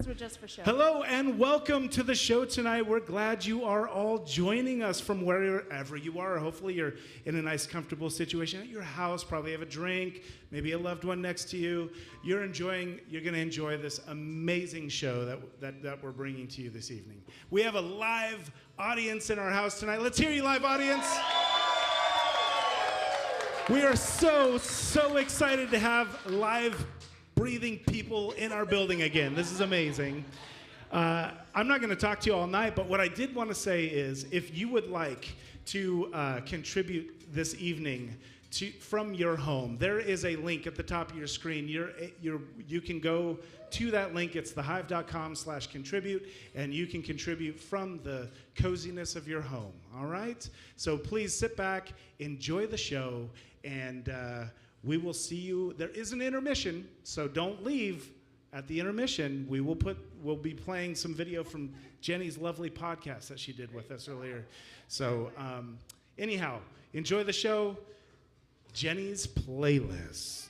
those were just for show. Hello and welcome to the show tonight. We're glad you are all joining us from wherever you are. Hopefully you're in a nice, comfortable situation at your house, probably have a drink, maybe a loved one next to you. You're going to enjoy this amazing show that we're bringing to you this evening. We have a live audience in our house tonight. Let's hear you, live audience. We are so excited to have live breathing people in our building again. This is amazing. I'm not going to talk to you all night, but what I did want to say is if you would like to contribute this evening from your home, there is a link at the top of your screen. You can go to that link. It's thehive.com/contribute, and you can contribute from the coziness of your home, all right? So please sit back, enjoy the show, and we will see you. There is an intermission, so don't leave at the intermission. We'll be playing some video from Jenni's lovely podcast that she did with us earlier. So anyhow, enjoy the show. Jenni's playlist.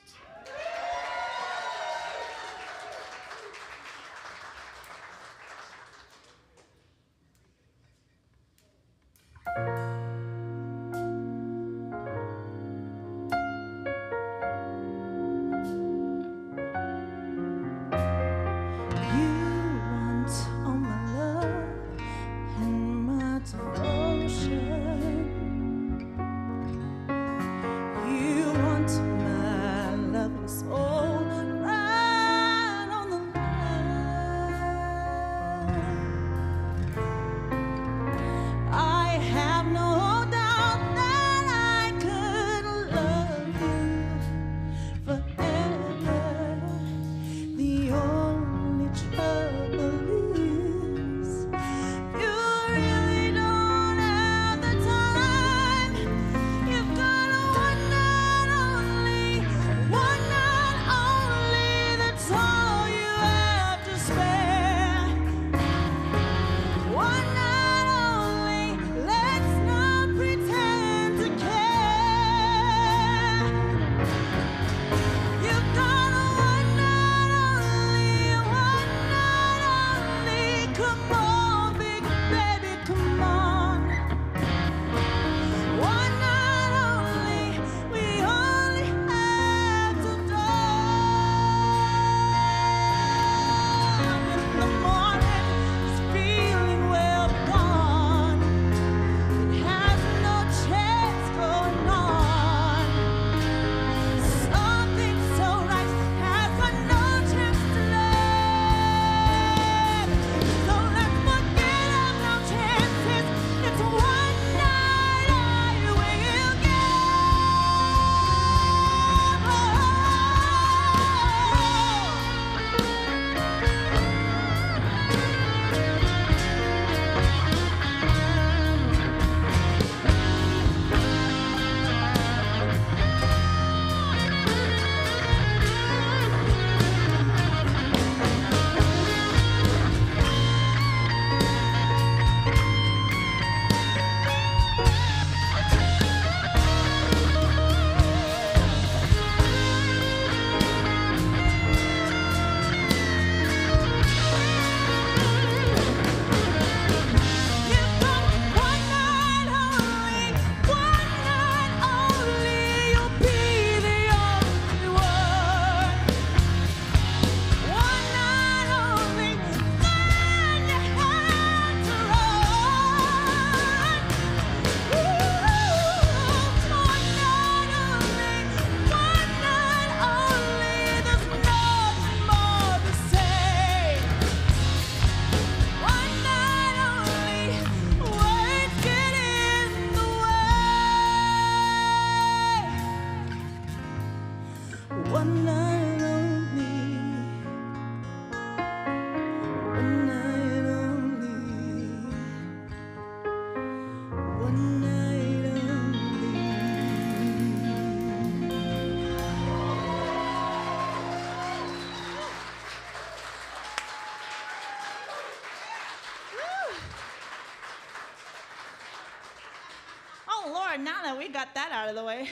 Now that we got that out of the way,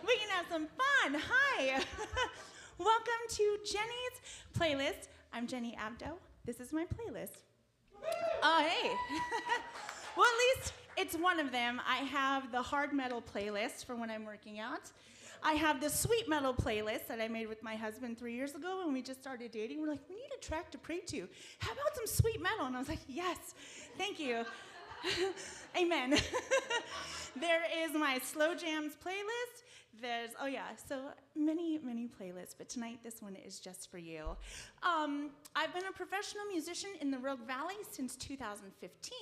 we can have some fun. Hi. Welcome to Jenni's playlist. I'm Jenni Abdo. This is my playlist. Oh, hey. Well, at least it's one of them. I have the hard metal playlist for when I'm working out. I have the sweet metal playlist that I made with my husband 3 years ago when we just started dating. We're like, we need a track to pray to. How about some sweet metal? And I was like, yes, thank you. Amen. There is my slow jams playlist. There's, so many playlists, but tonight this one is just for you. I've been a professional musician in the Rogue Valley since 2015.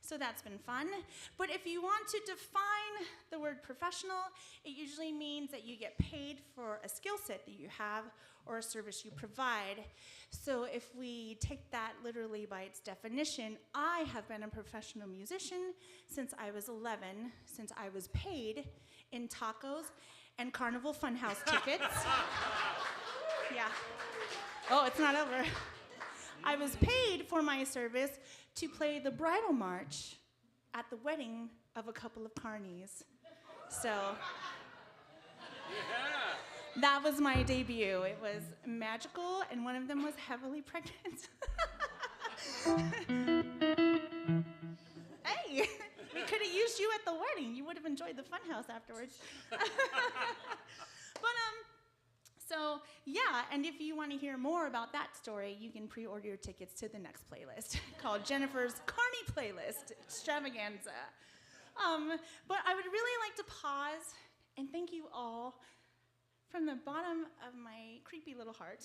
So that's been fun. But if you want to define the word professional, it usually means that you get paid for a skill set that you have or a service you provide. So if we take that literally by its definition, I have been a professional musician since I was 11, since I was paid in tacos and Carnival Funhouse tickets. Yeah. Oh, it's not over. I was paid for my service to play the bridal march at the wedding of a couple of carnies. So that was my debut. It was magical, and one of them was heavily pregnant. Hey, we could have used you at the wedding. You would have enjoyed the funhouse afterwards. So, yeah, and if you want to hear more about that story, you can pre-order your tickets to the next playlist called Jennifer's Carney Playlist Extravaganza. But I would really like to pause and thank you all from the bottom of my creepy little heart.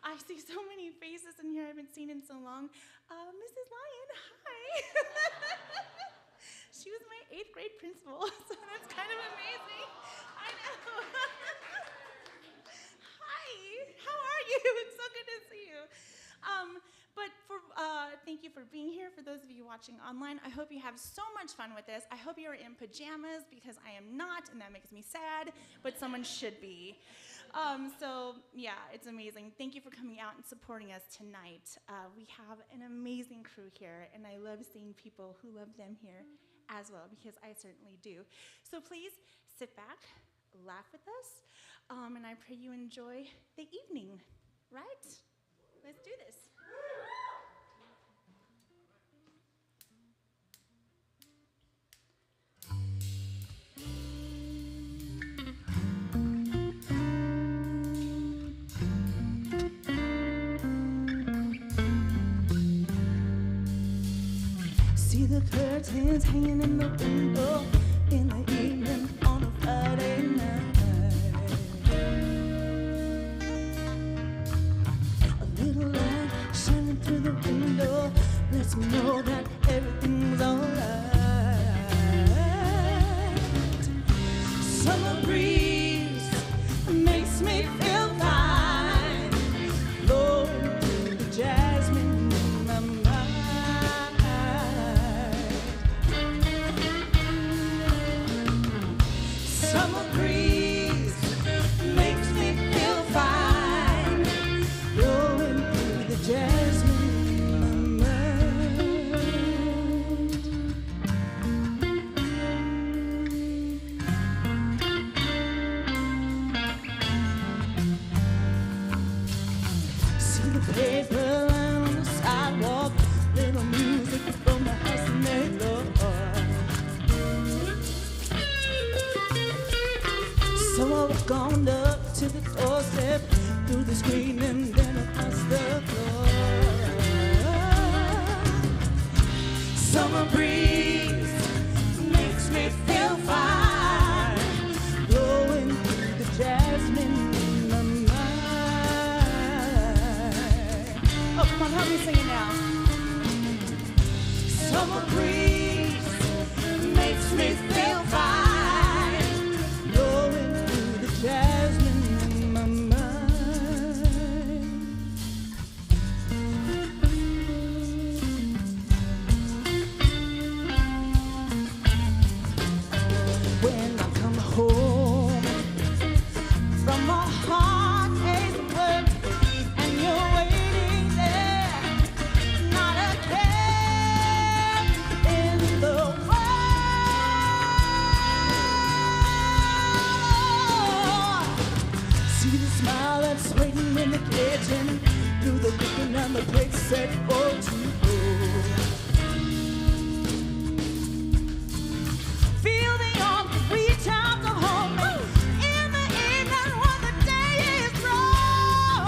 I see so many faces in here I haven't seen in so long. Mrs. Lyon, hi. She was my 8th grade principal, so that's kind of amazing. I know. How are you? It's so good to see you. Thank you for being here. For those of you watching online, I hope you have so much fun with this. I hope you're in pajamas because I am not, and that makes me sad, but someone should be. Yeah, it's amazing. Thank you for coming out and supporting us tonight. We have an amazing crew here, and I love seeing people who love them here as well, because I certainly do. So please sit back, laugh with us, and I pray you enjoy the evening, right? Let's do this. See the curtains hanging in the window in the evening on a Friday night. A little light shining through the window lets me know that everything's alright. Summer breeze makes me feel fine, blowing through the jasmine in my mind. Summer breeze makes me feel fine, blowing through the jasmine in my mind. See the paper lying on the sidewalk, little music from the house next door. So I walk on up to the doorstep, through the screen and then across the floor. Summer breeze makes me feel fine, blowing through the jasmine in my mind. Oh, come on, help me sing it now. Summer breeze makes me feel fine, blowing through the jasmine in my mind. When I come home from a hard day's work and you're waiting there, not a care in the world. See the smile that's waiting in the kitchen, through the cooking and the plate set for to go. Feel the arms reach out to hold me in the evening when the day is long.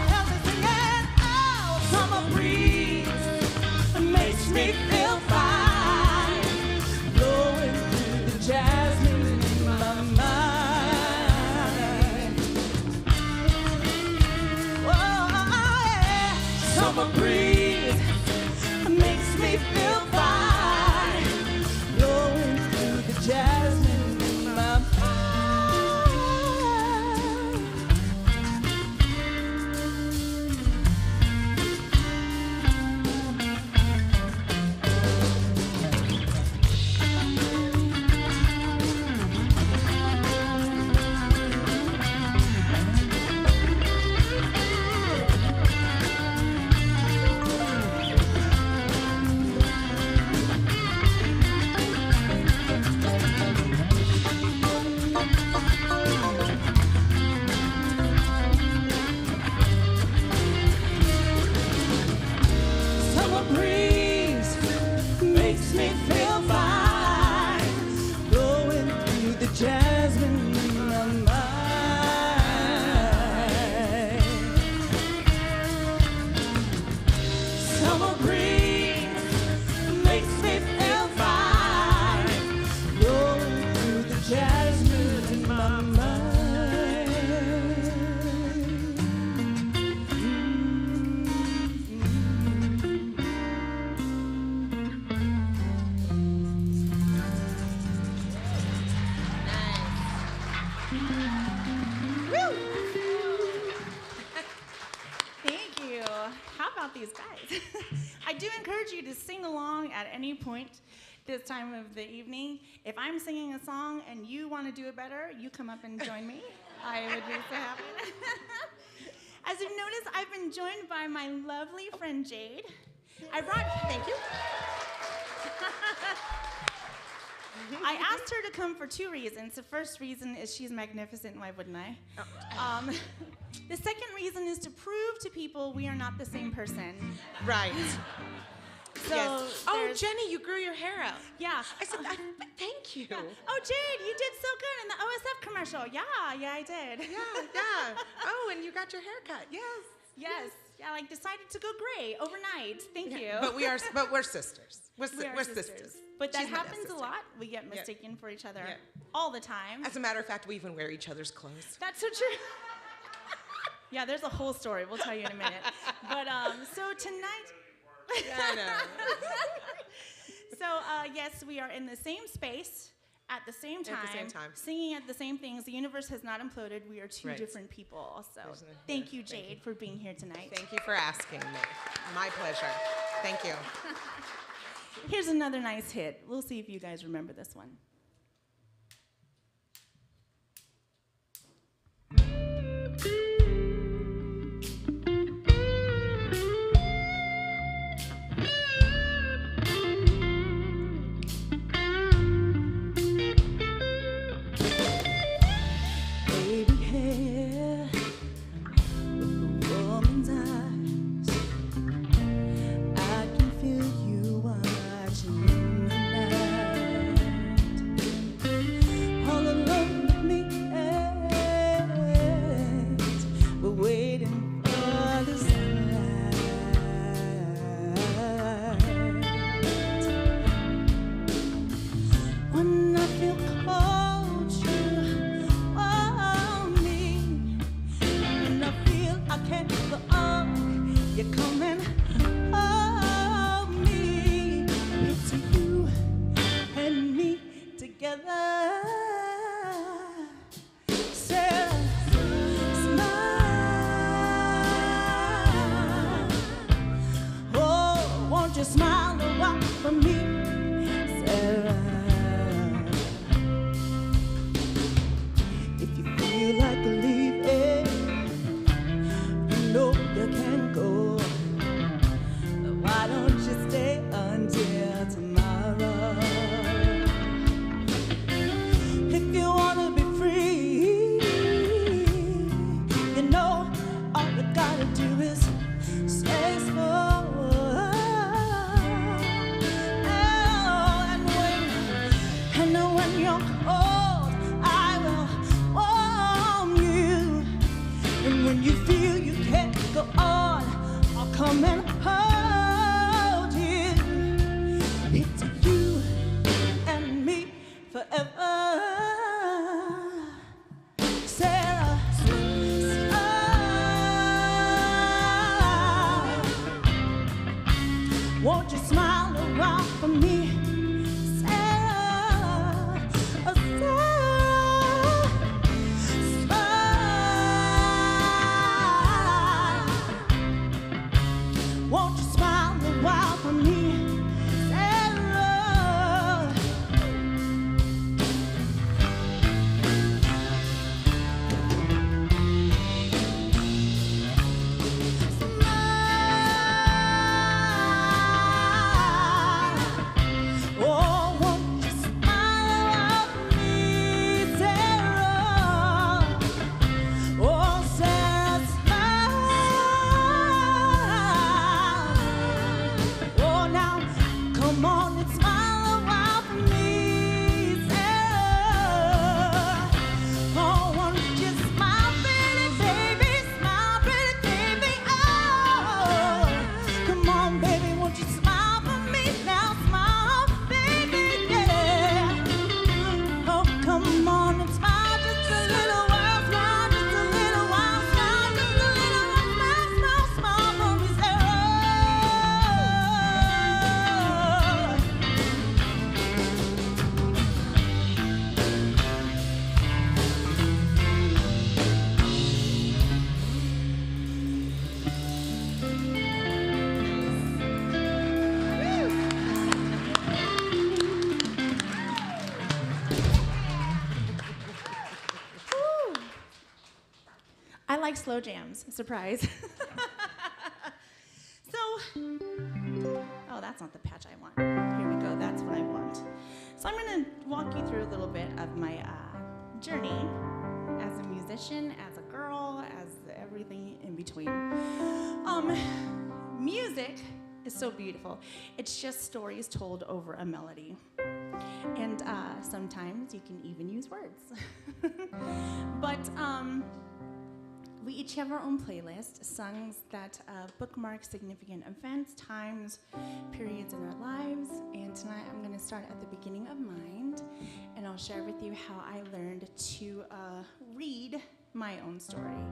As I sing it out, summer breeze makes me feel fine, blowing through the jasmine in my mind. Oh, yeah. Summer breeze makes me feel fine, blowing through the jasmine in my mind. Summer breeze makes me feel fine, blowing through the jasmine in my mind. Summer breeze makes me feel fine, blowing through the jasmine in my mind. Thank you. How about these guys? I do encourage you to sing along at any point this time of the evening. If I'm singing a song and you want to do it better, you come up and join me. I would be so happy. As you've noticed, I've been joined by my lovely friend Jade. Thank you. I asked her to come for two reasons. The first reason is she's magnificent, why wouldn't I? The second reason is to prove to people we are not the same person. Right. So Yes. Oh, there's- Jenny, you grew your hair out. Yeah. I said, thank you. Yeah. Oh, Jade, you did so good in the OSF commercial. Yeah, I did. Yeah. Oh, and you got your hair cut. Yes. Yes. Yeah, like decided to go gray overnight. Thank you. But we're sisters. We're sisters. But that She's my happens a sister. lot. We get mistaken for each other Yeah. all the time. As a matter of fact, we even wear each other's clothes. That's so true. Yeah, there's a whole story. We'll tell you in a minute. But so tonight. Yeah, I know. So yes, we are in the same space at the same time, singing at the same things. The universe has not imploded. We are two different people. So thank you, Jade, for being here tonight. Thank you for asking me. My pleasure. Thank you. Here's another nice hit. We'll see if you guys remember this one. Baby hair with the woman's eyes, I can feel you watching in the night. Won't you smile a while for me, Sarah? Oh, Sarah, smile. Won't you smile a while for me, Sarah? Oh, won't you smile at me, Sarah? Oh, Sarah, smile. Oh, now, come on and smile a while for me, Sarah. Oh, won't you smile, pretty baby, smile, pretty baby, oh. Come on, baby, won't you smile for me now, smile, baby, yeah. Oh, come on and smile just a little while, smile just a little while, smile just a little while, smile, smile, smile for me, Sarah. Woo. I like slow jams. Surprise. So, oh, that's not the patch I want. Here we go. That's what I want. So I'm going to walk you through a little bit of my journey as a musician, as a girl, as everything in between. Music is so beautiful. It's just stories told over a melody. And sometimes you can even use words. But we each have our own playlist, songs that bookmark significant events, times, periods in our lives. And tonight I'm going to start at the beginning of mine, and I'll share with you how I learned to read my own story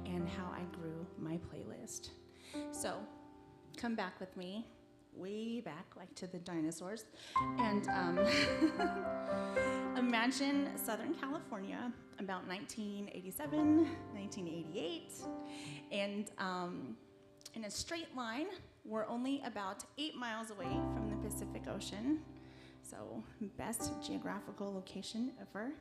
and how I grew my playlist. So come back with me, way back, like to the dinosaurs, and imagine Southern California, about 1987, 1988, and in a straight line, we're only about 8 miles away from the Pacific Ocean, so best geographical location ever.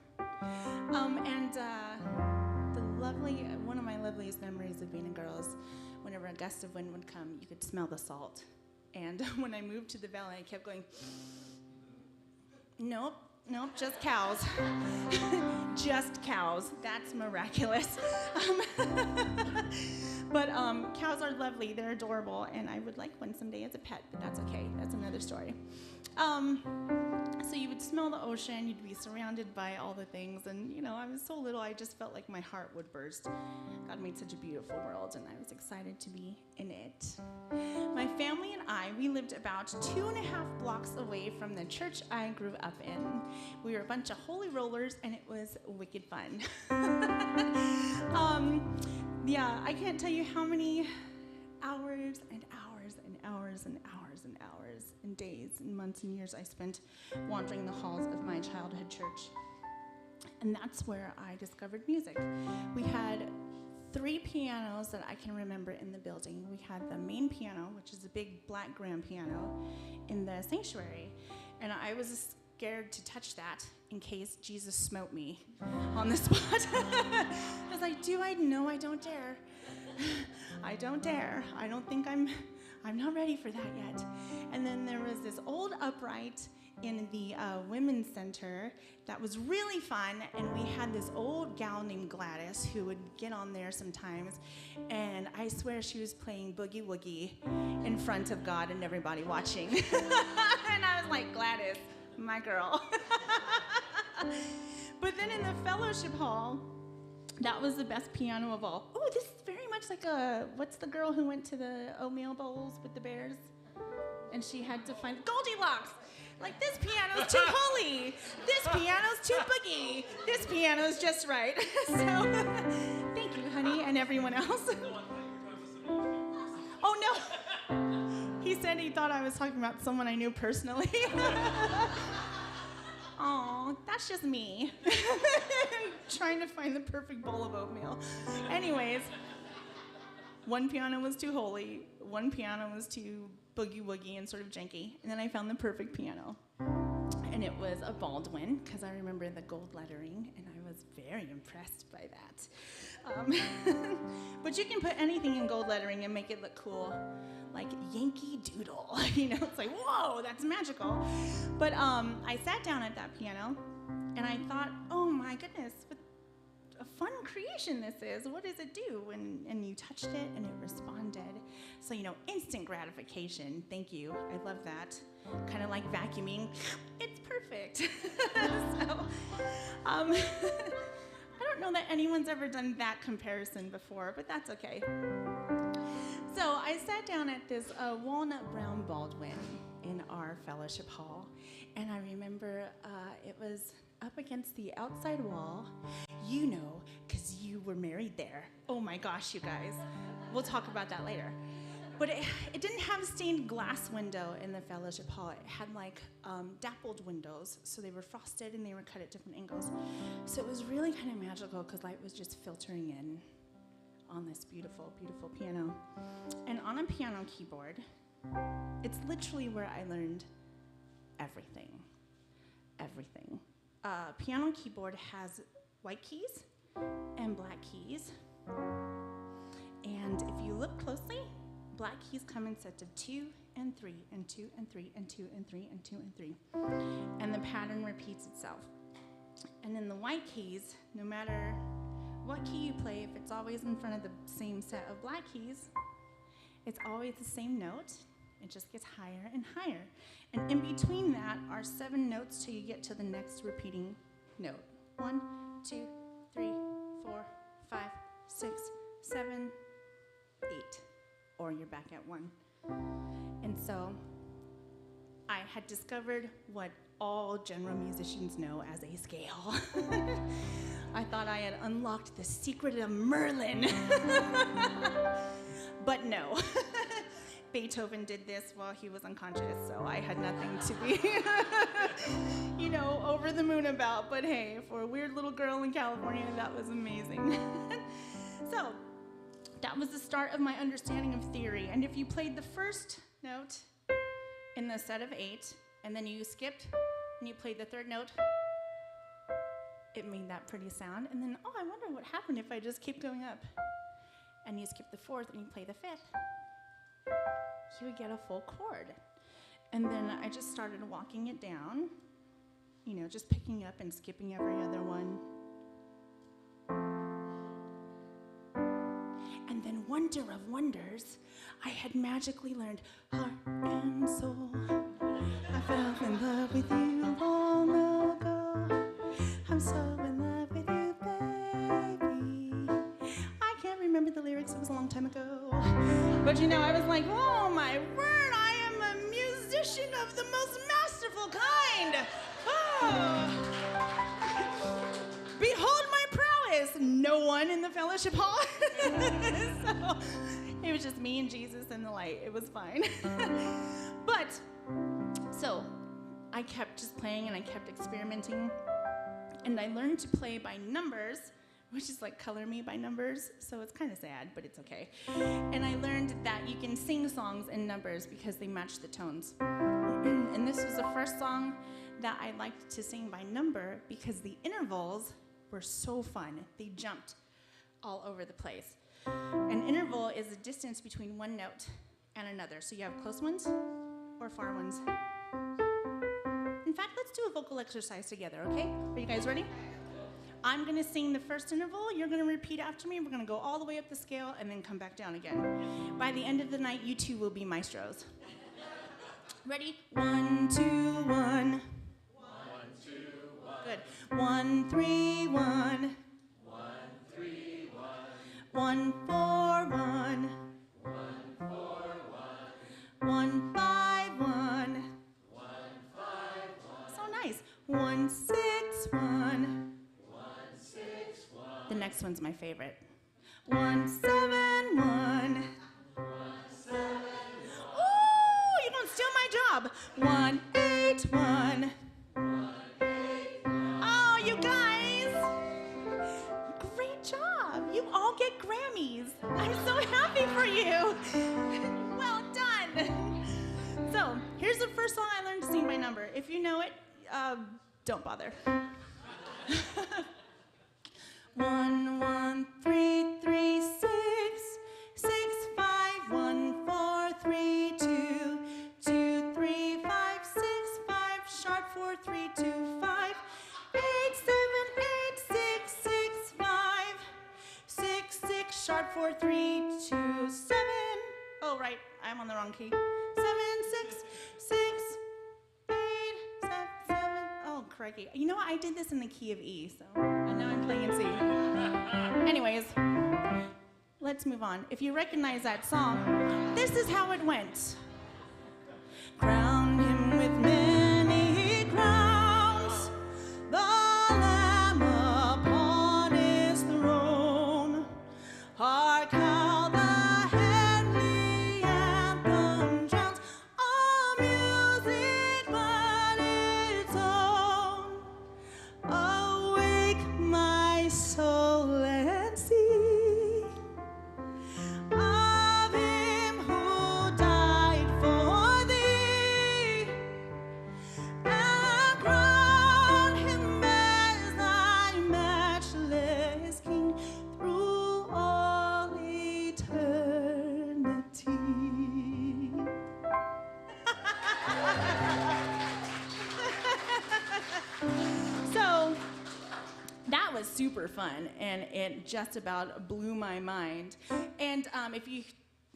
One of my loveliest memories of being a girl is whenever a gust of wind would come, you could smell the salt. And when I moved to the valley, I kept going, nope, just cows. Just cows. That's miraculous. But cows are lovely. They're adorable. And I would like one someday as a pet, but that's okay. That's another story. So you would smell the ocean. You'd be surrounded by all the things. And, you know, I was so little, I just felt like my heart would burst. God made such a beautiful world, and I was excited to be in it. My family and I, we lived about 2.5 blocks away from the church I grew up in. We were a bunch of holy rollers, and it was wicked fun. Yeah, I can't tell you how many hours and hours and hours and hours and hours and days and months and years I spent wandering the halls of my childhood church. And that's where I discovered music. We had 3 pianos that I can remember in the building. We had the main piano, which is a big black grand piano, in the sanctuary. And I was scared to touch that in case Jesus smote me on the spot. I was like, no, I don't dare. I don't dare. I don't think I'm not ready for that yet. And then there was this old upright in the women's center that was really fun, and we had this old gal named Gladys who would get on there sometimes, and I swear she was playing Boogie Woogie in front of God and everybody watching. And I was like, Gladys, my girl. But then in the fellowship hall, that was the best piano of all. Oh, this is very much like what's the girl who went to the oatmeal bowls with the bears? And she had to find Goldilocks. Like, this piano's too holy. This piano's too boogie. This piano's just right. So, thank you, honey, and everyone else. Oh, no. He said said he thought I was talking about someone I knew personally. Oh, that's just me. Trying to find the perfect bowl of oatmeal. Anyways, one piano was too holy, one piano was too boogie-woogie and sort of janky, and then I found the perfect piano. And it was a Baldwin, because I remember the gold lettering, and I was very impressed by that. But you can put anything in gold lettering and make it look cool, like Yankee Doodle. You know, it's like, whoa, that's magical. But I sat down at that piano, and I thought, oh my goodness, what a fun creation this is. What does it do? And you touched it, and it responded. So, you know, instant gratification. Thank you. I love that. Kind of like vacuuming. It's perfect. So, I don't know that anyone's ever done that comparison before, but that's okay. So I sat down at this walnut brown Baldwin in our fellowship hall, and I remember it was up against the outside wall, you know, because you were married there. Oh my gosh, you guys. We'll talk about that later. But it didn't have a stained glass window in the fellowship hall. It had like dappled windows, so they were frosted and they were cut at different angles. So it was really kind of magical because light was just filtering in on this beautiful, beautiful piano. And on a piano keyboard, it's literally where I learned everything. Everything. Piano keyboard has white keys and black keys. And if you look closely, black keys come in sets of 2 and 3 and 2 and 3 and 2 and 3 and 2 and 3. And the pattern repeats itself. And in the white keys, no matter what key you play, if it's always in front of the same set of black keys, it's always the same note. It just gets higher and higher. And in between that are 7 notes till you get to the next repeating note. 1, 2, 3, 4, 5, 6, 7, 8. Or you're back at 1. And so I had discovered what all general musicians know as a scale. I thought I had unlocked the secret of Merlin. But no. Beethoven did this while he was unconscious, so I had nothing to be, you know, over the moon about. But hey, for a weird little girl in California, that was amazing. So that was the start of my understanding of theory. And if you played the first note in the set of 8, and then you skipped, and you played the third note, it made that pretty sound. And then, oh, I wonder what happened if I just keep going up. And you skip the 4th, and you play the 5th. You would get a full chord. And then I just started walking it down, you know, just picking up and skipping every other one. And then, wonder of wonders, I had magically learned heart and soul. I fell in love with you long ago. I'm so in love with you, baby. I can't remember the lyrics, it was a long time ago. But you know, I was like, oh my word, I am a musician of the most masterful kind. Oh. Behold my prowess. No one in the fellowship hall. So it was just me and Jesus and the light. It was fine. But, so I kept just playing and I kept experimenting. And I learned to play by numbers, which is like color me by numbers, so it's kind of sad, but it's okay. And I learned that you can sing songs in numbers because they match the tones. And this was the first song that I liked to sing by number because the intervals were so fun. They jumped all over the place. An interval is the distance between one note and another. So you have close ones or far ones. In fact, let's do a vocal exercise together, okay? Are you guys ready? I'm going to sing the first interval. You're going to repeat after me. We're going to go all the way up the scale and then come back down again. By the end of the night, you two will be maestros. Ready? 1, 2, 1. 1, 2, 1. Good. 1, 3, 1. 1, 3, 1. 1, 4, 1. 1, 4, 1. 1, 5, 1. 1, 5, 1. So nice. 1, 6, 1. The next one's my favorite. 1, 7, 1. 1, 7, 1. Ooh, 181. Oh, you guys. Great job. You all get Grammys. I'm so happy for you. Well done. So, here's the first song I learned to sing by number. If you know it, don't bother. 1, 1, 3, 3, 6, 6, 5, 1, 4, 3, 2, 2, 3, 5, 6, 5, sharp 4, 3, 2, 5, 8, 7, 8, 6, 6, 5, 6, 6, sharp 4, 3, 2, 7. Oh, right, I'm on the wrong key. 7, 6, 6, 8, 7, 7. Oh, crikey. You know what? I did this in the key of E, so and now I'm playing in C. Anyways, let's move on. If you recognize that song, this is how it went. Crown him with many crowns, the Lamb upon his throne. Hark how the heavenly anthem drowns all music but its own. Awake, my soul, and see of him who died for thee, and crown him as thy matchless King through all eternity. So that was super fun, and it just about blew my mind. And if you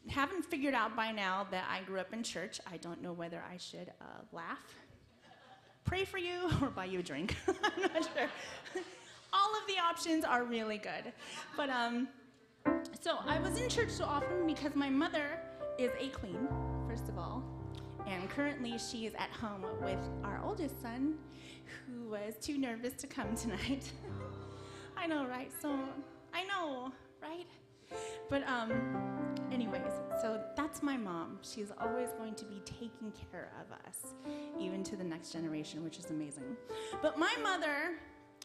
haven't figured out by now that I grew up in church, I don't know whether I should laugh, pray for you, or buy you a drink. I'm not sure. All of the options are really good. But so I was in church so often because my mother is a queen, first of all. And currently she is at home with our oldest son, who was too nervous to come tonight. I know, right? So, I know, right? But anyways, so that's my mom. She's always going to be taking care of us, even to the next generation, which is amazing. But my mother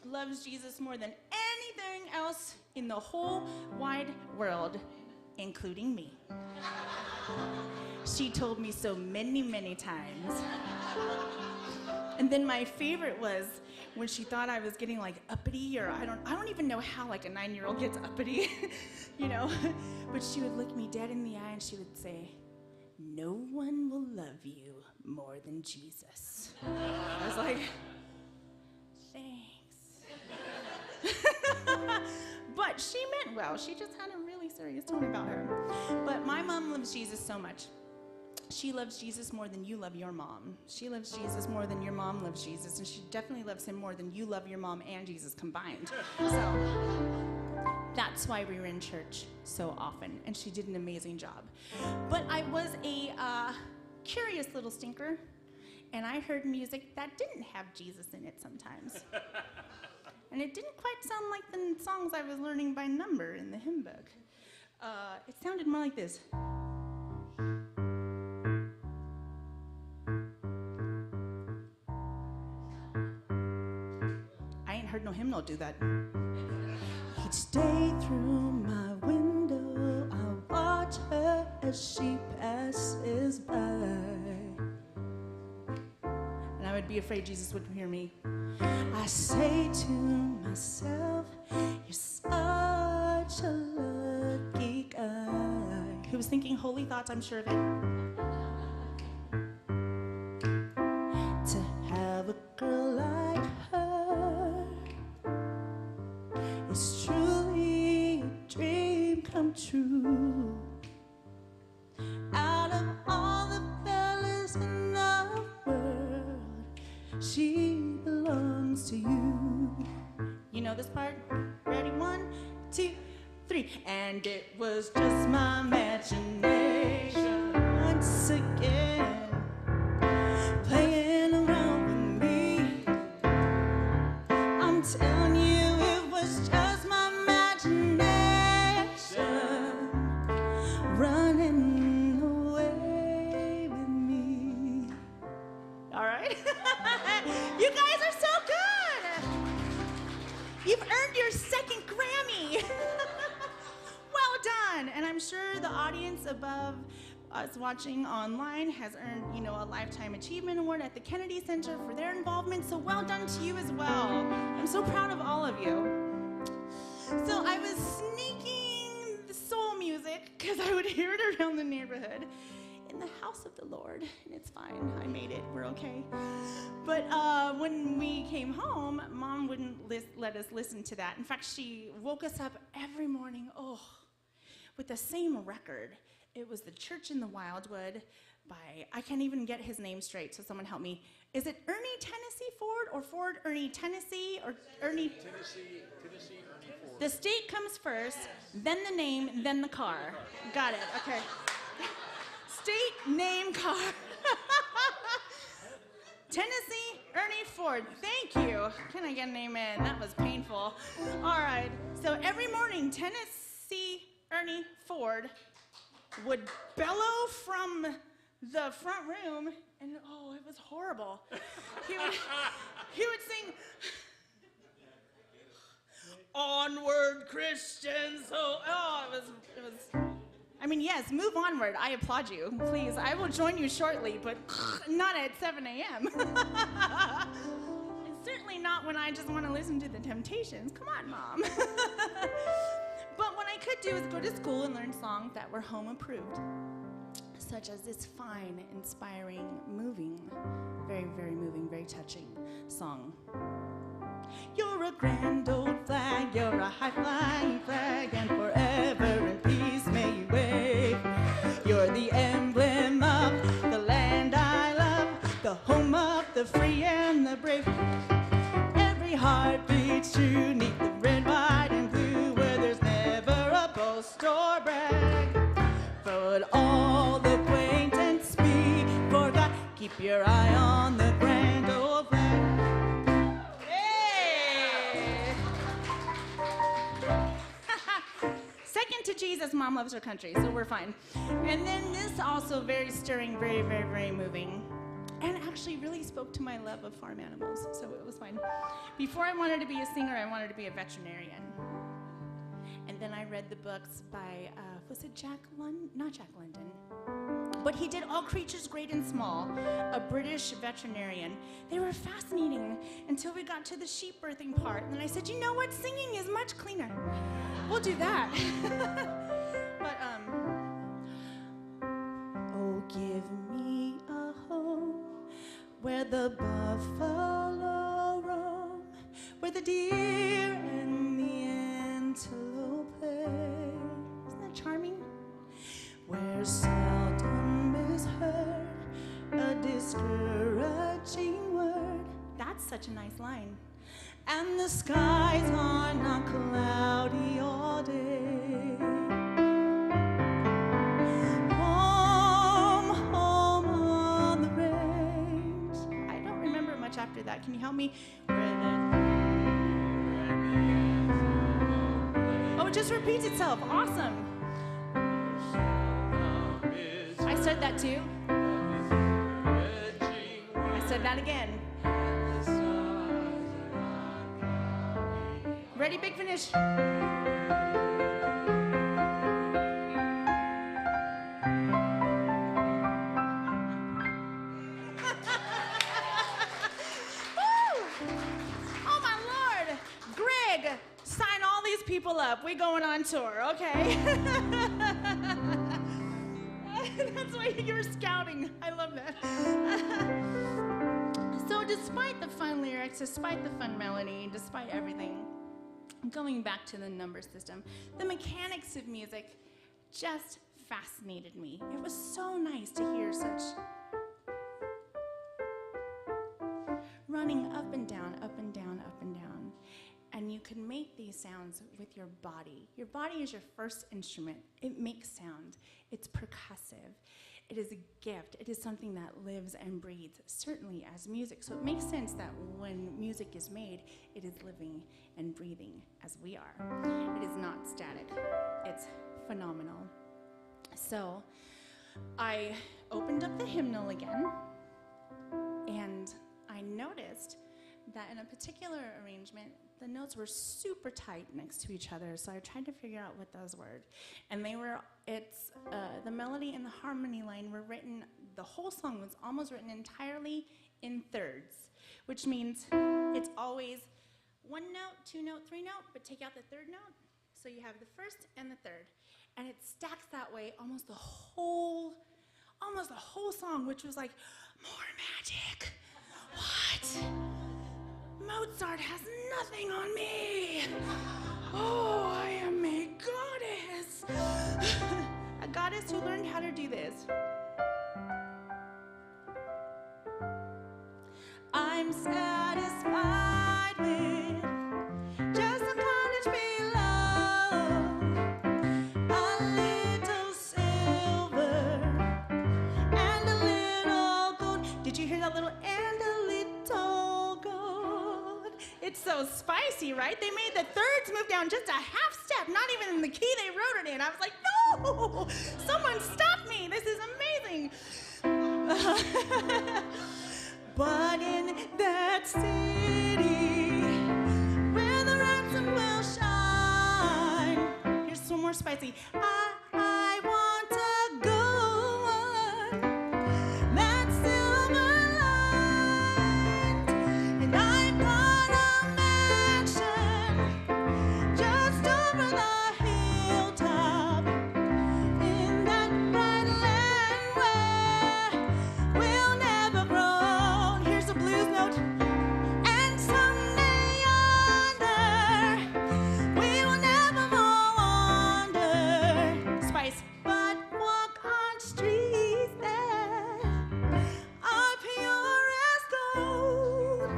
loves Jesus more than anything else in the whole wide world, including me. She told me so many, many times. And then my favorite was when she thought I was getting like uppity, or I don't even know how like a 9-year-old gets uppity, you know. But she would look me dead in the eye and she would say, "No one will love you more than Jesus." I was like, thanks. But she meant well. She just had a really serious tone about her. But my mom loves Jesus so much. She loves Jesus more than you love your mom. She loves Jesus more than your mom loves Jesus. And she definitely loves him more than you love your mom and Jesus combined. So that's why we were in church so often. And she did an amazing job. But I was a curious little stinker. And I heard music that didn't have Jesus in it sometimes. And it didn't quite sound like the songs I was learning by number in the hymn book. It sounded more like this. I ain't heard no hymnal do that. Each day through my window, I watch her as she passes by. And I would be afraid Jesus wouldn't hear me. I say to myself, you're such a lucky guy. Who was thinking holy thoughts, I'm sure of it. To have a girl like her is truly a dream come true. Out of all the fellas in the world, she belongs to you. You know this part? Ready? 1, 2, 3. And it was just my imagination once again, playing around with me. I'm telling you, it was just my imagination running away with me. fun. And I'm sure the audience above us watching online has earned, a Lifetime Achievement Award at the Kennedy Center for their involvement. So well done to you as well. I'm so proud of all of you. So I was sneaking the soul music because I would hear it around the neighborhood in the house of the Lord. And it's fine. I made it. We're okay. But when we came home, Mom wouldn't let us listen to that. In fact, she woke us up every morning, with the same record. It was The Church in the Wildwood by, I can't even get his name straight, so someone help me. Is it Ernie Tennessee Ford or Ford Ernie Tennessee or Ernie? Tennessee Ernie Ford. The state comes first, then the name, then the car. Got it, okay. State, name, car. Tennessee Ernie Ford, thank you. Can I get an amen? That was painful. All right, so every morning, Tennessee Ernie Ford would bellow from the front room, and it was horrible. He would sing, "Onward, Christians." It was. I mean, yes, move onward. I applaud you. Please, I will join you shortly, but not at 7 a.m. And certainly not when I just want to listen to the Temptations. Come on, Mom. But what I could do is go to school and learn songs that were home approved, such as this fine, inspiring, moving, very, very moving, very touching song. You're a grand old flag, you're a high-flying flag, and forever in peace may you wave. You're the emblem of the land I love, the home of the free and the brave. Every heart beats true 'neath the red, white, and blue, where there's never a boast or brag. But all acquaintance be forgot, keep your eye on the grand old flag. Second to Jesus, Mom loves her country, so we're fine. And then this also very stirring, very, very, very moving. And actually really spoke to my love of farm animals, so it was fine. Before I wanted to be a singer, I wanted to be a veterinarian. And then I read the books by, was it Jack London? Not Jack London. But he did All Creatures Great and Small, a British veterinarian. They were fascinating until we got to the sheep birthing part. And then I said, you know what? Singing is much cleaner. We'll do that. But, oh, give me a home where the buffalo roam, where the deer and the antelope play. Isn't that charming? Where seldom is heard a discouraging word. That's such a nice line. And the skies are not cloudy all day. Home, home on the range. I don't remember much after that. Can you help me? Oh, it just repeats itself. Awesome. I said that too. I said that again. Ready, Big Finish? Oh my Lord! Greg, sign all these people up. We're going on tour, okay? That's why you're scouting. I love that. So despite the fun lyrics, despite the fun melody, despite everything, going back to the number system, the mechanics of music just fascinated me. It was so nice to hear such running up and down, up and down, up and down. And you can make these sounds with your body. Your body is your first instrument. It makes sound. It's percussive. It is a gift. It is something that lives and breathes, certainly as music. So it makes sense that when music is made, it is living and breathing as we are. It is not static. It's phenomenal. So I opened up the hymnal again, and I noticed that in a particular arrangement, the notes were super tight next to each other, so I tried to figure out what those were. And the melody and the harmony line were written, the whole song was almost written entirely in thirds, which means it's always one note, two note, three note, but take out the third note. So you have the first and the third. And it stacks that way almost the whole song, which was like, more magic. What? Mozart has nothing on me. Oh, I am a goddess. A goddess who learned how to do this. I'm satisfied with just a cottage below, a little silver and a little gold. Did you hear that little and a little gold? It's so spicy, right? They made the thirds move down just a half step, not even in the key they wrote it in. I was like, no! Someone stop me! This is amazing! But in that city where the ransom will shine, here's some more spicy. I want to go on that silver line, and I've got a mansion just over the hilltop in that bright land where we'll never grow. Here's a blues note. And someday yonder, we will never wander. Spice, but walk on streets that are pure as gold.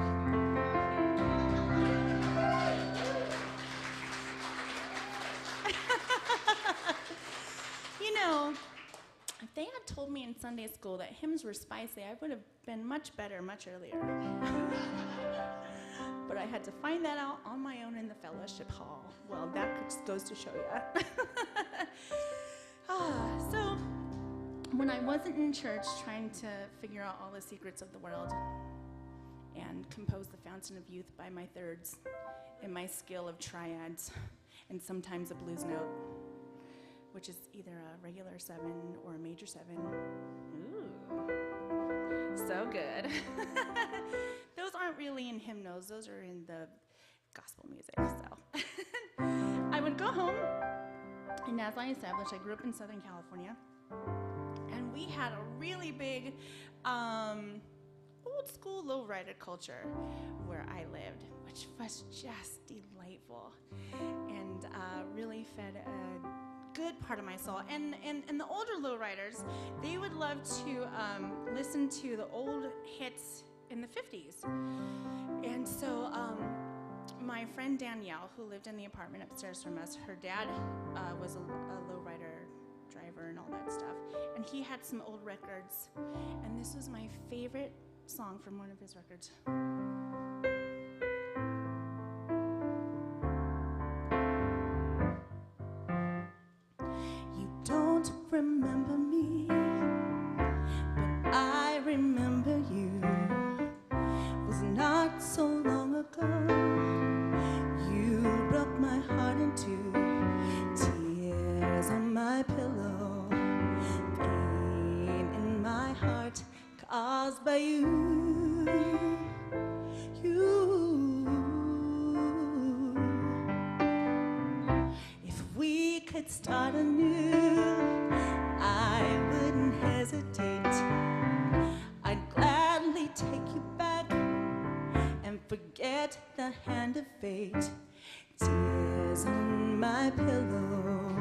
You know, if they had told me in Sunday school that hymns were spicy, I would have been much better much earlier. But I had to find that out on my own in the fellowship hall. Well, that just goes to show you. So, when I wasn't in church trying to figure out all the secrets of the world and compose the Fountain of Youth by my thirds and my skill of triads and sometimes a blues note, which is either a regular 7 or a major 7. Ooh, so good. Those aren't really in hymnals, those are in the gospel music, so. I would go home, and as I established, I grew up in Southern California, and we had a really big, old school lowrider culture where I lived, which was just delightful, and really fed a good part of my soul. And the older lowriders, they would love to listen to the old hits in the 50s. And so my friend Danielle, who lived in the apartment upstairs from us, her dad was a lowrider driver and all that stuff. And he had some old records. And this was my favorite song from one of his records. Don't remember me, but I remember you. It was not so long ago. You broke my heart in two. Tears on my pillow, pain in my heart caused by you. If we could start anew, I wouldn't hesitate. I'd gladly take you back and forget the hand of fate. Tears on my pillow,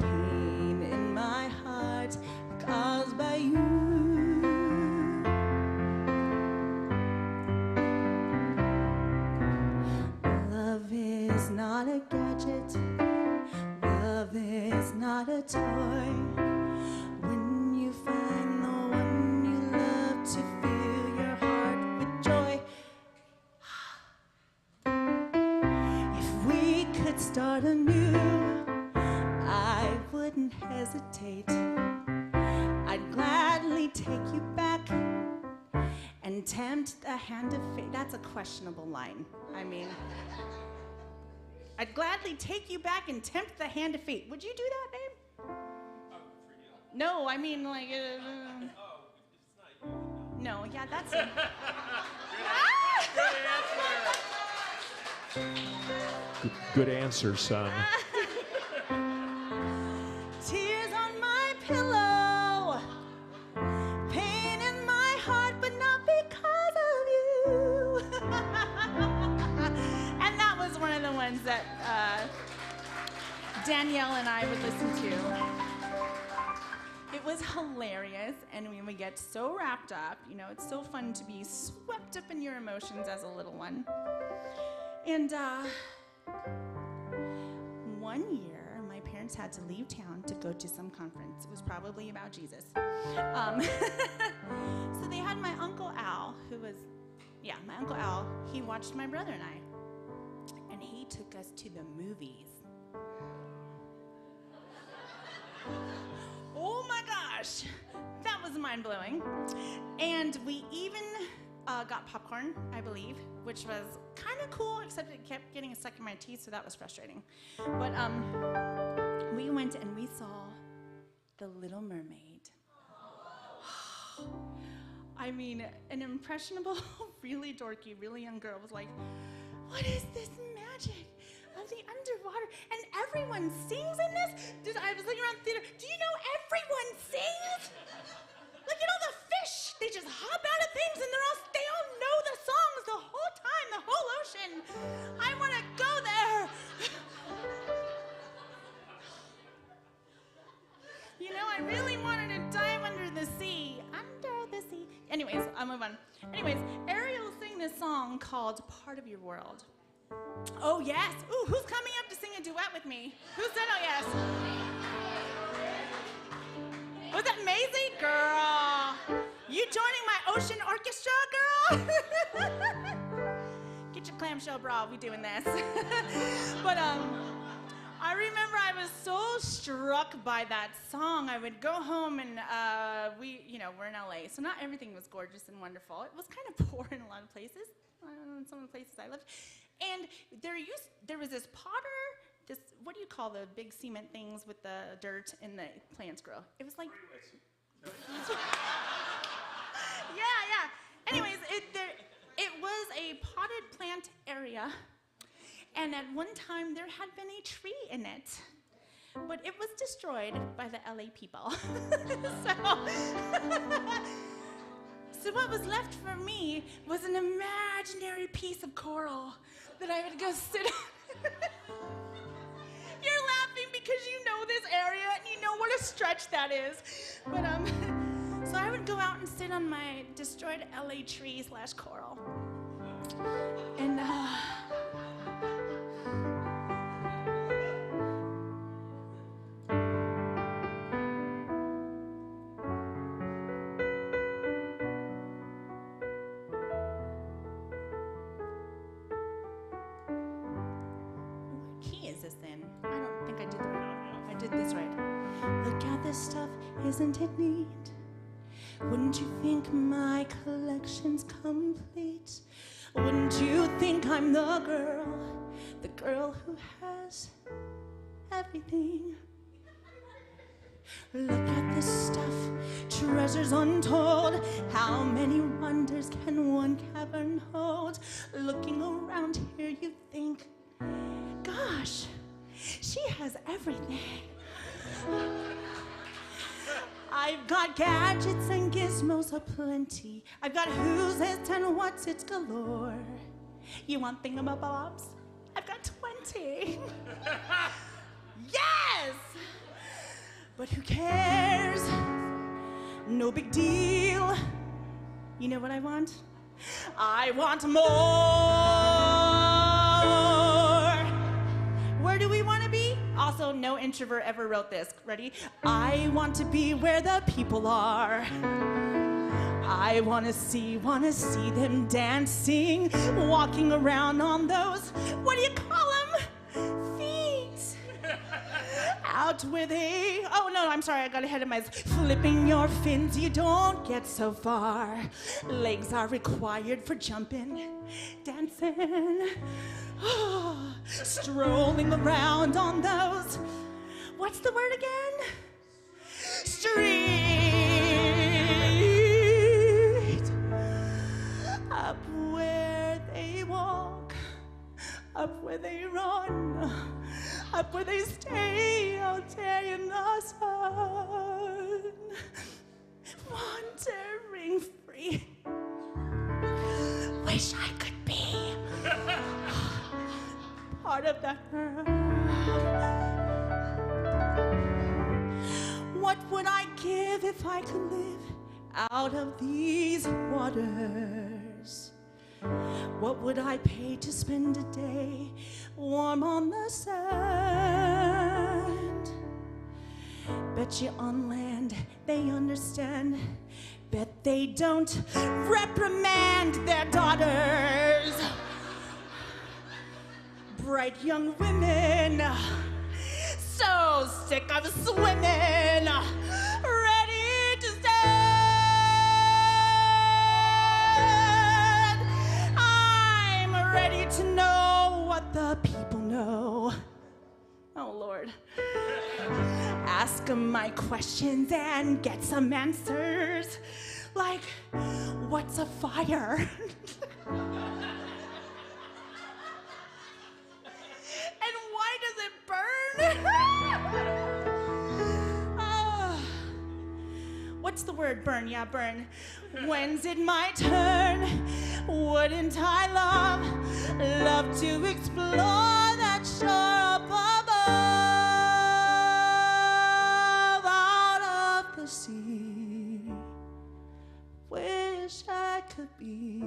pain in my heart caused by you. Love is not a gadget. Love is not a toy. When you find the one you love to fill your heart with joy. If we could start anew, I wouldn't hesitate. I'd gladly take you back and and tempt the hand of fate. That's a questionable line. I mean, I'd gladly take you back and tempt the hand of fate. Would you do that, babe? For you? No, I mean like. Oh, if it's not you. No, yeah, that's it. Good answer, son. Tears on my pillow, pain in my heart, but not because of you. And that was one of the ones that Danielle and I would listen to. It was hilarious, and we would get so wrapped up. You know, it's so fun to be swept up in your emotions as a little one. And one year, my parents had to leave town to go to some conference. It was probably about Jesus. So they had my Uncle Al, my Uncle Al, he watched my brother and I. And he took us to the movies. Oh my gosh, that was mind-blowing. And we even got popcorn, I believe, which was kind of cool, except it kept getting stuck in my teeth, so that was frustrating. But we went and we saw The Little Mermaid. I mean, an impressionable, really dorky, really young girl was like, what is this magic of the underwater? And everyone sings in this? I was looking around the theater. Do you know everyone sings? Look at all the fish. They just hop out of things and they all know the songs the whole time, the whole ocean. I want to go there. You know, I really wanted to dive under the sea. Under the sea. Anyways, I'll move on. Anyways, Ariel sang this song called Part of Your World. Oh, yes. Ooh, who's coming up to sing a duet with me? Who said oh, yes? Was that Maisie? Girl. You joining my ocean orchestra, girl? Get your clamshell bra. We doing this. But, I remember I was so struck by that song. I would go home and we're in LA, so not everything was gorgeous and wonderful. It was kind of poor in a lot of places, in some of the places I lived. And there was this potter, what do you call the big cement things with the dirt and the plants grow? It was like... Yeah. Anyways, it was a potted plant area. And at one time, there had been a tree in it, but it was destroyed by the LA people. So what was left for me was an imaginary piece of coral that I would go sit on. You're laughing because you know this area and you know what a stretch that is. But so I would go out and sit on my destroyed LA tree / coral. And isn't it neat? Wouldn't you think my collection's complete? Wouldn't you think I'm the girl who has everything? Look at this stuff, treasures untold. How many wonders can one cavern hold? Looking around here, you think, gosh, she has everything. I've got gadgets and gizmos aplenty. I've got who's it and what's it galore. You want thingamabobs? I've got 20. Yes! But who cares? No big deal. You know what I want? I want more. Where do we want to be? Also, no introvert ever wrote this. Ready? I want to be where the people are. I want to see them dancing, walking around on those, what do you call them? Feet. out with a, oh no, I'm sorry, I got ahead of myself. Flipping your fins, you don't get so far. Legs are required for jumping, dancing, strolling around on those, what's the word again? Street. Up where they walk, up where they run, up where they stay all day in the sun, wandering free. Wish I could be part of that crowd. What would I give if I could live out of these waters? What would I pay to spend a day warm on the sand? Bet you on land they understand. Bet they don't reprimand their daughters. Bright young women, so sick of swimming, ready to stand. I'm ready to know what the people know. Oh, Lord. Ask them my questions and get some answers. Like, what's a fire? And why does it burn? What's the word? Burn, yeah, burn. When's it my turn? Wouldn't I love to explore that shore up above, out of the sea? Wish I could be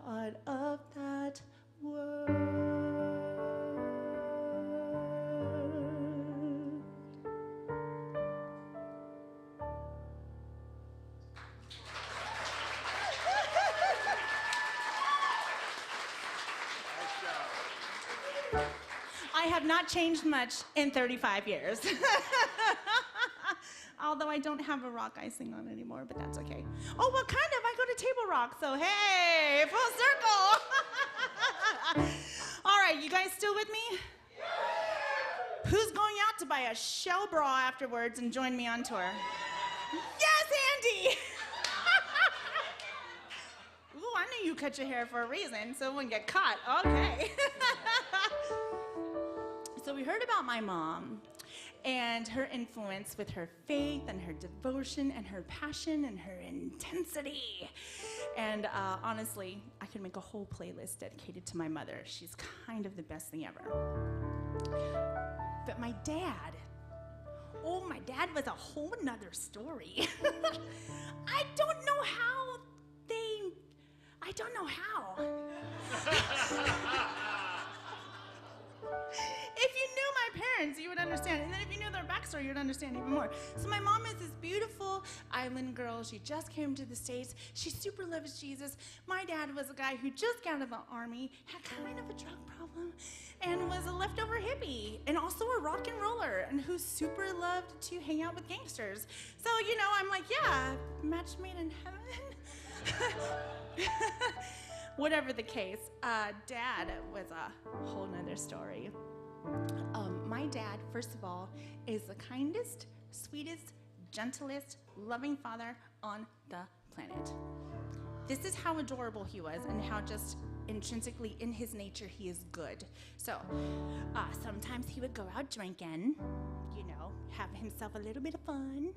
part of that world. I have not changed much in 35 years. Although I don't have a rock icing on anymore, but that's okay. Oh, well, kind of. I go to Table Rock, so hey, full circle. All right, you guys still with me? Who's going out to buy a shell bra afterwards and join me on tour? Yes, Andy! Ooh, I knew you cut your hair for a reason, so it wouldn't get caught. Okay. So we heard about my mom and her influence with her faith and her devotion and her passion and her intensity. And honestly, I could make a whole playlist dedicated to my mother. She's kind of the best thing ever. But my dad, oh, my dad was a whole nother story. I don't know how. If you knew my parents, you would understand. And then if you knew their backstory, you would understand even more. So my mom is this beautiful island girl. She just came to the States. She super loves Jesus. My dad was a guy who just got out of the army, had kind of a drug problem, and was a leftover hippie, and also a rock and roller, and who super loved to hang out with gangsters. So, you know, I'm like, yeah, match made in heaven. Whatever the case, Dad was a whole nother story. My dad, first of all, is the kindest, sweetest, gentlest, loving father on the planet. This is how adorable he was and how just intrinsically in his nature he is good. So sometimes he would go out drinking, you know, have himself a little bit of fun.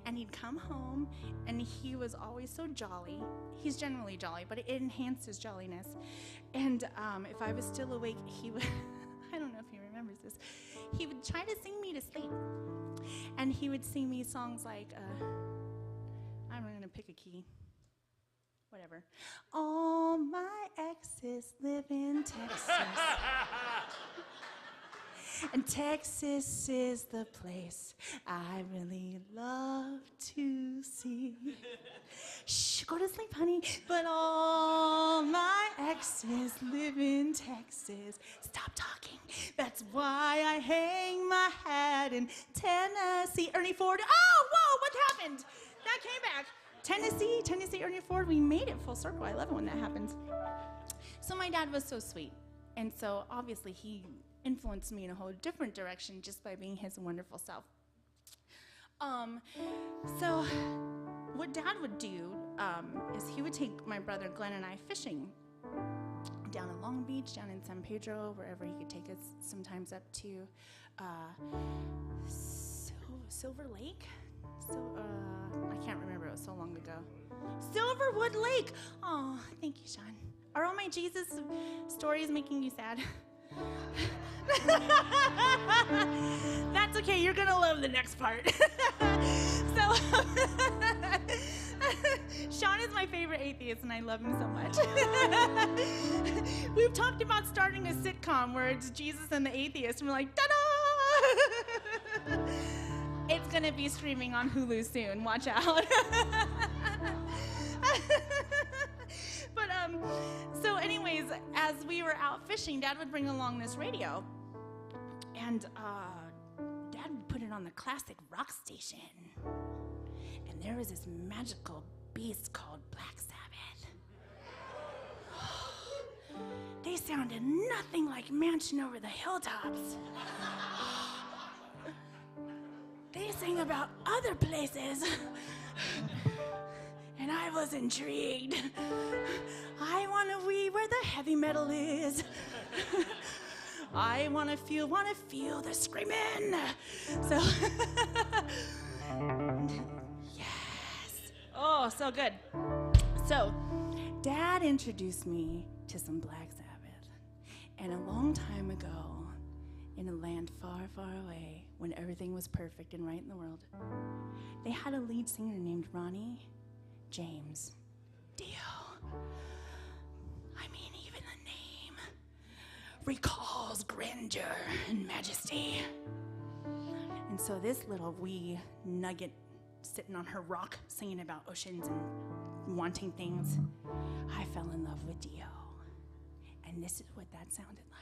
And he'd come home, and he was always so jolly. He's generally jolly, but it enhanced his jolliness. And if I was still awake, he would, I don't know if he remembers this, he would try to sing me to sleep. And he would sing me songs like, I'm going to pick a key. Whatever. All my exes live in Texas. And Texas is the place I really love to see. shh, go to sleep, honey. But all my exes live in Texas. Stop talking. That's why I hang my hat in Tennessee. Ernie Ford. Oh, whoa, what happened? That came back. Tennessee, Ernie Ford. We made it full circle. I love it when that happens. So my dad was so sweet. And so obviously he influenced me in a whole different direction just by being his wonderful self. So what Dad would do is he would take my brother Glenn and I fishing down in Long Beach, down in San Pedro, wherever he could take us, sometimes up to Silver Lake. I can't remember, it was so long ago. Silverwood Lake. Oh, thank you, Sean. Are all my Jesus stories making you sad? That's okay, you're gonna love the next part. So, Sean is my favorite atheist and I love him so much. We've talked about starting a sitcom where it's Jesus and the atheist and we're like, ta-da! It's gonna be streaming on Hulu soon, watch out. But so anyways, as we were out fishing, Dad would bring along this radio. And Dad would put it on the classic rock station. And there was this magical beast called Black Sabbath. They sounded nothing like Mansion Over the Hilltops. They sang about other places. And I was intrigued. I want to be where the heavy metal is. I want to feel the screaming. So, yes. Oh, so good. So, Dad introduced me to some Black Sabbath. And a long time ago, in a land far, far away, when everything was perfect and right in the world, they had a lead singer named Ronnie James Dio. I mean, even the name recalls grandeur and majesty. And so this little wee nugget sitting on her rock singing about oceans and wanting things, I fell in love with Dio. And this is what that sounded like.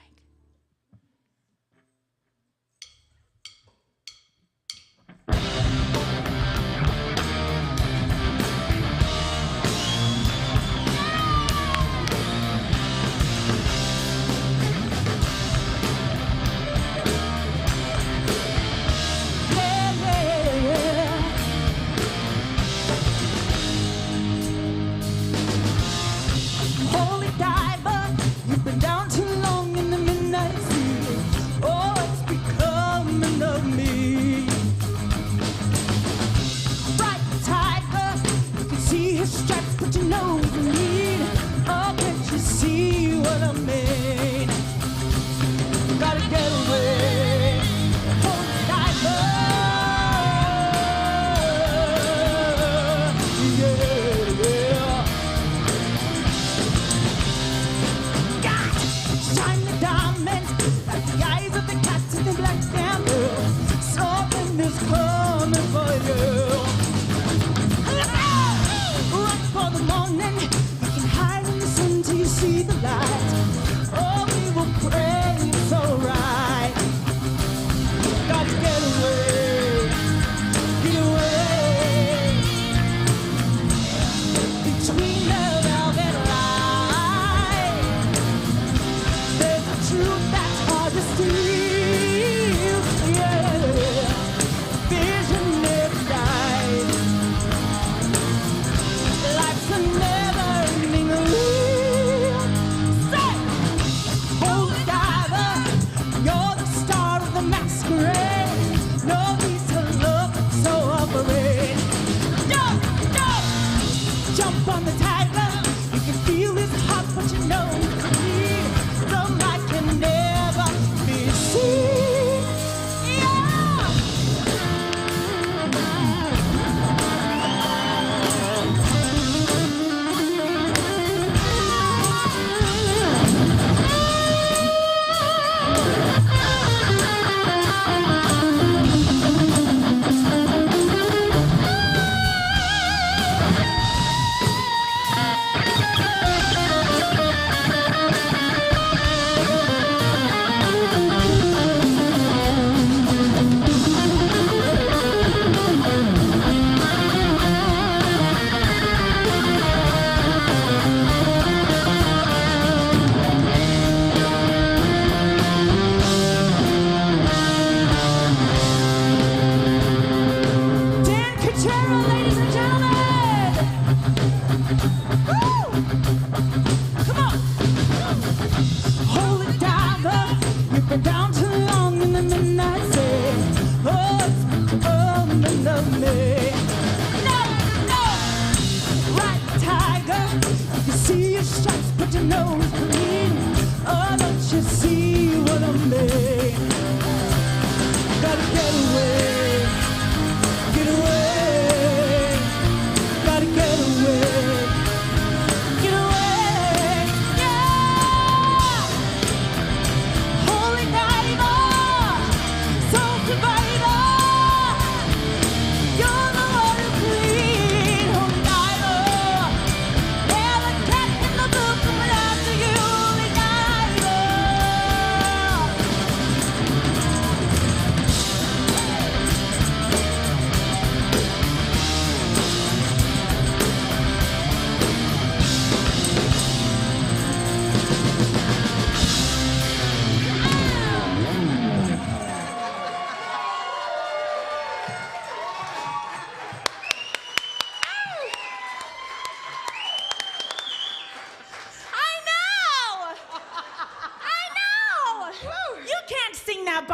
Vision never dies.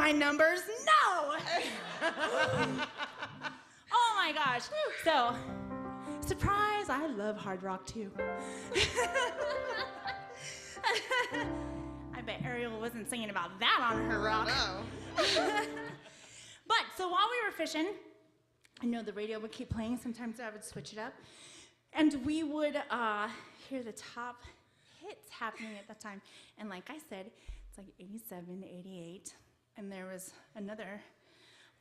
by numbers. No! Oh my gosh. So, surprise, I love hard rock too. I bet Ariel wasn't singing about that on her rock. But, so while we were fishing, I know the radio would keep playing. Sometimes I would switch it up. And we would hear the top hits happening at that time. And like I said, it's like 87, 88. And there was another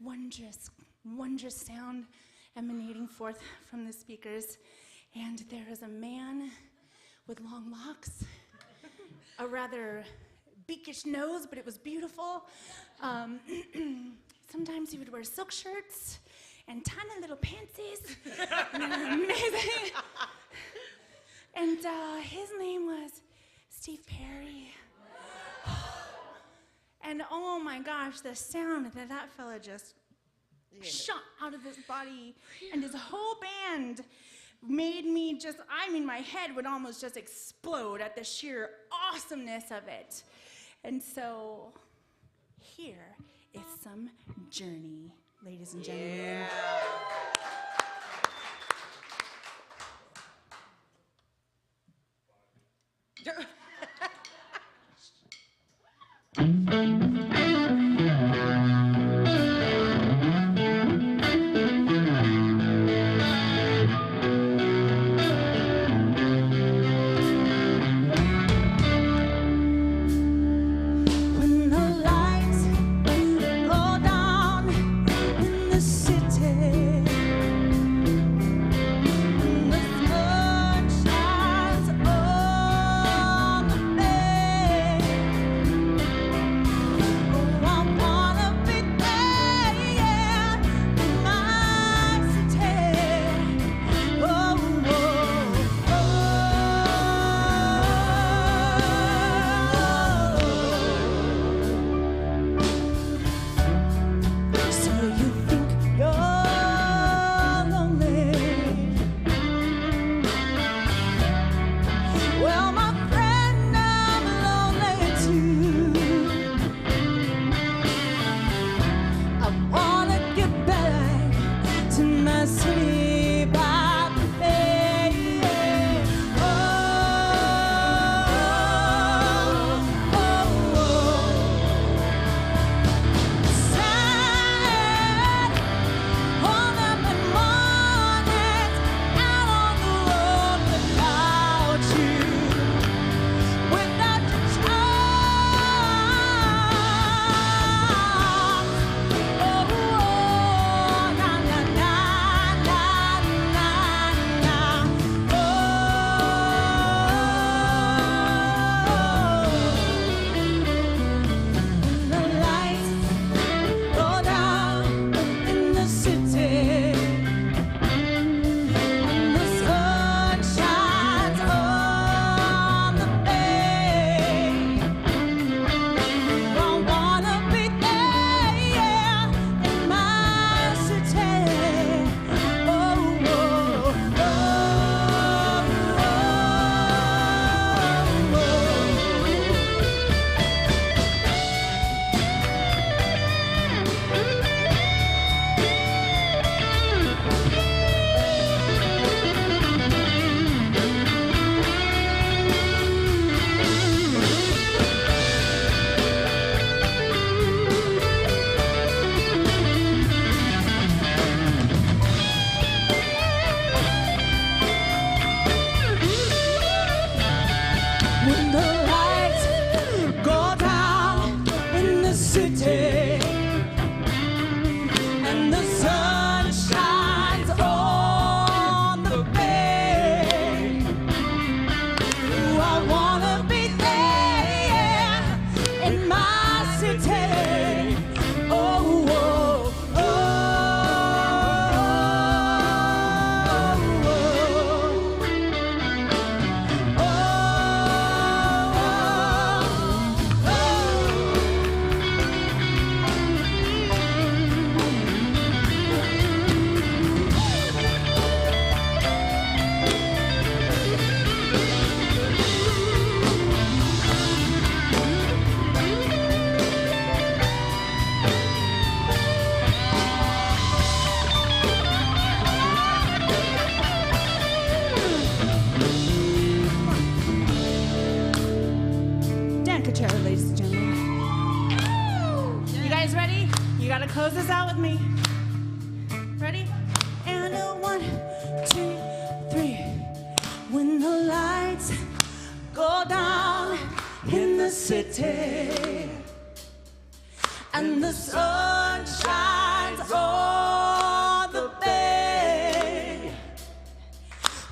wondrous, wondrous sound emanating forth from the speakers. And there was a man with long locks, a rather beakish nose, but it was beautiful. Sometimes he would wear silk shirts and tiny little pantsies. Amazing. And his name was Steve Perry. And oh my gosh, the sound that fella just shot out of his body, and his whole band made me just, my head would almost just explode at the sheer awesomeness of it. And so here is some Journey, ladies and gentlemen. When the lights go down in the city, me. Ready? And a 1, 2, 3. When the lights go down in the city and the sun shines on the bay,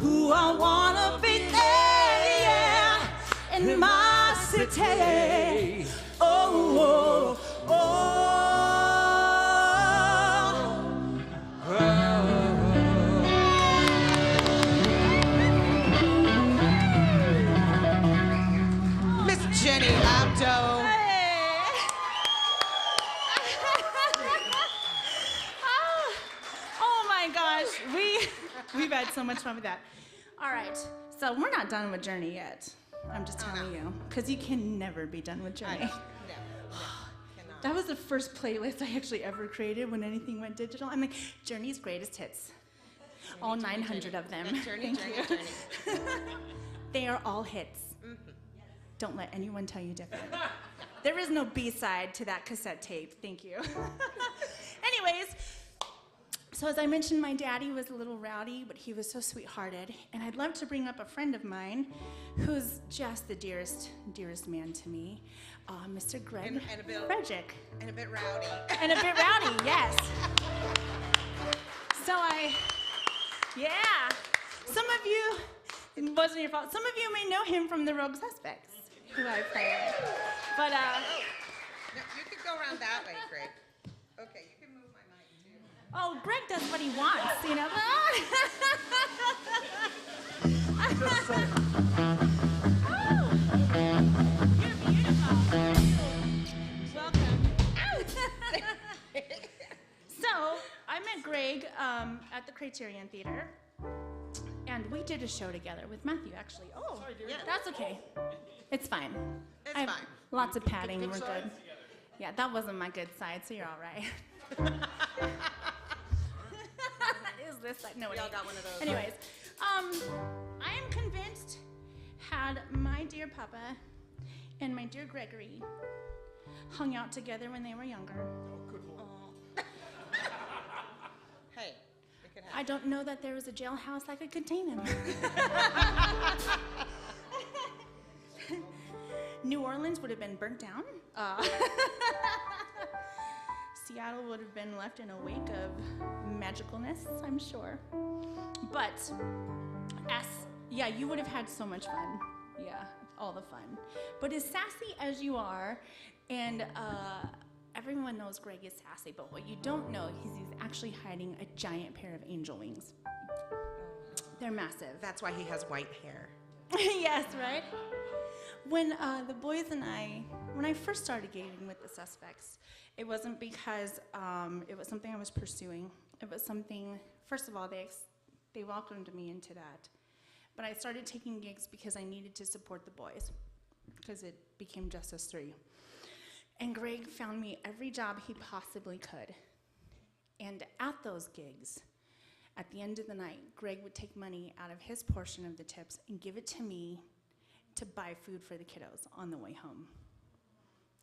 ooh, I wanna be there, yeah, in my city. Oh, oh, oh. Miss Jenni Abdo. Oh my gosh, we've had so much fun with that. All right, so we're not done with Journey yet. I'm just telling you, because you can never be done with Journey. Cannot. That was the first playlist I actually ever created when anything went digital. I'm like, Journey's greatest hits. All 900 of them. Journey. They are all hits. Don't let anyone tell you different. There is no B-side to that cassette tape. Thank you. Anyways, so as I mentioned, my daddy was a little rowdy, but he was so sweethearted. And I'd love to bring up a friend of mine who's just the dearest man to me, Mr. Greg Frederick. And a bit rowdy. And a bit rowdy, yes. So yeah. Some of you, it wasn't your fault. Some of you may know him from the Rogue Suspects, who I play with. But, No, you could go around that way, Greg. Okay, you can move my mic too. oh, Greg does what he wants, you know? You're beautiful. Welcome. So, I met Greg at the Criterion Theater, and we did a show together with Matthew, actually. Oh, Yeah. that's okay. It's fine. It's I have fine. Lots of padding, we're good. Yeah, that wasn't my good side, so you're all right. Is this side? No, it We all ain't. got one of those. Anyways, I am convinced had my dear Papa and my dear Gregory hung out together when they were younger. Hey, it could I happen. don't know that there was a jailhouse that could contain him. New Orleans would have been burnt down. Seattle would have been left in a wake of magicalness, I'm sure. But yeah, you would have had so much fun. Yeah, all the fun. But as sassy as you are, and everyone knows Greg is sassy, but what you don't know is he's actually hiding a giant pair of angel wings. They're massive. That's why he has white hair. Yes, right? When the boys and when I first started gigging with the Suspects, it wasn't because it was something I was pursuing. It was something, first of all, they welcomed me into that. But I started taking gigs because I needed to support the boys, because it became just us three. And Greg found me every job he possibly could. And at those gigs, at the end of the night, Greg would take money out of his portion of the tips and give it to me to buy food for the kiddos on the way home.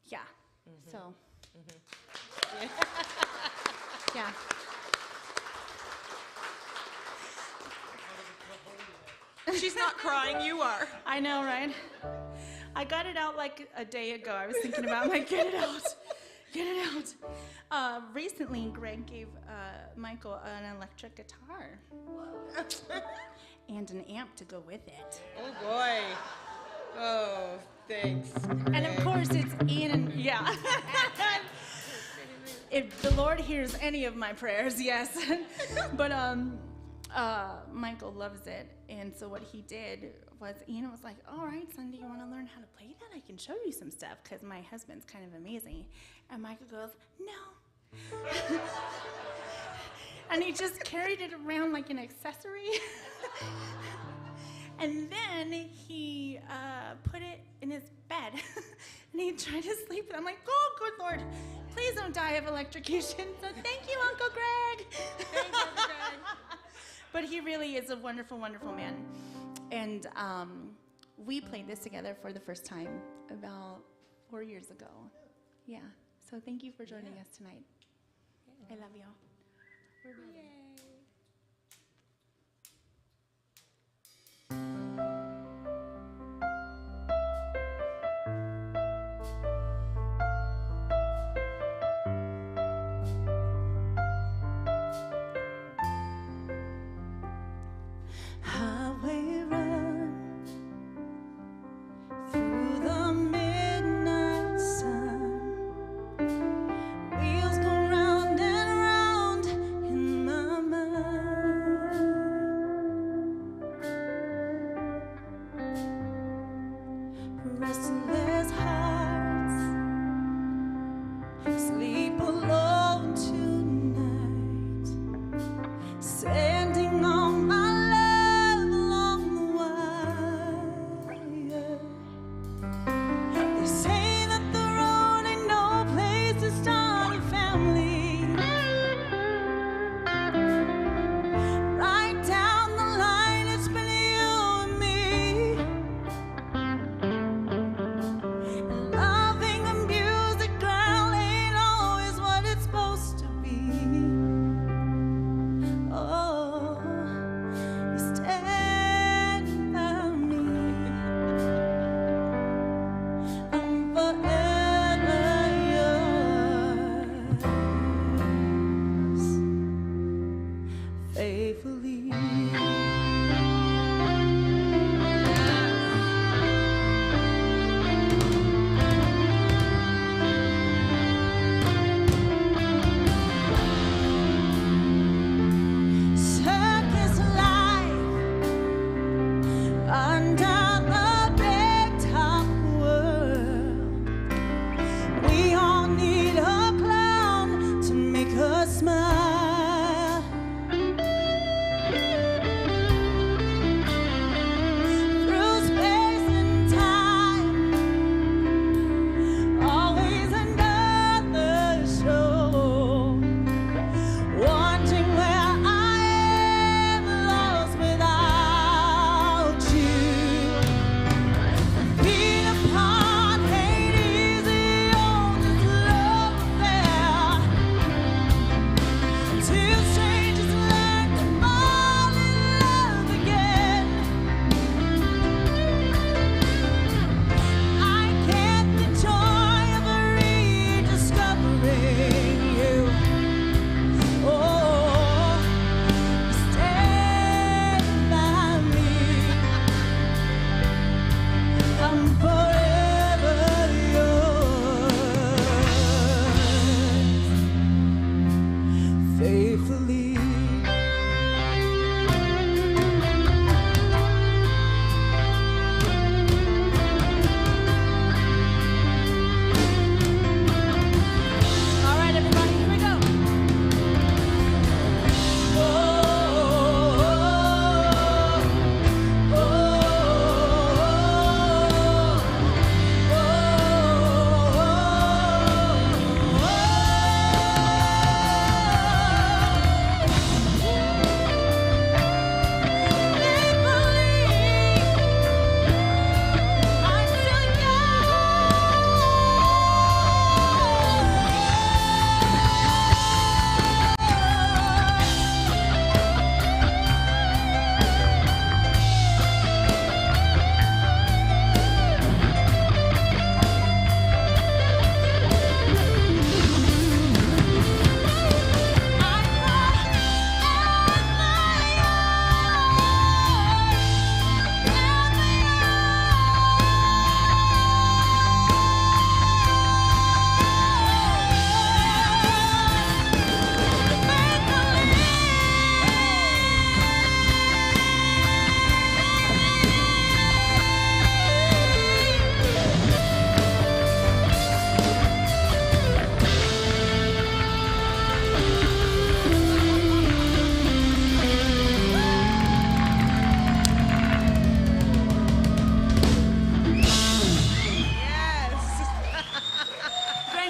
Yeah, so. Yeah. She's not crying, you are. I know, right? I got it out like a day ago. I was thinking about, I'm like, get it out. Get it out. Recently, Greg gave Michael an electric guitar and an amp to go with it. Oh boy. Oh, thanks. And of course, it's Ian and, yeah. If the Lord hears any of my prayers, yes. But Michael loves it. And so what he did was, Ian was like, all right, son, do you want to learn how to play that? I can show you some stuff, because my husband's kind of amazing. And Michael goes, no. And he just carried it around like an accessory. And then he put it in his bed, and he tried to sleep. And I'm like, oh, good Lord, please don't die of electrocution. So thank you, Uncle Greg. Thank you, Uncle Greg. But he really is a wonderful, wonderful man. And we played this together for the first time about 4 years ago. Yeah. So thank you for joining us tonight. I love you. Highway run through the midnight sun. Wheels go round and round in my mind. Restless hearts sleep alone tonight, standing on my love along the wire. They say that the road ain't no place to start a family. Right down the line, it's been you and me. And loving and music, girl, ain't always what it's supposed to be. Oh, you stand by me. I'm forever yours, faithfully. Circus life under the big top world. We all need a clown to make us smile. Through space and time, always another show. Wondering where I am, lost without you. Being apart ain't easy on this love affair. Two strangers learn to fall in love again. I get the joy of rediscovering you. Oh, stand by me. I'm forever yours, faithfully. All right, everybody, here we go.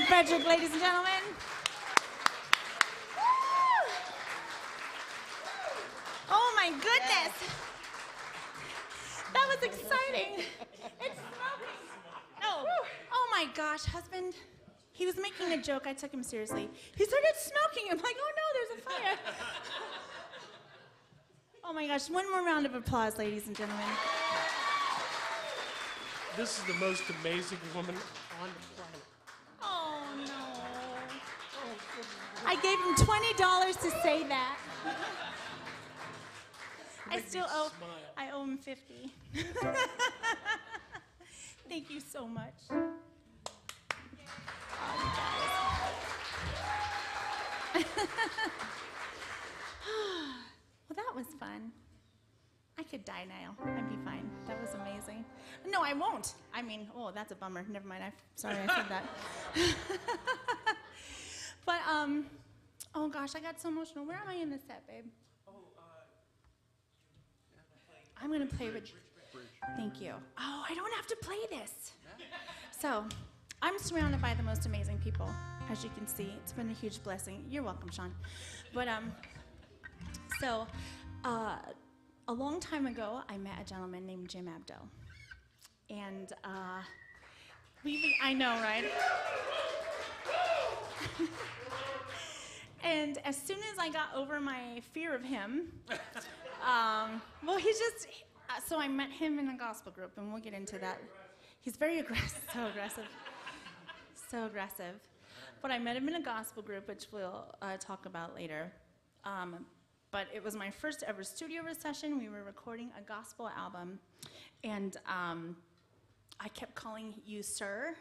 Frederick, ladies and gentlemen. Oh my goodness. That was exciting. It's smoking. Oh my gosh, husband. He was making a joke. I took him seriously. He started smoking. I'm like, oh no, there's a fire. Oh my gosh, one more round of applause, ladies and gentlemen. This is the most amazing woman on the planet. Oh no. I gave him $20 to say that. I still owe, I owe him 50. Thank you so much. Oh, you guys. Well, that was fun. I could die now. I'd be fine. That was amazing. No, I won't. I mean, oh, that's a bummer. Never mind. Sorry I said that. But, oh gosh, I got so emotional. Where am I in the set, babe? I'm going to play with... Thank you. Oh, I don't have to play this. So, I'm surrounded by the most amazing people, as you can see. It's been a huge blessing. You're welcome, Sean. But, so, a long time ago, I met a gentleman named Jim Abdo. And, I know, right? And as soon as I got over my fear of him, well, so I met him in a gospel group, and we'll get into that. He's very aggressive, so aggressive. But I met him in a gospel group, which we'll talk about later. But it was my first ever studio session. We were recording a gospel album, and I kept calling you sir,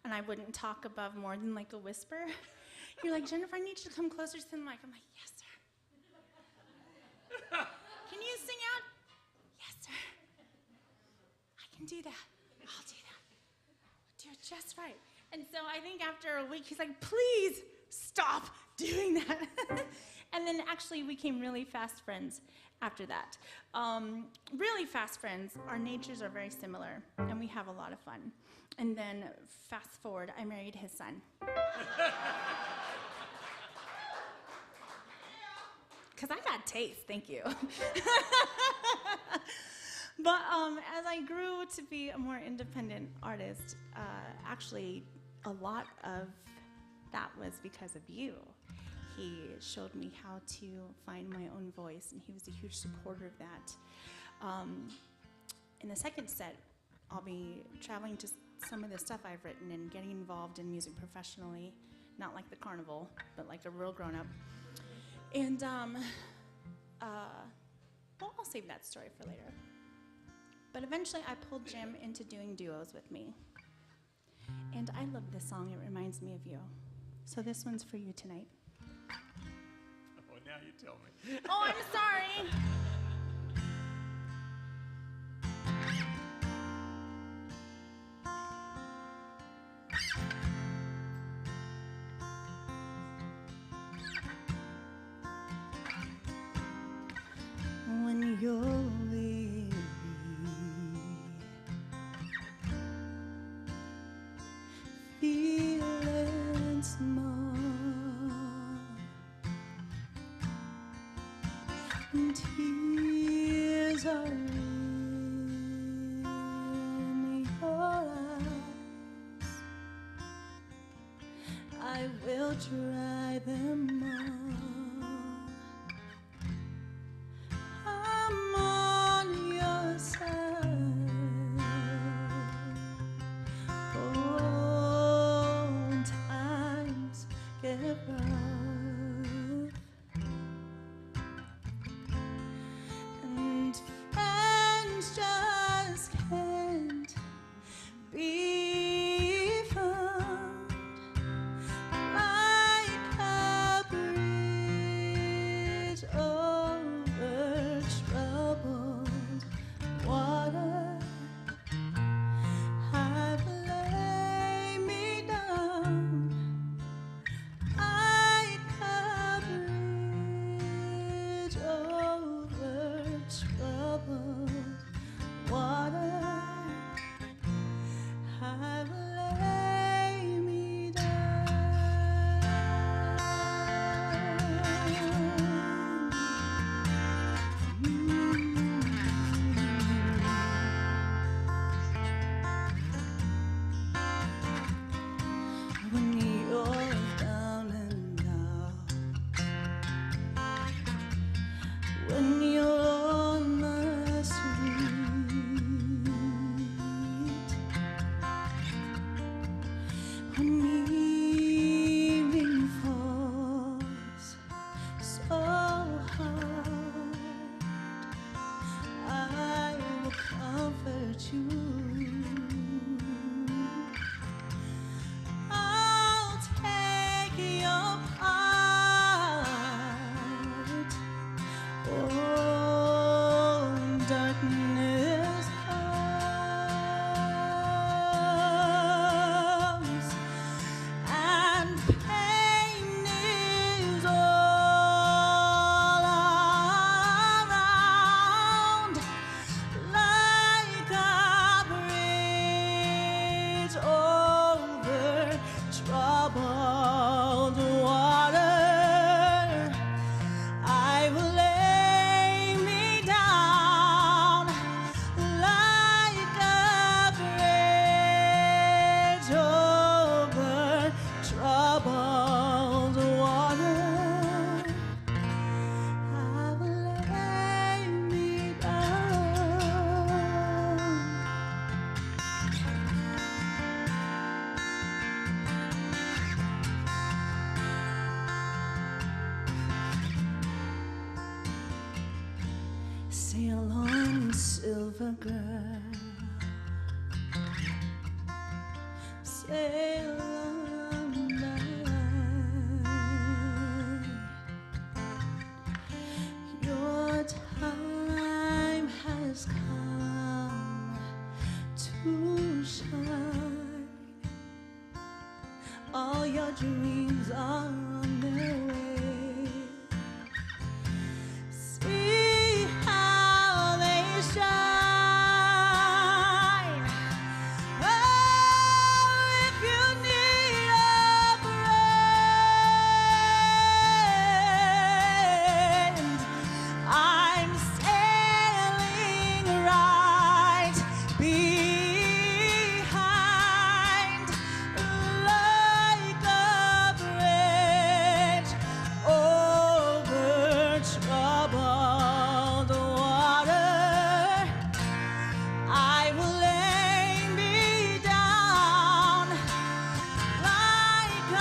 and I wouldn't talk above more than like a whisper. You're like, Jennifer, I need you to come closer to the mic. I'm like, yes, sir. Can you sing out? Yes, sir. I can do that. I'll do that. Do it just right. And so I think after a week, he's like, please stop doing that. And then actually we became really fast friends after that. Really fast friends. Our natures are very similar, and we have a lot of fun. And then fast forward, I married his son. Because I got taste, thank you. But as I grew to be a more independent artist, actually a lot of that was because of you. He showed me how to find my own voice, and he was a huge supporter of that. In the second set, I'll be traveling to some of the stuff I've written and getting involved in music professionally, not like the carnival, but like a real grown-up. And, well, I'll save that story for later. But eventually I pulled Jim into doing duos with me. And I love this song. It reminds me of you. So this one's for you tonight. Oh, now you tell me. Oh, I'm sorry. When you're weary, feeling small, and tears are in your eyes, I will dry them all. I'm on your side. Oh, when times get rough and friends just can't be found, my when you're on my street. When evening falls so hard, I will comfort you. I'll take your part. Oh, darkness comes and pain is all around, like a bridge over troubled water. I will lay me down like a bridge over troubled water. I will lay me down. Sail on, silver girl. Sail on by. Your time has come to shine. All your dreams are on their way. See how they shine. Oh, if you need a friend, I'm sailing right behind, like a bridge over troubled water. I will lay me down like a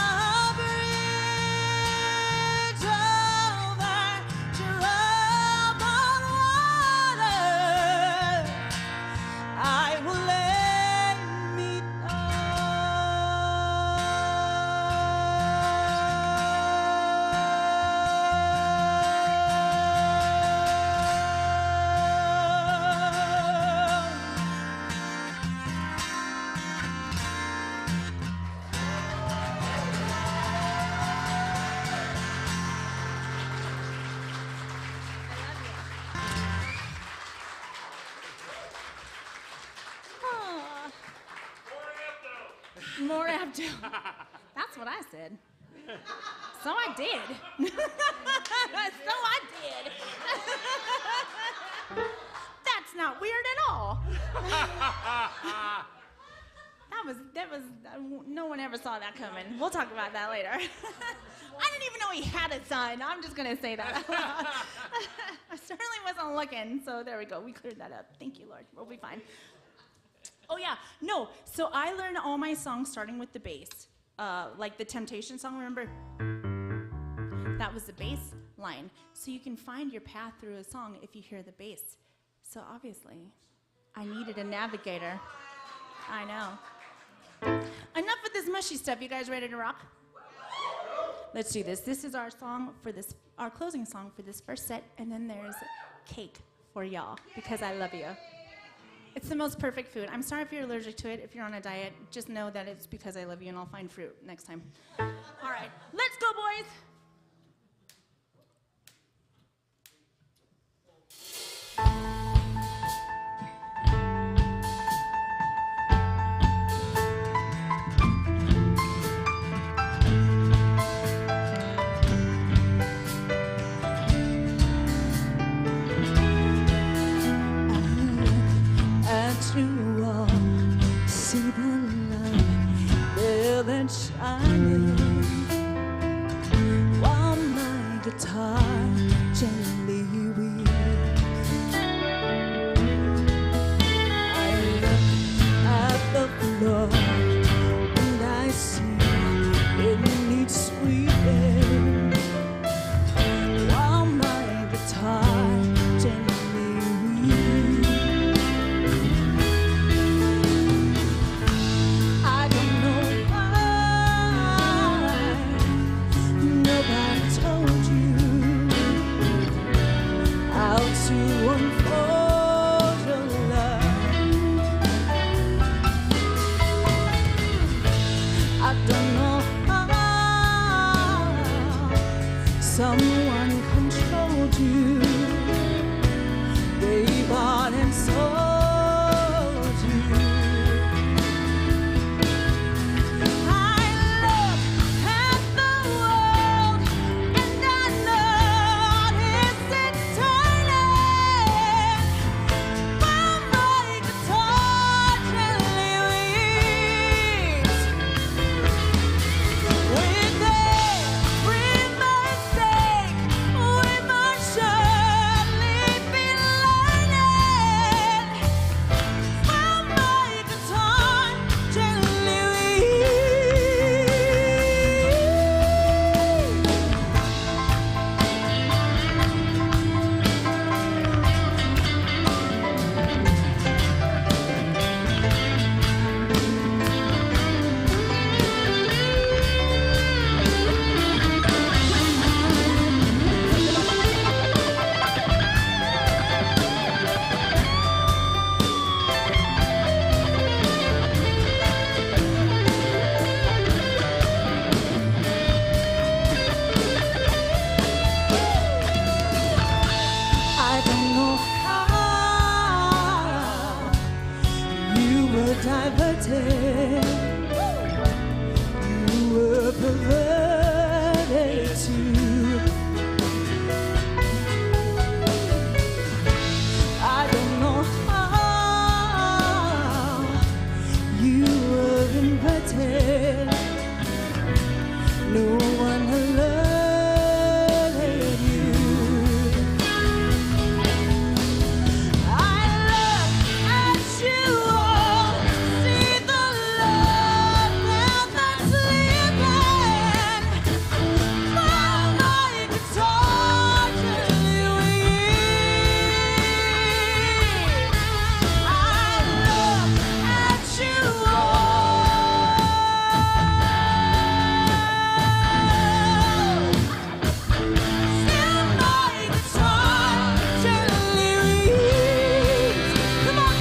bridge over troubled water. I will lay me More abdo. That's what I said. So I did. So I did. That's not weird at all. That was, no one ever saw that coming. We'll talk about that later. I didn't even know he had a son. I'm just gonna say that out loud. I certainly wasn't looking, so there we go. We cleared that up. Thank you, Lord. We'll be fine. Oh yeah, no. So I learned all my songs starting with the bass, like the Temptation song. Remember? That was the bass line. So you can find your path through a song if you hear the bass. So obviously, I needed a navigator. I know. Enough with this mushy stuff. You guys ready to rock? Let's do this. This is our song for this, our closing song for this first set, and then there's cake for y'all because I love you. It's the most perfect food. I'm sorry if you're allergic to it. If you're on a diet, just know that it's because I love you, and I'll find fruit next time. All right, let's go, boys. You all see the light there that's shining, while my guitar gently weeps. Lord, and I see it needs sweeping, while my guitar gently weeps. I don't know why nobody told you how to unfold your love. I don't know how someone controlled you. They bought and sold you. I look at the world and I notice it turning, while my guitar gently weeps. With every mistake, we must surely be learning, while my guitar gently weeps. I don't know how you were diverted, you were perverted too. I don't know how you were inverted. No one alerted you. I look at you all, see the love now that's living, while my guitar gently weeps. I look at you all, still my guitar gently weeps. Come on,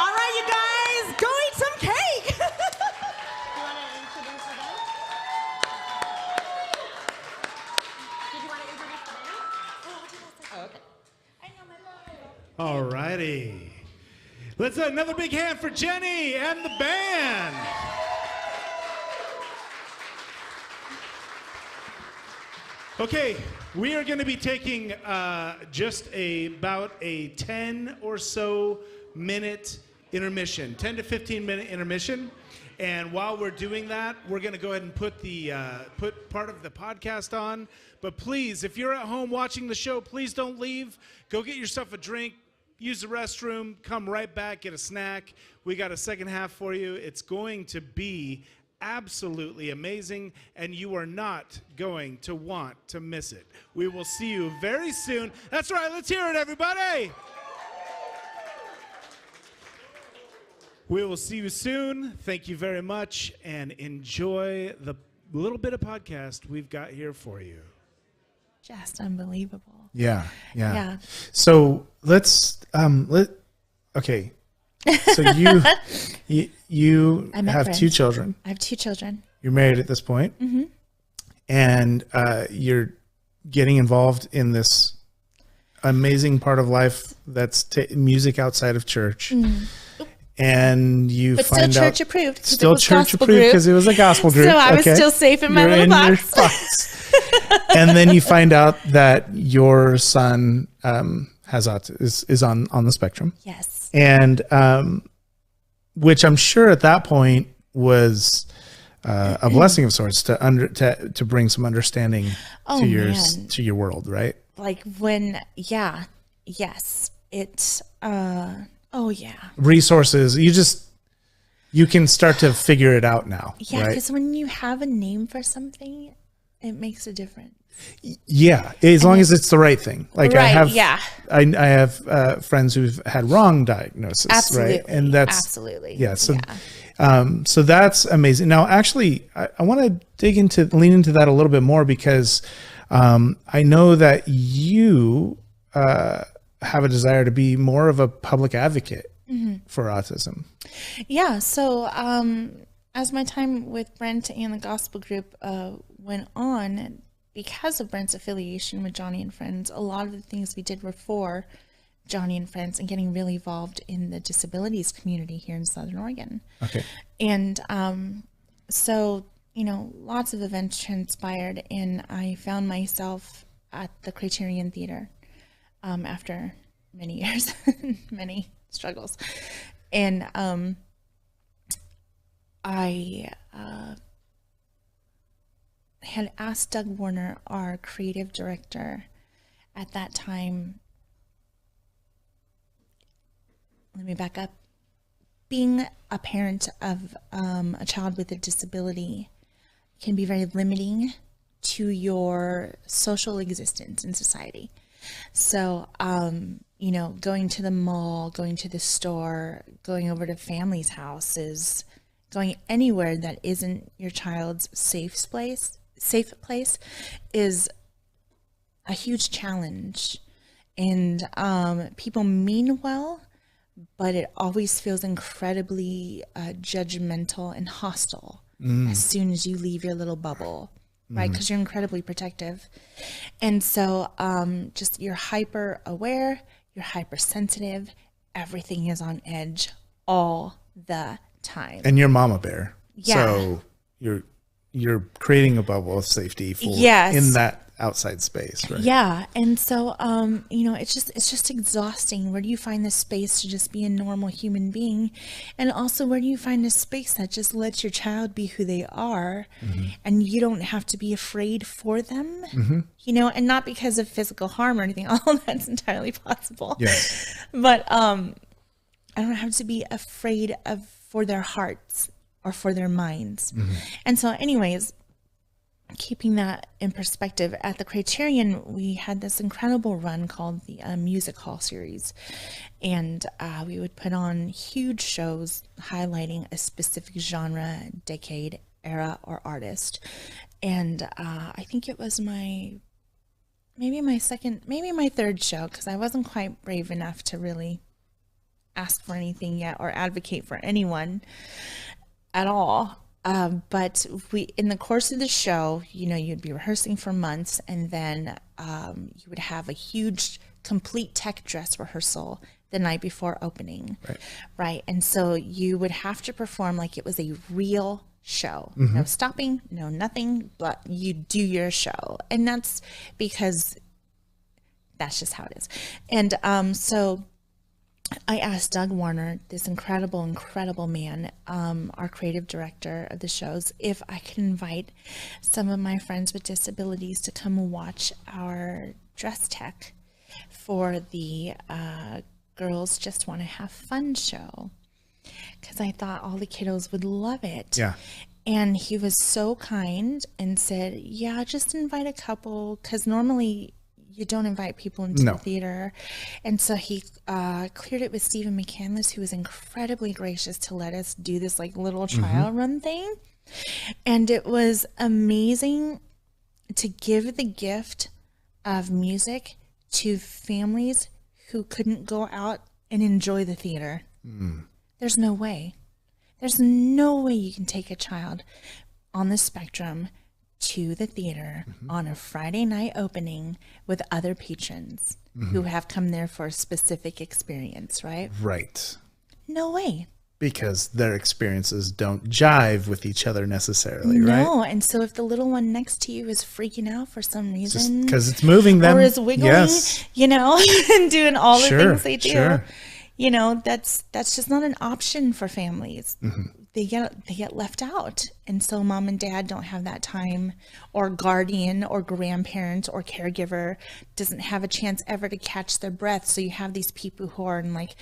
all right, you guys, go eat some cake. You want to introduce the band? Did you want to introduce the band? Oh, okay. I know my love. All righty. Let's another big hand for Jenni and the band. Okay, we are going to be taking just about a 10 or so minute intermission, 10 to 15 minute intermission. And while we're doing that, we're going to go ahead and put part of the podcast on. But please, if you're at home watching the show, please don't leave. Go get yourself a drink, use the restroom, come right back, get a snack. We got a second half for you. It's going to be absolutely amazing, and you are not going to want to miss it. We will see you very soon. That's right. Let's hear it, everybody. We will see you soon. Thank you very much, and enjoy the little bit of podcast we've got here for you. Just unbelievable. Yeah. Yeah. So let's okay. So you have friends. 2 children. I have 2 children. You're married at this point, and you're getting involved in this amazing part of life that's music outside of church. And you But find still out church approved. still church approved because it was a gospel group. So I was Okay. still safe in my You're little in your box. box. And then you find out that your son is on the spectrum, Yes. and which I'm sure at that point was a blessing of sorts to bring some understanding Oh, to your man. to your world, right? Like yes. It's oh yeah. Resources. You can start to figure it out now. Yeah, right? because when you have a name for something, it makes a difference. Yeah, as long as it's the right thing. Like I Right, have, yeah. I have friends who've had wrong diagnosis, Absolutely. right? And that's Absolutely. yeah. So that's amazing. Now, actually, I want to lean into that a little bit more because I know that you have a desire to be more of a public advocate for autism. Yeah. So as my time with Brent and the gospel group went on, because of Brent's affiliation with Johnny and Friends, a lot of the things we did were for Johnny and Friends and getting really involved in the disabilities community here in Southern Oregon. Okay. And so, lots of events transpired, and I found myself at the Criterion Theater after many years, many struggles. And I had asked Doug Warner, our creative director at that time, let me back up. Being a parent of a child with a disability can be very limiting to your social existence in society. So, going to the mall, going to the store, going over to family's houses, going anywhere that isn't your child's safe place is a huge challenge. And people mean well, but it always feels incredibly judgmental and hostile as soon as you leave your little bubble, right? Because you're incredibly protective. And so just you're hyper aware, you're hypersensitive, everything is on edge all the time. And you're mama bear. Yeah. So you're creating a bubble of safety for Yes. in that outside space, right? Yeah. And so, it's just exhausting. Where do you find the space to just be a normal human being? And also, where do you find a space that just lets your child be who they are and you don't have to be afraid for them, and not because of physical harm or anything. All that's entirely possible. Yes. But I don't have to be afraid for their hearts or for their minds. And so anyways, keeping that in perspective, at the Criterion, we had this incredible run called the Music Hall Series. And we would put on huge shows highlighting a specific genre, decade, era, or artist. And I think it was my third show, because I wasn't quite brave enough to really ask for anything yet or advocate for anyone at all. But in the course of the show, you'd be rehearsing for months, and then you would have a huge, complete tech dress rehearsal the night before opening, right? And so you would have to perform like it was a real show. No stopping, no nothing, but you do your show. And that's because that's just how it is. And so I asked Doug Warner, this incredible, incredible man, our creative director of the shows, if I could invite some of my friends with disabilities to come watch our dress tech for the Girls Just Want to Have Fun show. Because I thought all the kiddos would love it. Yeah. And he was so kind and said, yeah, just invite a couple, because normally you don't invite people into the theater. And so he cleared it with Stephen McCandless, who was incredibly gracious to let us do this like little trial run thing. And it was amazing to give the gift of music to families who couldn't go out and enjoy the theater. There's no way. There's no way you can take a child on the spectrum to the theater on a Friday night opening with other patrons who have come there for a specific experience, right? Right. No way. Because their experiences don't jive with each other necessarily, right? No, and so if the little one next to you is freaking out for some reason, Because it's moving them. or is wiggling, you know, and doing all the things they do, Sure. you know, that's just not an option for families. They get left out, and so mom and dad don't have that time, or guardian or grandparent or caregiver doesn't have a chance ever to catch their breath. So you have these people who are in like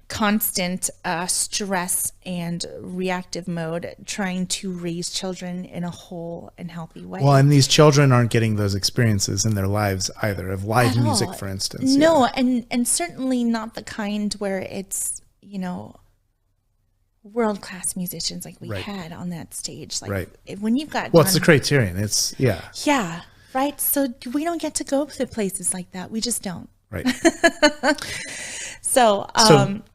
constant stress and reactive mode, trying to raise children in a whole and healthy way. Well, and these children aren't getting those experiences in their lives either, of live music, for instance. No, and certainly not the kind where it's, you know, world-class musicians like we had on that stage. Like when you've got It's the criterion. It's yeah, right. So we don't get to go to places like that. We just don't. Right. So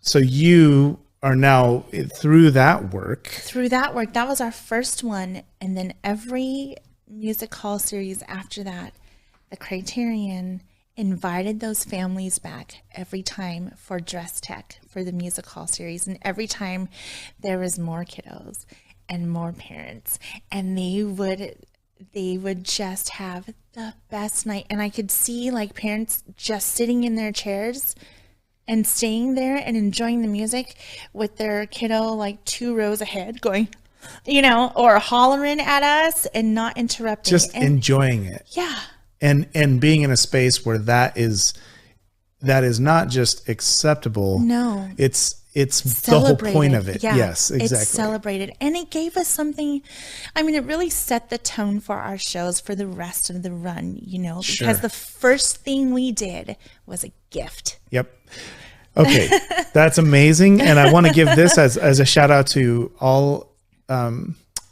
so you are now through that work. That was our first one, and then every music hall series after that, the Criterion invited those families back every time for dress tech for the music hall series, and every time there was more kiddos and more parents, and they would just have the best night. And I could see like parents just sitting in their chairs and staying there and enjoying the music with their kiddo like 2 rows ahead going, you know, or hollering at us and not interrupting, Just enjoying it. Yeah. And being in a space where that is not just acceptable. No. It's the whole point of it. Yeah, Yes, exactly. It's celebrated. And it gave us something, I mean, it really set the tone for our shows for the rest of the run, you know, because the first thing we did was a gift. Yep. Okay. That's amazing. And I want to give this as a shout out to all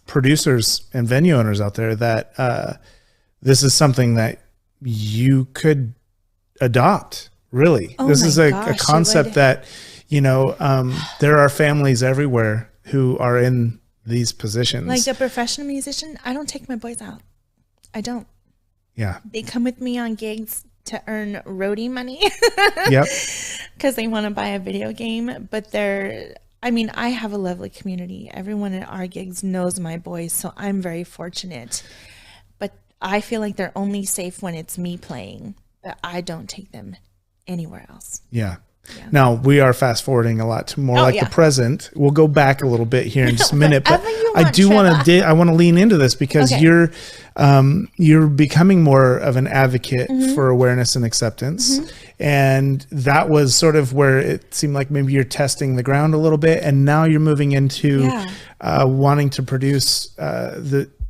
producers and venue owners out there that this is something that you could adopt, really. This is a concept that, you know, there are families everywhere who are in these positions. Like a professional musician, I don't take my boys out. I don't. Yeah. They come with me on gigs to earn roadie money. Yep. Because they want to buy a video game. But I mean, I have a lovely community. Everyone at our gigs knows my boys, so I'm very fortunate. But I feel like they're only safe when it's me playing. But I don't take them anywhere else. Yeah. Now we are fast forwarding a lot to more the present. We'll go back a little bit here in just a minute, but I do want to I want to lean into this because you're becoming more of an advocate for awareness and acceptance, and that was sort of where it seemed like maybe you're testing the ground a little bit, and now you're moving into wanting to produce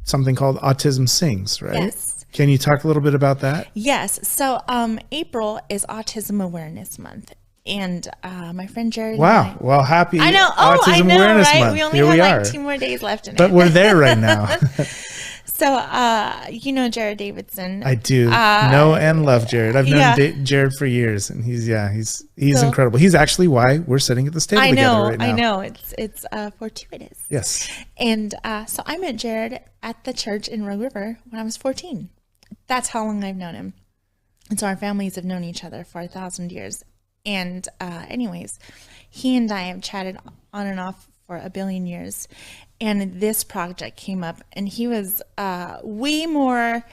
something called Autism Sings, right? Yes. Can you talk a little bit about that? Yes. So April is Autism Awareness Month. And my friend Jared. Wow. Well, happy Autism I know, Awareness right? Month. We only Here have we like 2 more days left in it. But we're there right now. So, you know Jared Davidson. I do know and love Jared. I've known Jared for years, and he's incredible. He's actually why we're sitting at this table together right now. I know. It's fortuitous. Yes. And so I met Jared at the church in Rogue River when I was 14. That's how long I've known him. And so our families have known each other for 1,000 years. And anyways, he and I have chatted on and off for 1 billion years. And this project came up, and he was way more,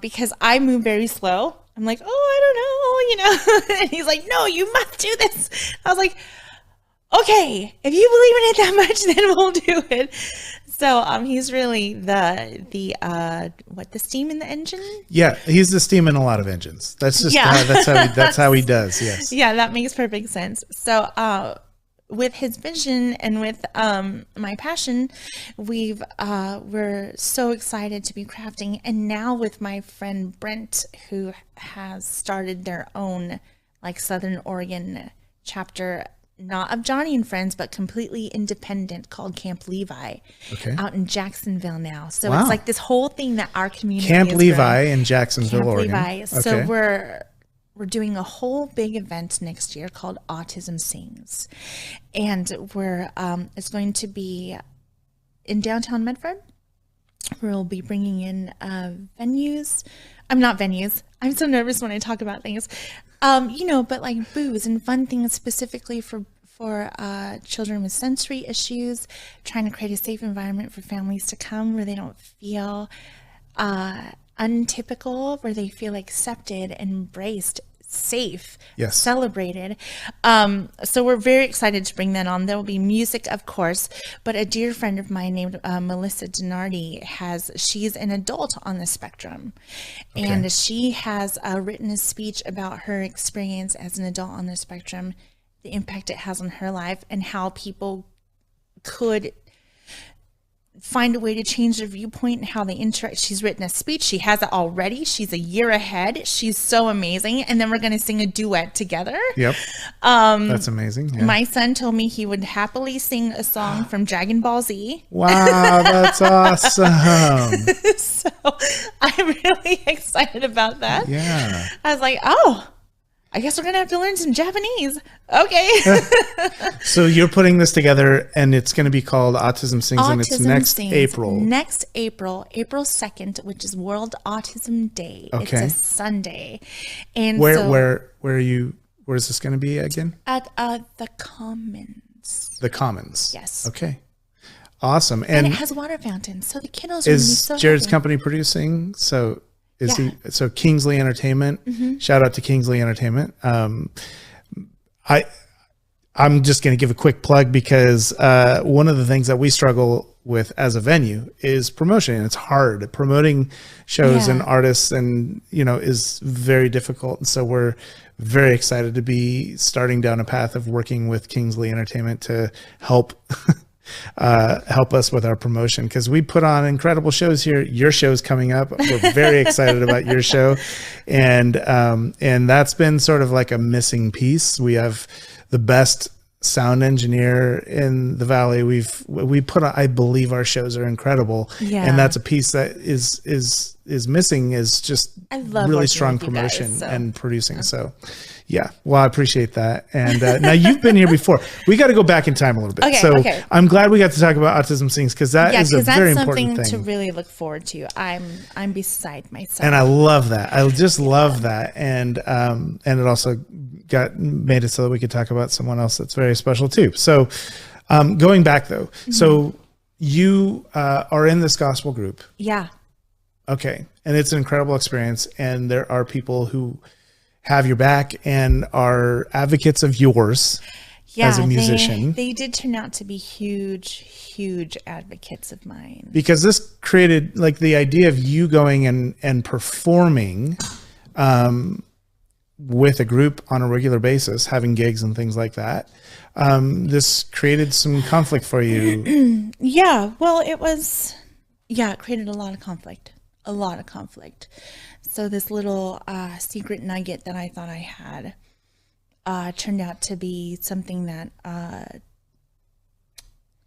because I move very slow. I'm like, oh, I don't know, and he's like, no, you must do this. I was like, okay, if you believe in it that much, then we'll do it. So he's really the steam in the engine? Yeah, he's the steam in a lot of engines. That's just that's how he does. Yes. Yeah, that makes perfect sense. So with his vision and with my passion, we're so excited to be crafting. And now with my friend Brent, who has started their own like Southern Oregon chapter, not of Johnny and Friends, but completely independent, called Camp Livve, out in Jacksonville now. So Wow. it's like this whole thing that our community Camp has Livve grown. in Jacksonville, Camp Oregon. Livve. So Okay. we're doing a whole big event next year called Autism Sings, and it's going to be in downtown Medford. We'll be bringing in venues. I'm not venues. I'm so nervous when I talk about things. But like booze and fun things specifically for children with sensory issues, trying to create a safe environment for families to come where they don't feel untypical, where they feel accepted, embraced, safe, Yes. celebrated. So we're very excited to bring that on. There will be music, of course, but a dear friend of mine named Melissa Denardi she's an adult on the spectrum, and she has written a speech about her experience as an adult on the spectrum, the impact it has on her life, and how people could find a way to change their viewpoint and how they interact. She's written a speech. She has it already. She's a year ahead. She's so amazing. And then we're going to sing a duet together. Yep. That's amazing. Yeah. My son told me he would happily sing a song from Dragon Ball Z. Wow, that's awesome. So I'm really excited about that. Yeah. I was like, oh, I guess we're going to have to learn some Japanese. Okay. So you're putting this together, and it's going to be called Autism Sings, and it's Autism next Sings. April. Next April 2nd, which is World Autism Day. Okay. It's a Sunday. And Where so is this going to be again? at the Commons. The Commons. Yes. Okay. Awesome. And And it has water fountains, so the kiddos are going to be is so Jared's happy. company producing? So is Yeah. he? So Kingsley Entertainment. Shout out to Kingsley Entertainment. I'm just going to give a quick plug because one of the things that we struggle with as a venue is promotion. And it's hard. Promoting shows Yeah. and artists and, is very difficult. And so we're very excited to be starting down a path of working with Kingsley Entertainment to help help us with our promotion, because we put on incredible shows here. Your show's coming up. We're very excited about your show. And that's been sort of like a missing piece. We have the best sound engineer in the Valley. We put on, I believe our shows are incredible. Yeah. And that's a piece that is missing, is just I love really working strong with you guys, promotion so. and producing. So yeah, well, I appreciate that. And now you've been here before. We got to go back in time a little bit. Okay, So okay. I'm glad we got to talk about Autism Sings, because that is a because very that's something important to thing. really look forward to. I'm beside myself. And I love that. I just love that. And it also made it so that we could talk about someone else that's very special too. So going back though, so you are in this gospel group. Yeah. Okay. And it's an incredible experience. And there are people who have your back and are advocates of yours as a musician. They did turn out to be huge advocates of mine. Because this created like the idea of you going and performing with a group on a regular basis, having gigs and things like that. This created some conflict for you. Yeah, well, it created a lot of conflict. So this little secret nugget that I thought I had turned out to be something that,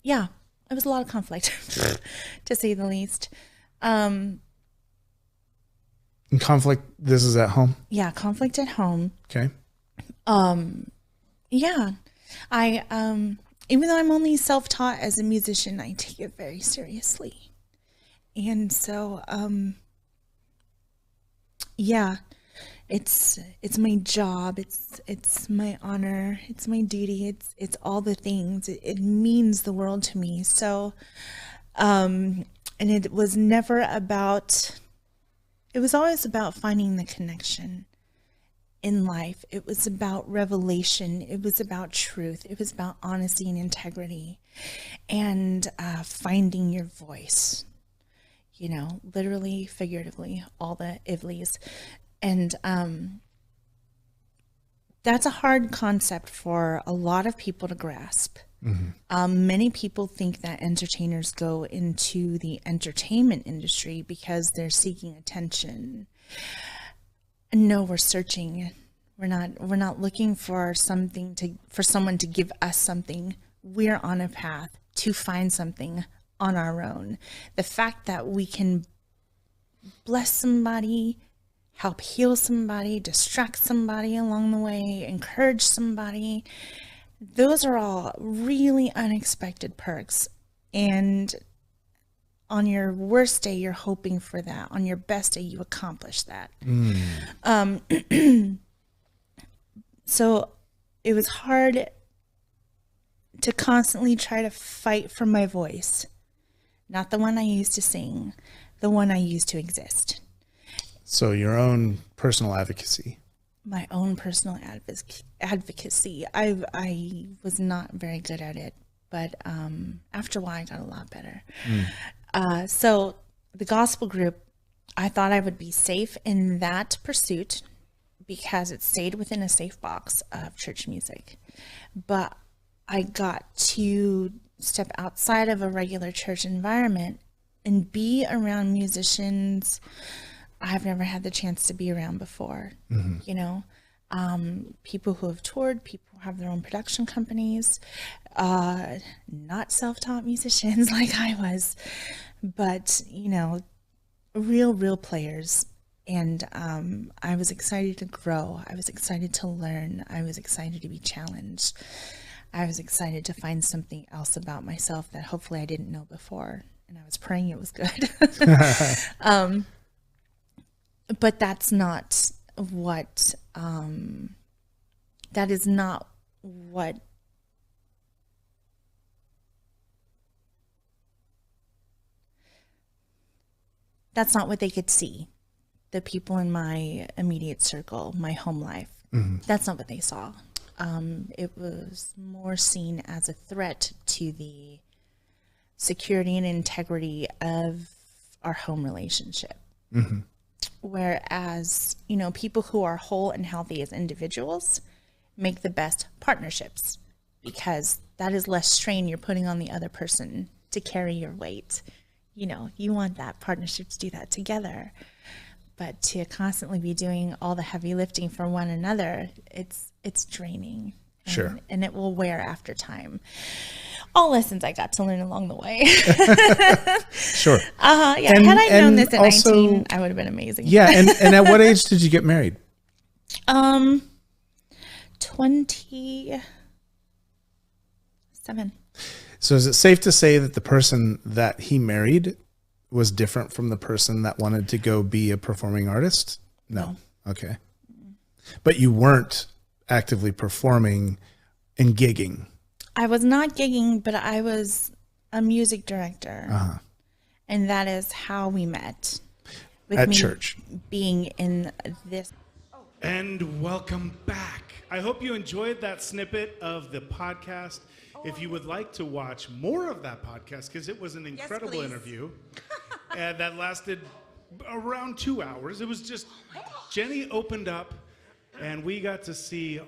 it was a lot of conflict, to say the least. And conflict, this is at home. Yeah, conflict at home. Okay. Yeah, I even though I'm only self-taught as a musician, I take it very seriously. And so, it's my job, it's my honor, it's my duty, it's all the things. It means the world to me. So, and it was never about, it was always about finding the connection. in life. It was about revelation. It was about truth. It was about honesty and integrity, and finding your voice. You know, literally, figuratively, all the Ivleys. And that's a hard concept for a lot of people to grasp. Many people think that entertainers go into the entertainment industry because they're seeking attention. No, we're searching. We're not looking for for someone to give us something. We're on a path to find something on our own. The fact that we can bless somebody, help heal somebody, distract somebody along the way, encourage somebody, those are all really unexpected perks. And on your worst day, you're hoping for that. On your best day, you accomplish that. So it was hard to constantly try to fight for my voice. Not the one I used to sing, the one I used to exist. So your own personal advocacy. My own personal advocacy. I was not very good at it, but after a while I got a lot better. So the gospel group, I thought I would be safe in that pursuit because it stayed within a safe box of church music. But I got to step outside of a regular church environment and be around musicians I've never had the chance to be around before. You know, people who have toured, people who have their own production companies, not self-taught musicians like I was, but, you know, real players. And I was excited to grow. I was excited to learn. I was excited to be challenged. I was excited to find something else about myself that hopefully I didn't know before. And I was praying it was good. But that's not what, that is not what, that's not what they could see. The people in my immediate circle, my home life, that's not what they saw. It was more seen as a threat to the security and integrity of our home relationship. Whereas, you know, people who are whole and healthy as individuals make the best partnerships because that is less strain you're putting on the other person to carry your weight. You know, you want that partnership to do that together. But to constantly be doing all the heavy lifting for one another, it's draining. Sure. And it will wear after time. All lessons I got to learn along the way. Sure. Yeah. And- Had I known and this at also- 19, I would have been amazing. Yeah. And at what age did you get married? 27. So is it safe to say that the person that he married was different from the person that wanted to go be a performing artist? No. Okay. But you weren't actively performing and gigging. I was not gigging, but I was a music director. And that is how we met. With At me church. Being in this. And welcome back. I hope you enjoyed that snippet of the podcast. If you would like to watch more of that podcast, because it was an incredible please. interview, and that lasted around 2 hours. It was just, Jenni opened up, and we got to see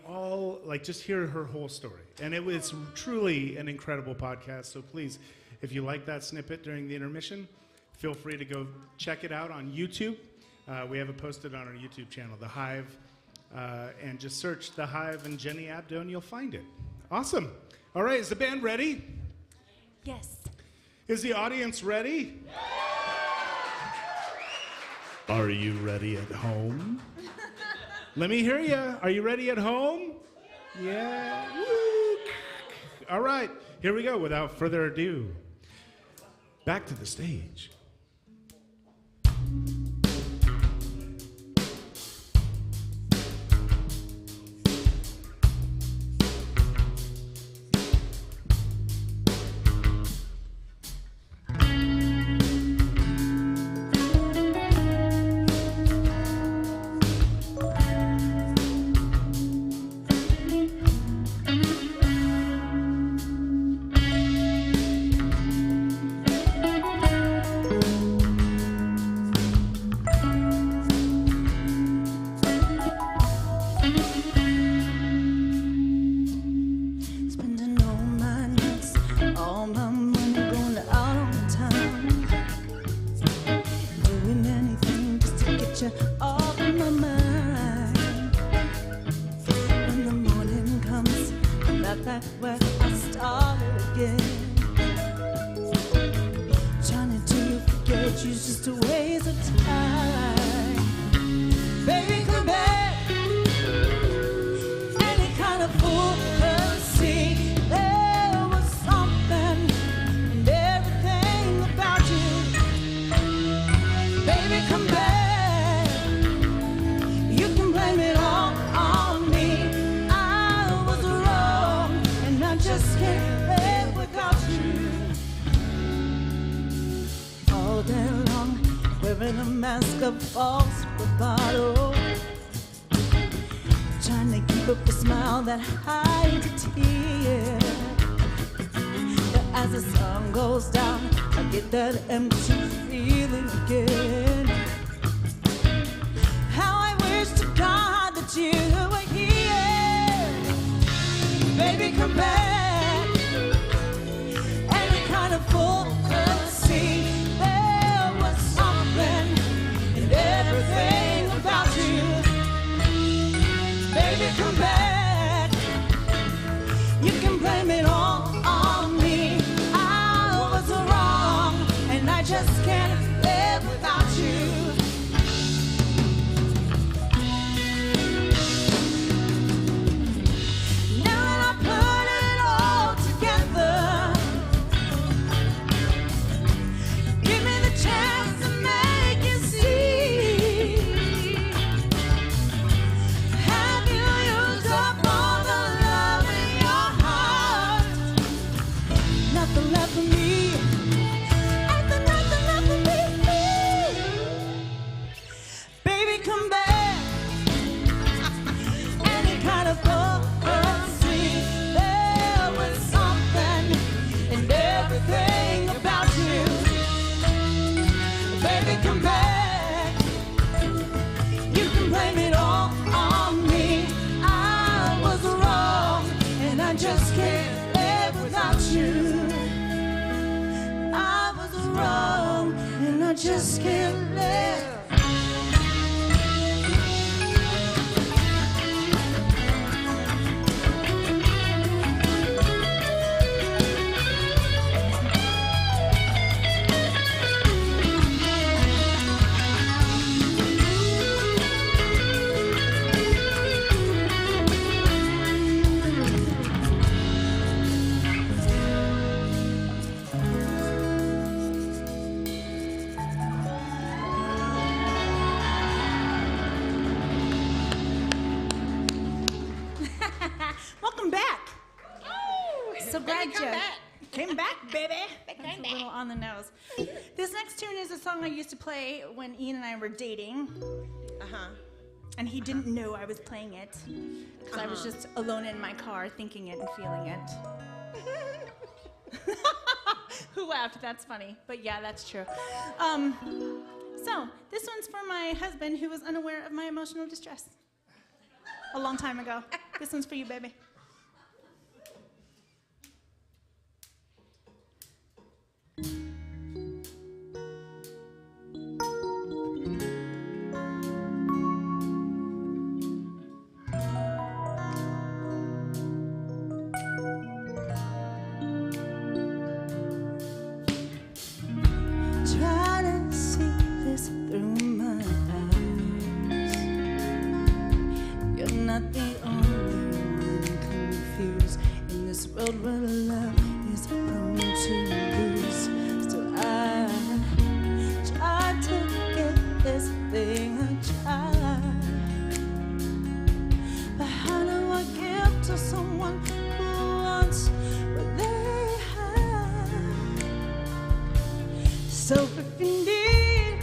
just hear her whole story. And it was truly an incredible podcast. So please, if you like that snippet during the intermission, feel free to go check it out on YouTube. We have it posted on our YouTube channel, The Hive, and just search The Hive and Jenni Abdo, and you'll find it. Awesome. All right, is the band ready? Yes. Is the audience ready? Are you ready at home? Let me hear you. Are you ready at home? Yeah. Woo. All right, here we go. Without further ado, back to the stage. you's just a waste of time. Baby, come back. Any kind of fool could see there was something and everything about you. Baby, come back. You can blame it all on me. I was wrong, and I just can't live without you. All day long, wearing a mask of false bravado, trying to keep up a smile that hides a tear. But as the sun goes down, I get that empty feeling again. How I wish to God that you were here. Baby, come back. Any kind of fool could see there was something in everything about you. Baby, come back. You can blame it all on me. I was wrong, and I just can't live without you. Now that I put it all together, give me the chance to make you see. Have you used up all the love in your heart? Nothing left for me. Ain't there nothing left for me? Baby, come back. Any kind of prophecy, there was something in everything about you. Baby, come back. You can blame it all on me. I was wrong, and I just can't live without you. I was wrong, and I just can't live. Welcome back. So glad you came back, baby. That's a little on the nose. This next tune is a song I used to play when Ian and I were dating. And he didn't know I was playing it. Because I was just alone in my car thinking it and feeling it. Who laughed? That's funny. But yeah, that's true. So this one's for my husband who was unaware of my emotional distress a long time ago. This one's for you, baby. Try to see this through my eyes. You're not the only one confused in this world where love is prone to lose. Still, I try to get this thing I try. But how do I give to someone who wants what they have? So if you need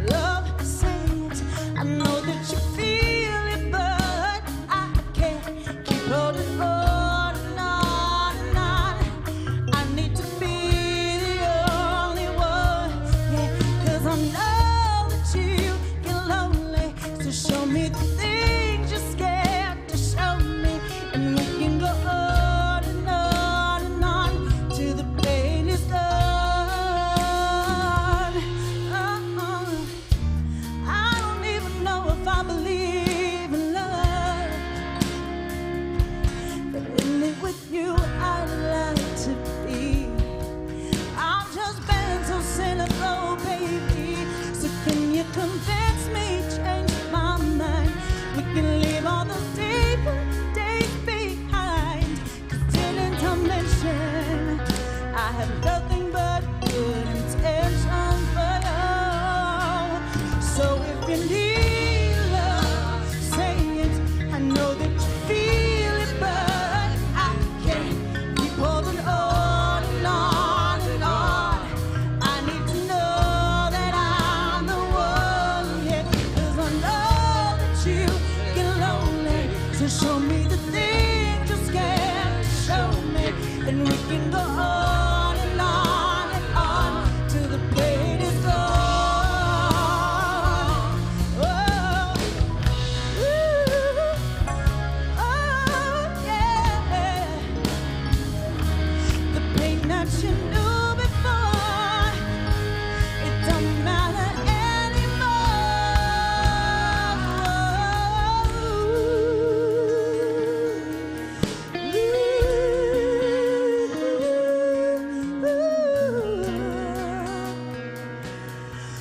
love, say it. I know that you feel it, but I can't keep holding on and on and on. I need to be the only one, yeah. 'Cause I know that you get lonely, so show me the things you're scared to show me, and we can go on and on and on till the pain is done. Oh,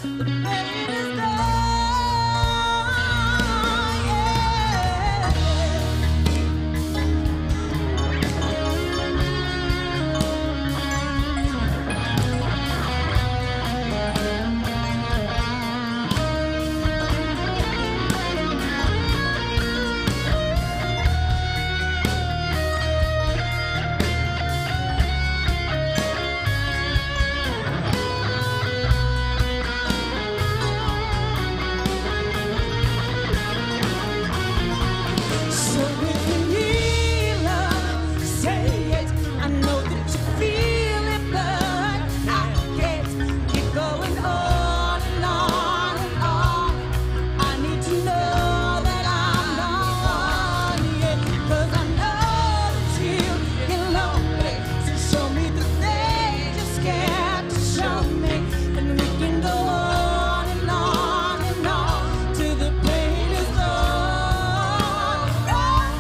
The pain is gone, So if you need love, say it. I know that you feel it, but I can't keep going on and on and on. I need to know that I'm not on yet, 'cause I know that you get lonely. So show me the things you're scared to show me, and we can go on and on and on till the pain is gone.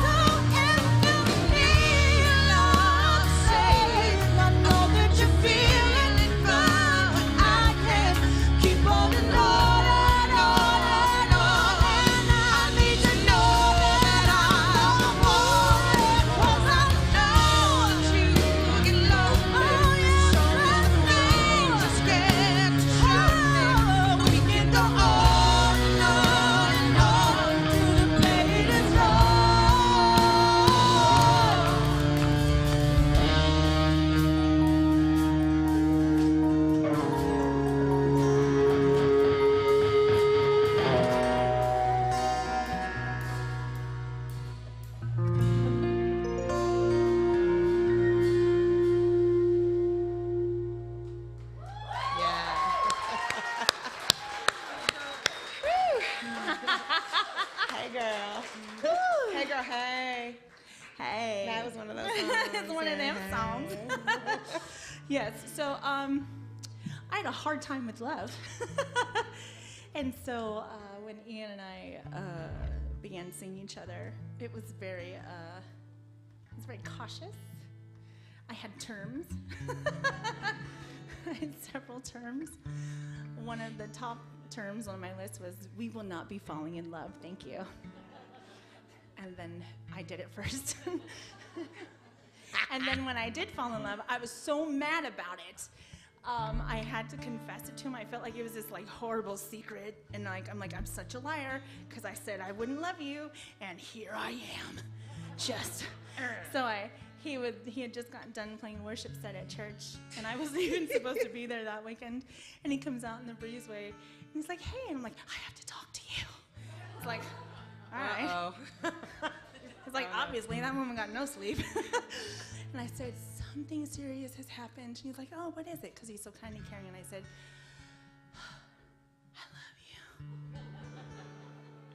So if you need love, say it. I know that you're feeling it, but I can't keep holding on and on and on. And I need to know that I'm on it, 'cause I know that you get lonely. So the things you're scared to show me, we can go on and on and on till the pain is gone. Hey, girl. Hey, girl, hey. Hey. That was one of those songs. It's one of them songs. Yes. So I had a hard time with love, and so when Ian and I began seeing each other, it was very cautious. I had terms. I had several terms. One of the top terms on my list was, "We will not be falling in love, thank you." And then I did it first. And then when I did fall in love, I was so mad about it. I had to confess it to him. I felt like it was this like horrible secret, and I'm such a liar because I said I wouldn't love you, and here I am, just. So he had just gotten done playing worship set at church, and I wasn't even supposed to be there that weekend. And he comes out in the breezeway, and he's like, "Hey," and I'm like, "I have to talk to you." It's like, all right. Uh-oh. It's like, obviously, that woman got no sleep. And I said, "Something serious has happened." And he's like, "Oh, what is it?" Because he's so kind and caring. And I said, "I love you."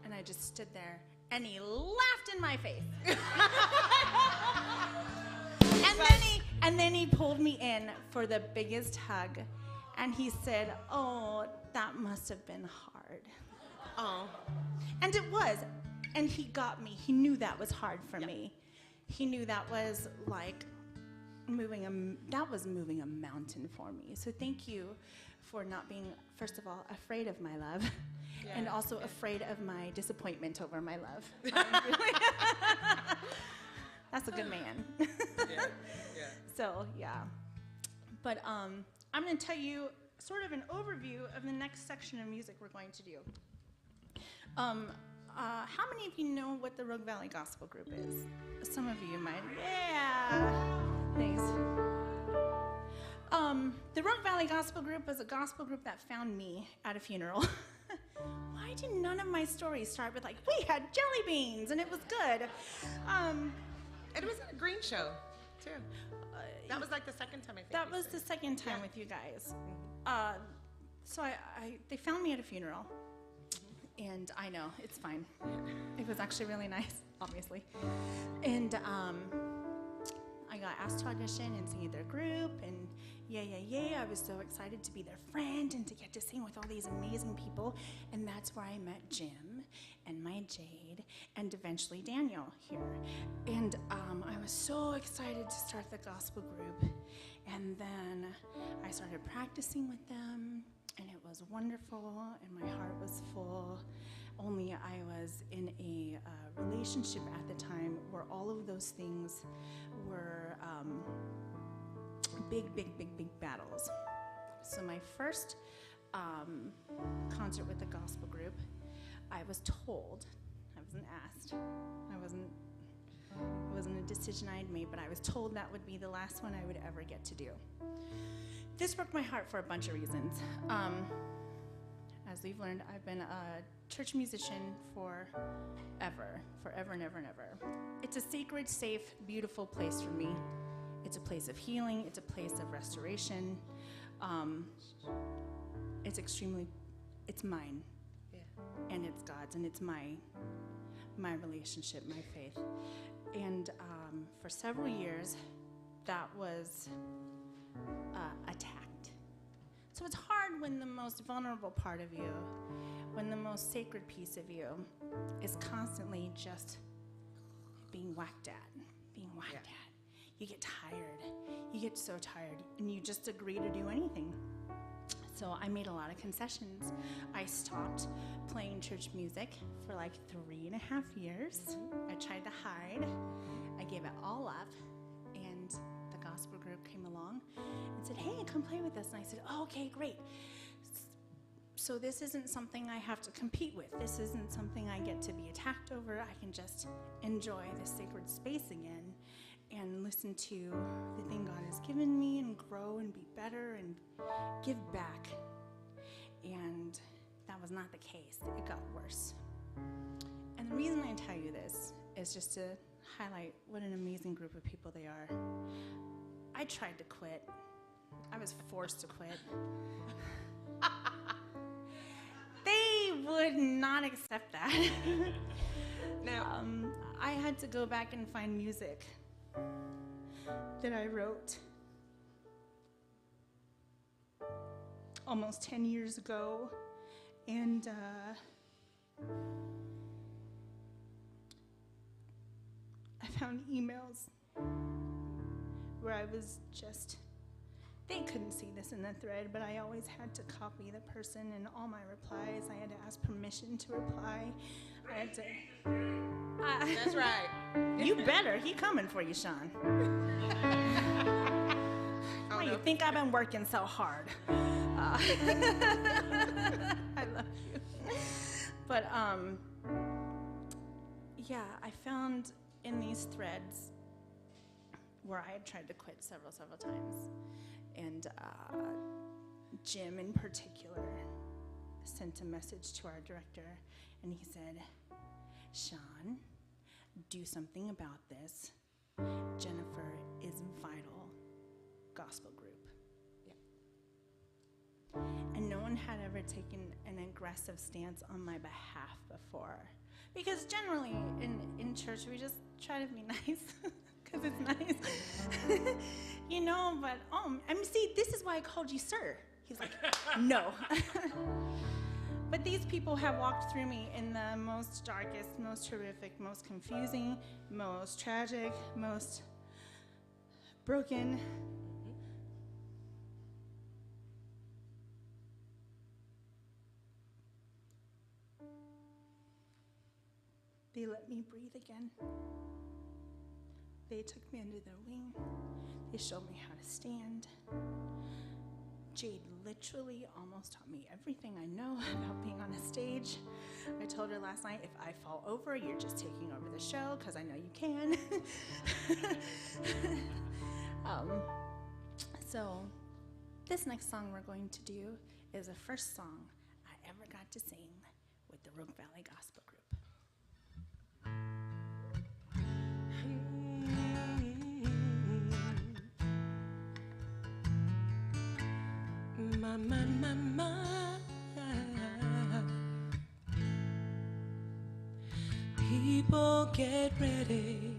And I just stood there, and he laughed in my face. And then he pulled me in for the biggest hug. And he said, "Oh, that must have been hard." Oh. And it was. And he got me. He knew that was hard for me. He knew that was like moving a mountain for me. So thank you for not being, first of all, afraid of my love, and also afraid of my disappointment over my love. That's a good man. Yeah. So yeah. But I'm going to tell you sort of an overview of the next section of music we're going to do. How many of you know what the Rogue Valley Gospel Group is? Some of you might. Yeah. Thanks. The Rogue Valley Gospel Group was a gospel group that found me at a funeral. Why did none of my stories start with like, "We had jelly beans and it was good"? It was at a green show, too. That was like the second time I think. That was the second time with you guys. So they found me at a funeral. And I know, it's fine. It was actually really nice, obviously. And I got asked to audition and sing in their group, and yay. I was so excited to be their friend and to get to sing with all these amazing people. And that's where I met Jim and my Jade and eventually Daniel here. And I was so excited to start the gospel group. And then I started practicing with them. and it was wonderful, and my heart was full. Only I was in a relationship at the time where all of those things were big battles. So my first concert with the gospel group, I was told, I wasn't asked, it wasn't a decision I had made, but I was told that would be the last one I would ever get to do. This broke my heart for a bunch of reasons. As we've learned, I've been a church musician forever and ever. It's a sacred, safe, beautiful place for me. It's a place of healing. It's a place of restoration. It's mine. Yeah. And it's God's, and it's my relationship, my faith. And for several years, that was attacked. So it's hard when the most vulnerable part of you, when the most sacred piece of you is constantly just being whacked at. You get tired. You get so tired, and you just agree to do anything. So I made a lot of concessions. I stopped playing church music for like 3.5 years. I tried to hide. I gave it all up, and the gospel group came along and said, "Hey, come play with us." And I said, "Oh, okay, great." So this isn't something I have to compete with. This isn't something I get to be attacked over. I can just enjoy this sacred space again and listen to the thing God has given me and grow and be better and give back. And that was not the case. It got worse. And the reason I tell you this is just to highlight what an amazing group of people they are. I tried to quit. I was forced to quit. They would not accept that. Now, I had to go back and find music that I wrote almost 10 years ago, and I found emails where I was just, they couldn't see this in the thread, but I always had to copy the person in all my replies. I had to ask permission to reply. I had to... that's right. You better. He coming for you, Sean. Why you think I've been working so hard? I love you. But yeah, I found in these threads where I had tried to quit several times, and Jim in particular sent a message to our director, and he said, "Sean, do something about this. Jennifer is vital. Gospel group." Yeah. And no one had ever taken an aggressive stance on my behalf before. Because generally in church we just try to be nice because it's nice. You know, but see, this is why I called you sir. He's like, no. But these people have walked through me in the most darkest, most horrific, most confusing, most tragic, most broken. They let me breathe again. They took me under their wing. They showed me how to stand. Jade literally almost taught me everything I know about being on a stage. I told her last night, if I fall over, you're just taking over the show, because I know you can. So this next song we're going to do is the first song I ever got to sing with the Rogue Valley Gospel Group. My. People get ready.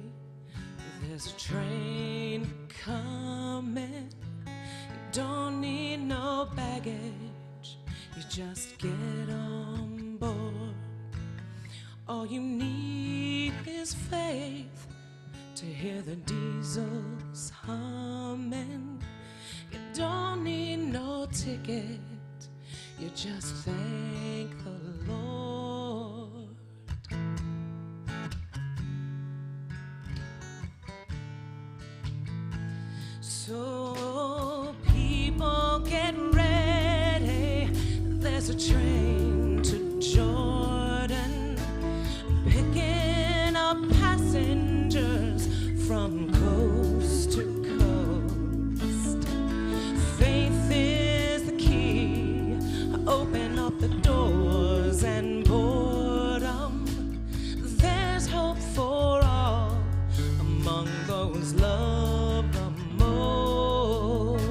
There's a train coming. You don't need no baggage. You just get on board. All you need is faith to hear the diesels humming. You don't need no ticket, you just thank the Lord. So people get ready, there's a train to Jordan, picking up passengers from coast to coast. Faith is the key, open up the doors and boredom. There's hope for all among those loved the most.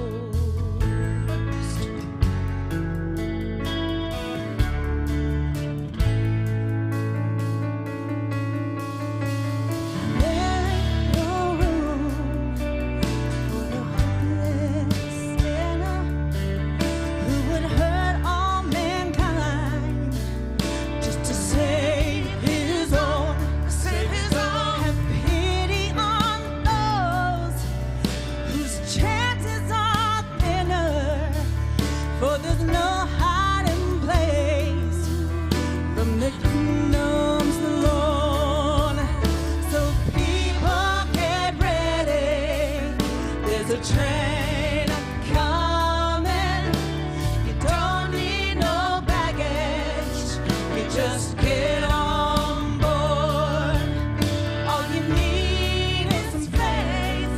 There ain't no room for the hopeless sinner who would hurt all mankind just to save his own. Have pity on those whose chances are thinner, for there's no hiding place from the kingdom's Lord. So people get ready, there's a train coming. You don't need no baggage, you just get on board. All you need is some faith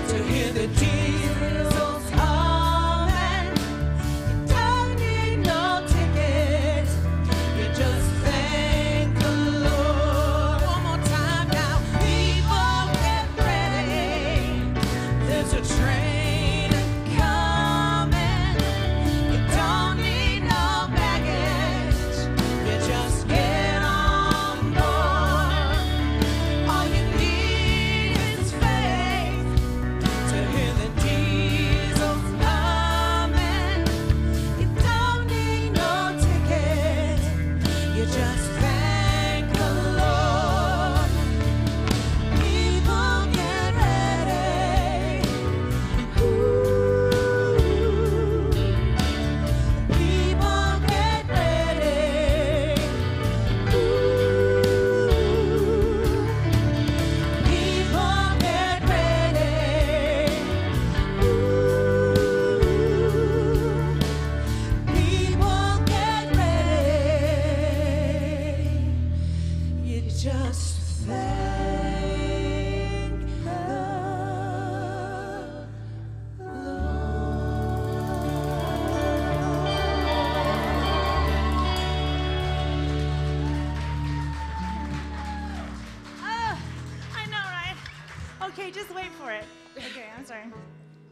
to hear the Jesus coming. You don't need no ticket, you just thank the Lord. One more time now. People get ready, there's a train coming. You don't need no baggage, you just get on board. All you need is faith to hear the diesel's coming. You don't need no ticket, you just thank the Lord. People get ready. Ooh. People get ready. Ooh. People get ready. Ooh. People get ready. You just thank the I know, right? Okay, just wait for it. Okay, I'm sorry.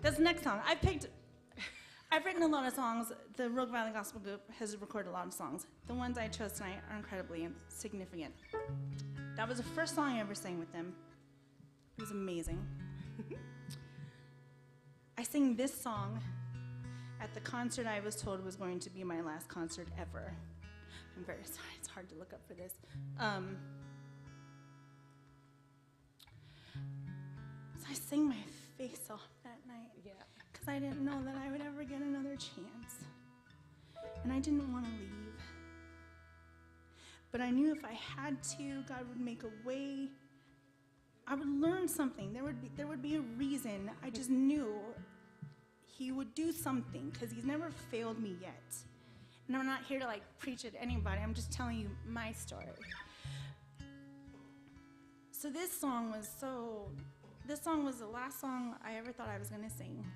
This next song, I've written a lot of songs. The Rogue Valley Gospel Group has recorded a lot of songs. The ones I chose tonight are incredibly significant. That was the first song I ever sang with them. It was amazing. I sang this song at the concert I was told was going to be my last concert ever. I'm very sorry, it's hard to look up for this. So I sang my face off that night because I didn't know that I would ever get another chance. And I didn't want to leave. But I knew if I had to, God would make a way. I would learn something. There would be a reason. I just knew he would do something because he's never failed me yet. And I'm not here to like preach at anybody. I'm just telling you my story. So this song was the last song I ever thought I was going to sing.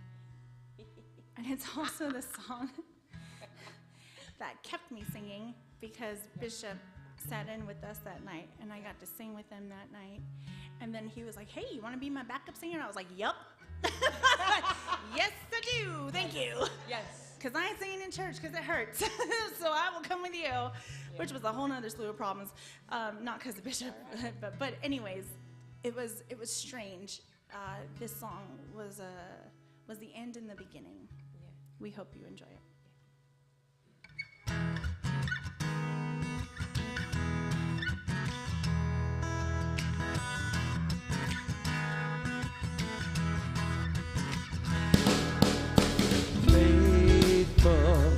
And it's also the song that kept me singing because Bishop sat in with us that night and I got to sing with him that night. And then he was like, hey, you want to be my backup singer? And I was like, yup. Yes, I do. Thank you. Yes. Because I ain't singing in church because it hurts. So I will come with you, which was a whole nother slew of problems. Not because of Bishop, but anyways, it was strange. This song was the end and the beginning. Yeah. We hope you enjoy it. Faithful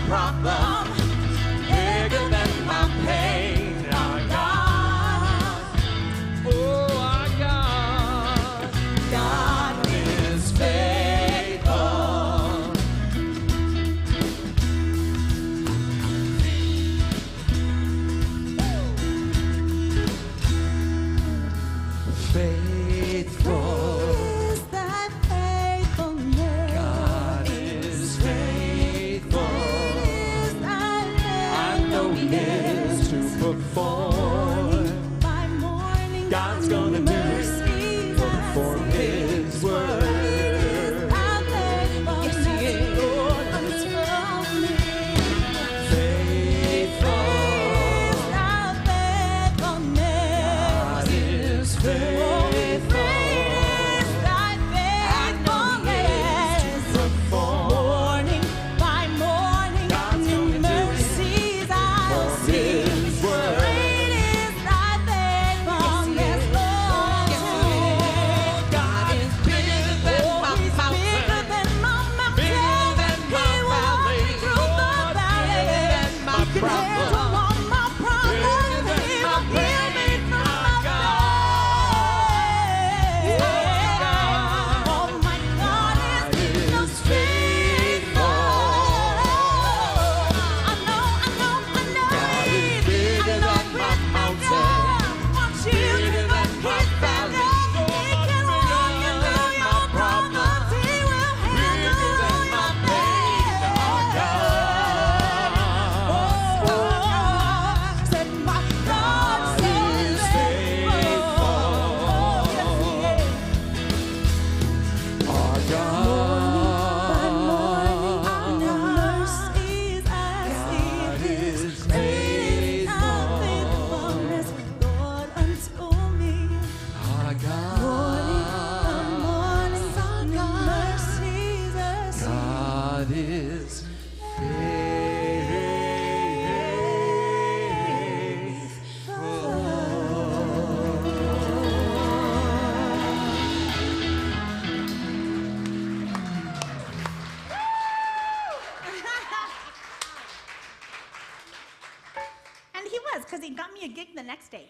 problem, bigger than my pain. Our God, Oh, our God. God is faithful. Faithful. Is thy faithfulness? God is faithful. Is thy I know He is to perform. by morning, God's gonna do mercies I perform see. His word. Thy faithfulness, Yes, He is. Lord, until me. Faithful. Is thy faithfulness? God is faithful. Morning by morning, new mercies I see. Great is thy faithfulness, Lord. God is bigger than my He's mountain. bigger than my mountain. Bigger than my He walked me valley. through the Lord, valley. bigger than my He can problem. handle all my problems. Bigger than He my will heal me pain. from Our my God. pain. Our God. Oh, my God is just faithful. I know God is He's bigger than my mountain. Bigger than my valley. He can walk you through your problems. He will handle all your pain. Our God. Said my God is faithful. Yes, He is. Our God. By morning, new mercies I see. is Great is thy faithfulness, Lord, unto me. Our Morning, new mercies I see. God is And he was, because he got me a gig the next day.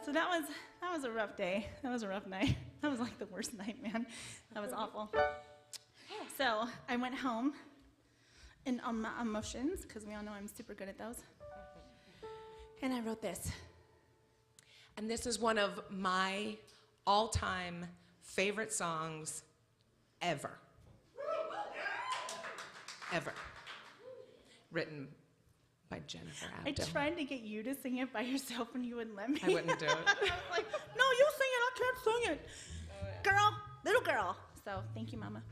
So that was a rough day. That was a rough night. That was like the worst night, man. That was awful. So I went home in emotions, because we all know I'm super good at those. And I wrote this. And this is one of my all-time favorite songs ever. Ever. Written by Jennifer I Abdo. tried to get you to sing it by yourself, and you wouldn't let me. I wouldn't do it. I was like, no, you sing it. I can't sing it. Girl, little girl. So thank you, Mama.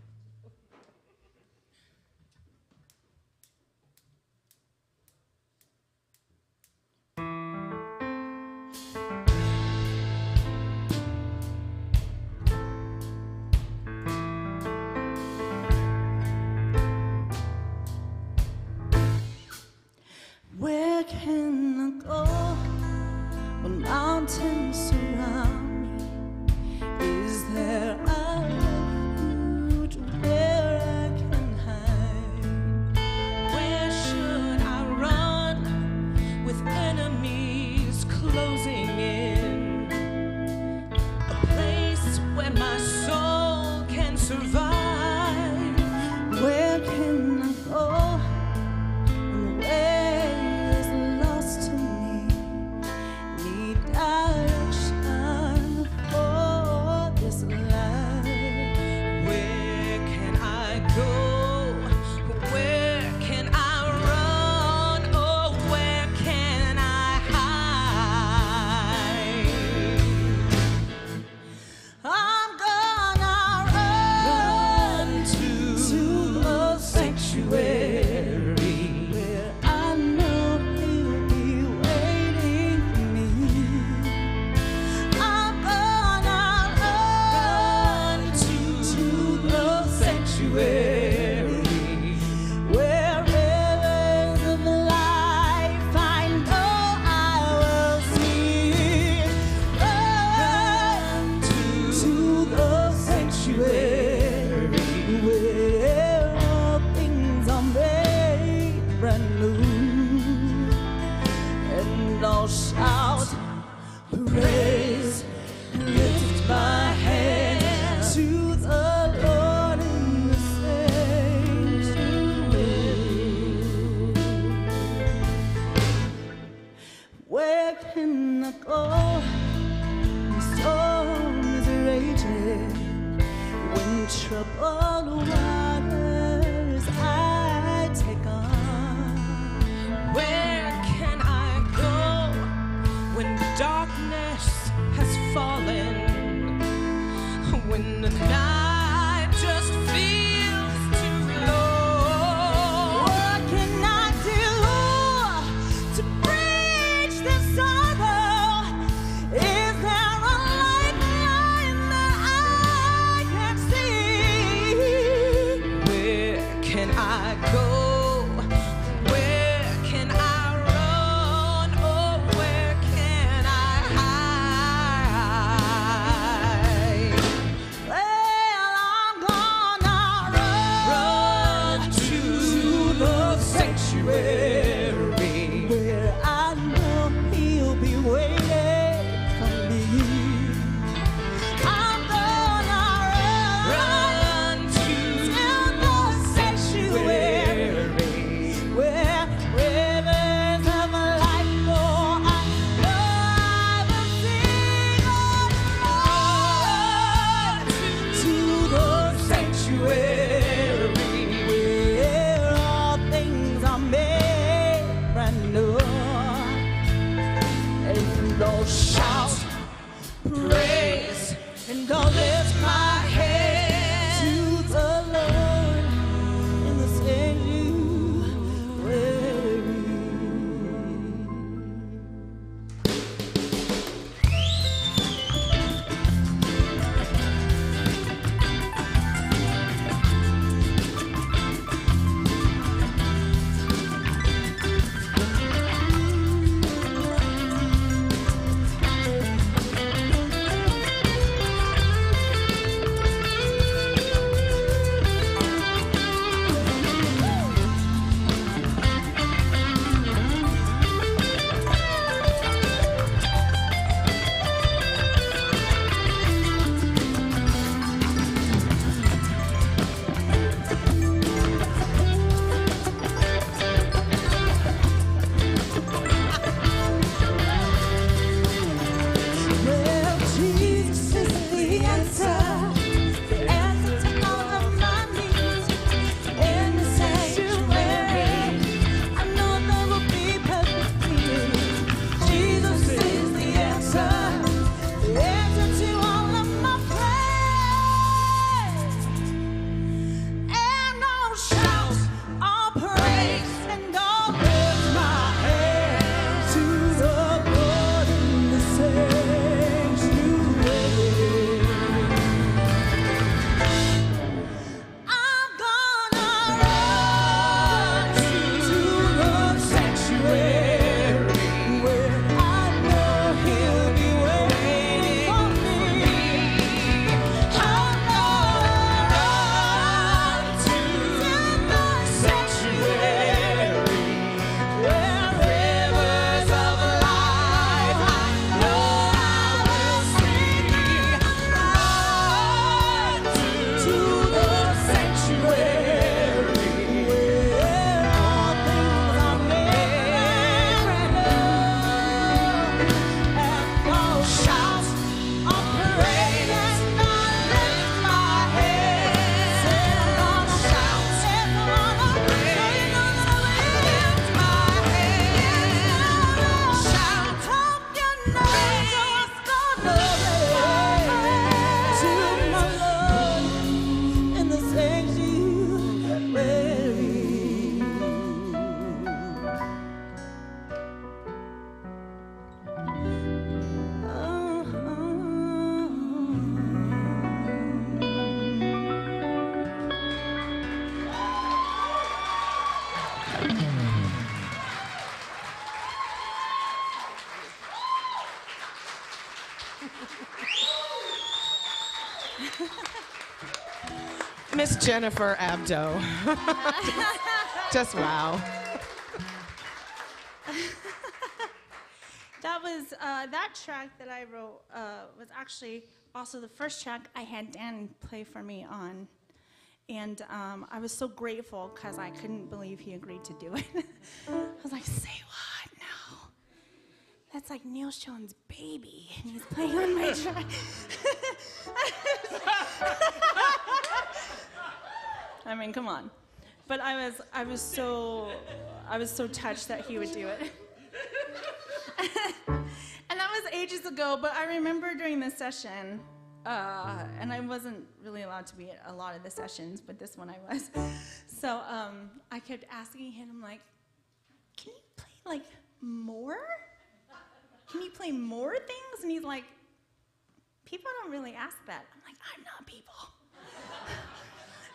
Where can I go when mountains surround me? Is there a refuge waters I take on. Where can I go when darkness has fallen? When the night just feels too low? What can I do to bridge this sorrow? Is there a lifeline that I can see? Where can I go? Where can I run? Oh, where can I hide? Well, I'm gonna Run to the sanctuary. where I know he'll be waiting for me. I'm gonna Run to to the sanctuary, where rivers of life flow. I know I will sing on to the sanctuary, where all things are made brand new. And I'll shout praise, and I'll lift my hands to the Lord in the sanctuary. Well, Jesus is the answer to all of my needs. In the sanctuary, I know there will be perfect peace. Jesus is the answer to all of my prayers. And I'll shout, I'll praise, and I'll lift my hands to the Lord in the sanctuary. I'm gonna run to the sanctuary, where I know he'll be waiting for me. I'm gonna run to the sanctuary, where rivers of life I know I will sing. Run to the sanctuary, where all things are made brand new. And I'll shout, I'll praise, and I'll lift my hands. And I'll shout, and I'll praise, and I'll lift my hands. Shout up your name, to my Lord in the sanctuary. Miss Jennifer Abdo. Just wow. That was that track that I wrote was actually also the first track I had Dan play for me on, and I was so grateful because I couldn't believe he agreed to do it. I was like, "Say what? No, that's like Neil Schoen's baby, and he's playing on my track." I mean, come on. But I was so touched that he would do it. And that was ages ago, but I remember during the session, and I wasn't really allowed to be at a lot of the sessions, but this one I was. So I kept asking him, I'm like, can you play like more? Can you play more things? And he's like, people don't really ask that. I'm like, I'm not people.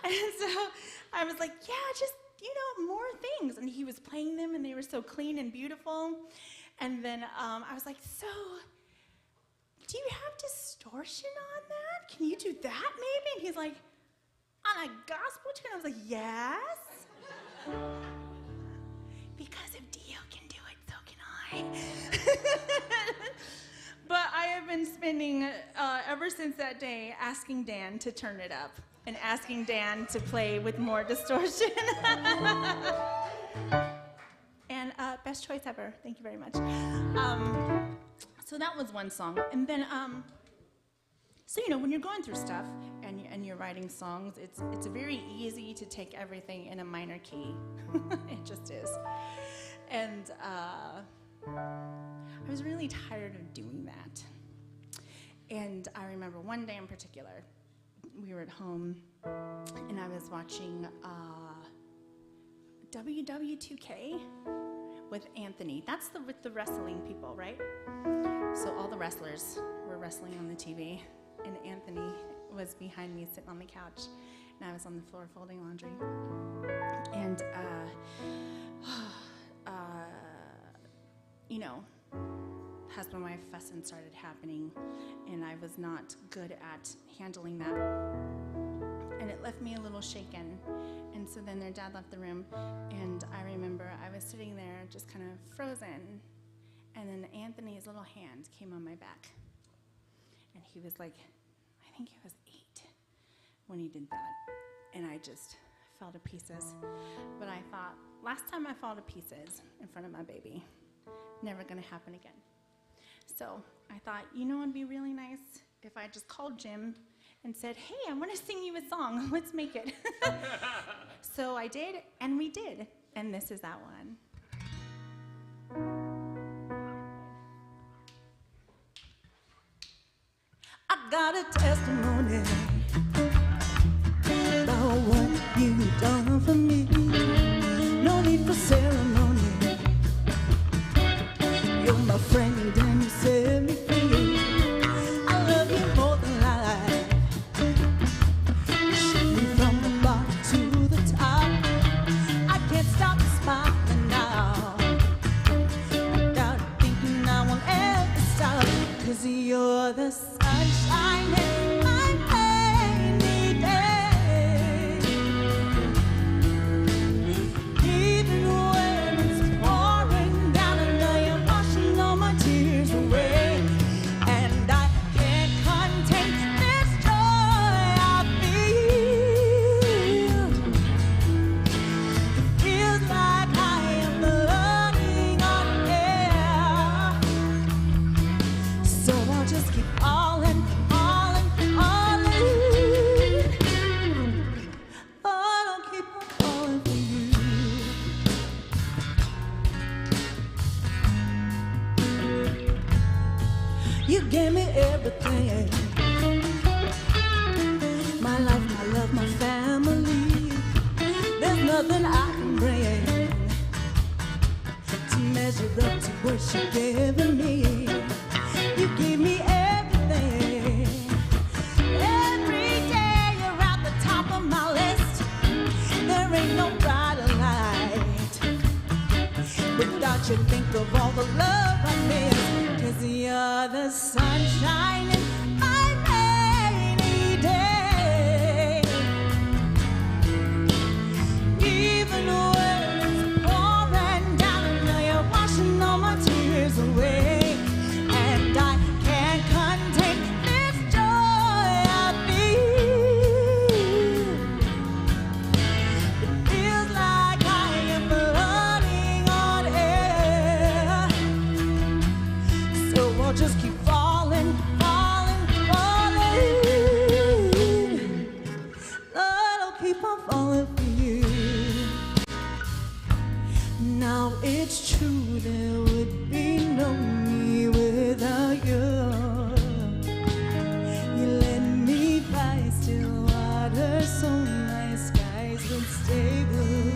And so I was like, yeah, just, more things. And he was playing them, and they were so clean and beautiful. And then I was like, so, do you have distortion on that? Can you do that maybe? And he's like, on a gospel tune? I was like, yes. Because if Dio can do it, so can I. But I have been spending, ever since that day, asking Dan to turn it up and asking Dan to play with more distortion. And best choice ever. Thank you very much. So that was one song. And then, so when you're going through stuff and you're writing songs, it's very easy to take everything in a minor key. It just is. And I was really tired of doing that. And I remember one day in particular, we were at home, and I was watching WW2K with Anthony. That's with the wrestling people, right? So all the wrestlers were wrestling on the TV, and Anthony was behind me sitting on the couch, and I was on the floor folding laundry. And, husband-wife fussing started happening, and I was not good at handling that. And it left me a little shaken. And so then their dad left the room, and I remember I was sitting there just kind of frozen, and then Anthony's little hand came on my back. And he was like, I think he was 8 when he did that. And I just fell to pieces. But I thought, last time I fell to pieces in front of my baby, never gonna happen again. So I thought, it'd be really nice if I just called Jim and said, hey, I want to sing you a song. Let's make it. So I did, and we did. And this is that one. I got a testimony about what you've done for me. No need for ceremony. You're my friend and you set me free. I love you more than life. You shook me from the bottom to the top. I can't stop smiling now. Without thinking I won't ever stop. 'Cause you're the sunshine in my rainy day. Even when it's pouring down, I know you're washing all my tears away. And I can't contain this joy I feel. It feels like I am floating on air. So I'll just keep falling, falling, falling. But I'll keep on falling for you. You gave me everything. My life, my love, my family. There's nothing I can bring to measure up to what you've given me. You gave me everything. Every day you're at the top of my list. There ain't no brighter light. Without you, think of all the love I miss. 'Cause you're the sunshine in my rainy day. Even when it's pouring down, I know you're washing all my tears away. And I can't contain this joy I feel. It feels like I am floating on air. So I'll just keep falling, falling. falling for you. Now it's true there would be no me without you. You let me by still water, so my skies would stay blue.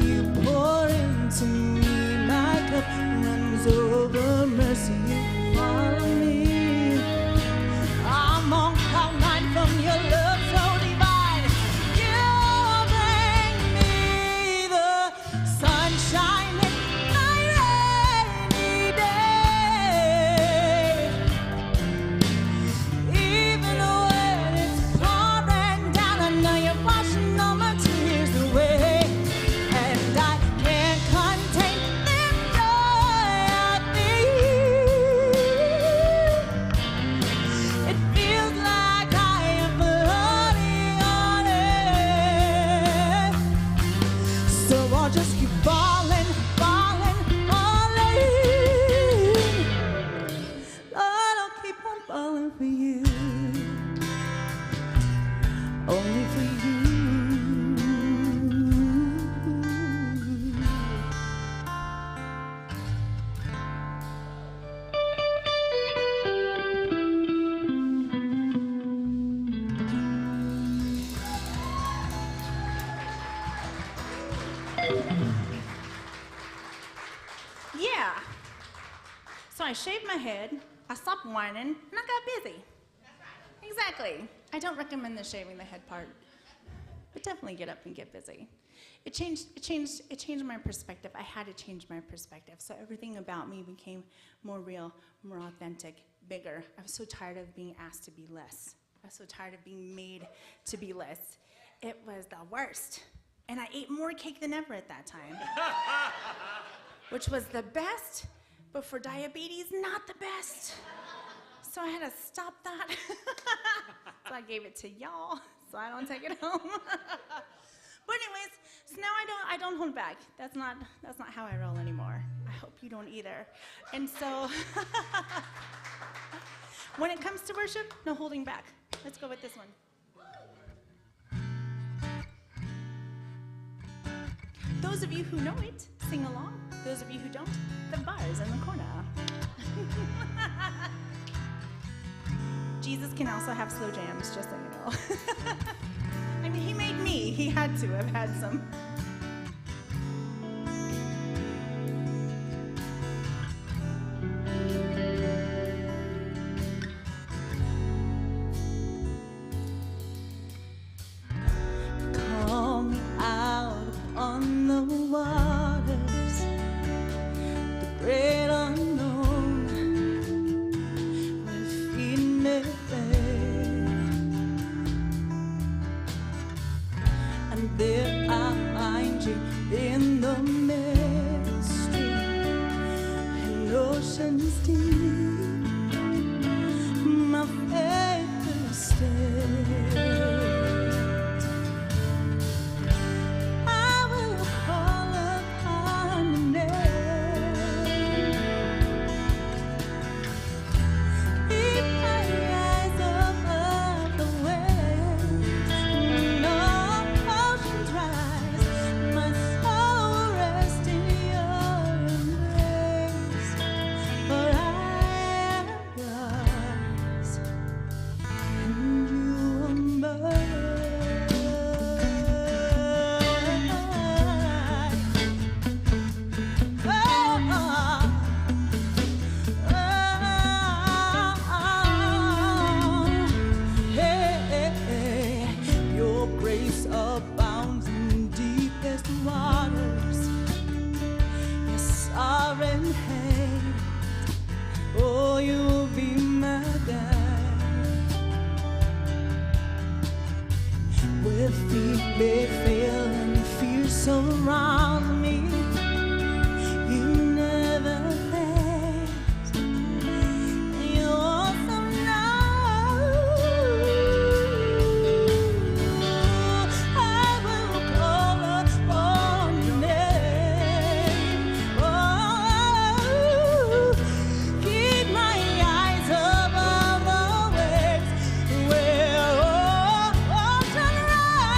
You pour into me, my cup runs over, mercy you follow me. I'm on cloud nine from your love so divine. You bring me the sunshine in my rainy day. Even when it's pouring down, I know you're washing all my tears away. And I can't contain the joy I feel. It feels like I am floating on air. So I'll just keep falling, falling, falling. Lord, I'll keep on falling for you. Only for you. Yeah. So I shaved my head, I stopped whining, and I got busy. Exactly. I don't recommend the shaving the head part, but definitely get up and get busy. It changed my perspective. I had to change my perspective. So everything about me became more real, more authentic, bigger. I was so tired of being asked to be less. I was so tired of being made to be less. It was the worst. And I ate more cake than ever at that time. Which was the best, but for diabetes, not the best. So I had to stop that. So I gave it to y'all, so I don't take it home. But anyways, so now I don't hold back. That's not how I roll anymore. I hope you don't either. And so when it comes to worship, no holding back. Let's go with this one. Those of you who know it, sing along. Those of you who don't, the bar's in the corner. Jesus can also have slow jams, just so you know. I mean, he made me. He had to have had some. Call me out on the waters, the great unknown, will feed me there. And there I find you in the mystery and oceans deep. My faith will stay. I will call upon your name. Keep my eyes above the waves. No ocean dries, my soul will rest in your embrace. For I am yours, and you are mine. Your grace abounds in deepest waters. Your sovereign hand, oh, you will be my guide. Where feet may fail and fear surround me, you never left. You're awesome now. I will call upon your name. Oh, keep my eyes above the waves, where ocean rise.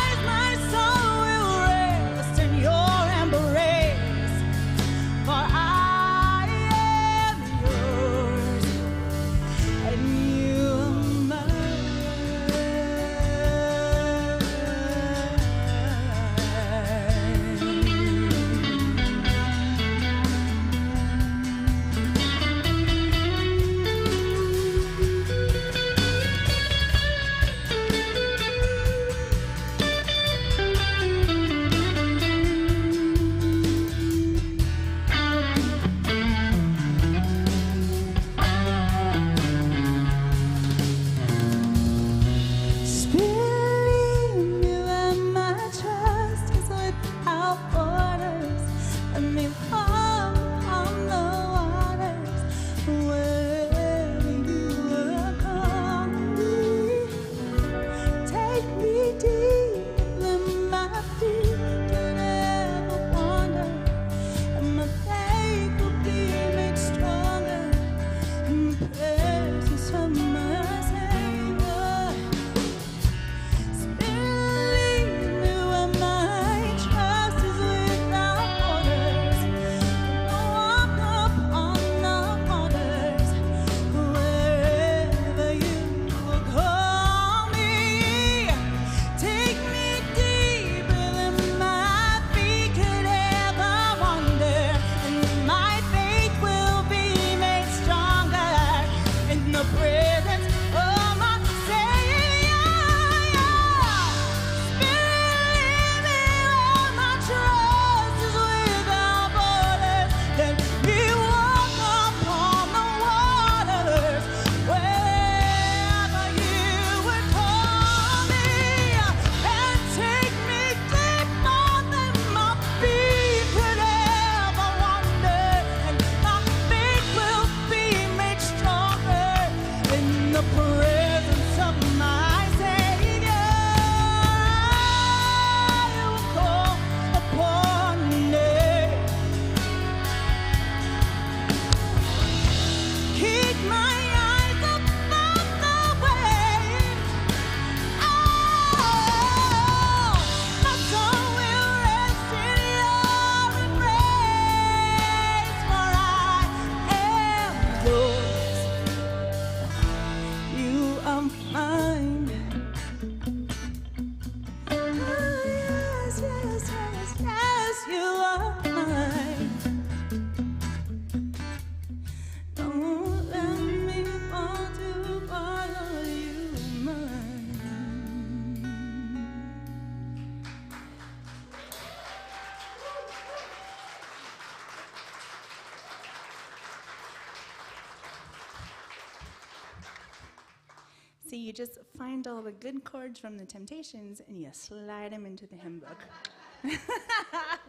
see, you just find all the good chords from the Temptations and you slide them into the hymn book.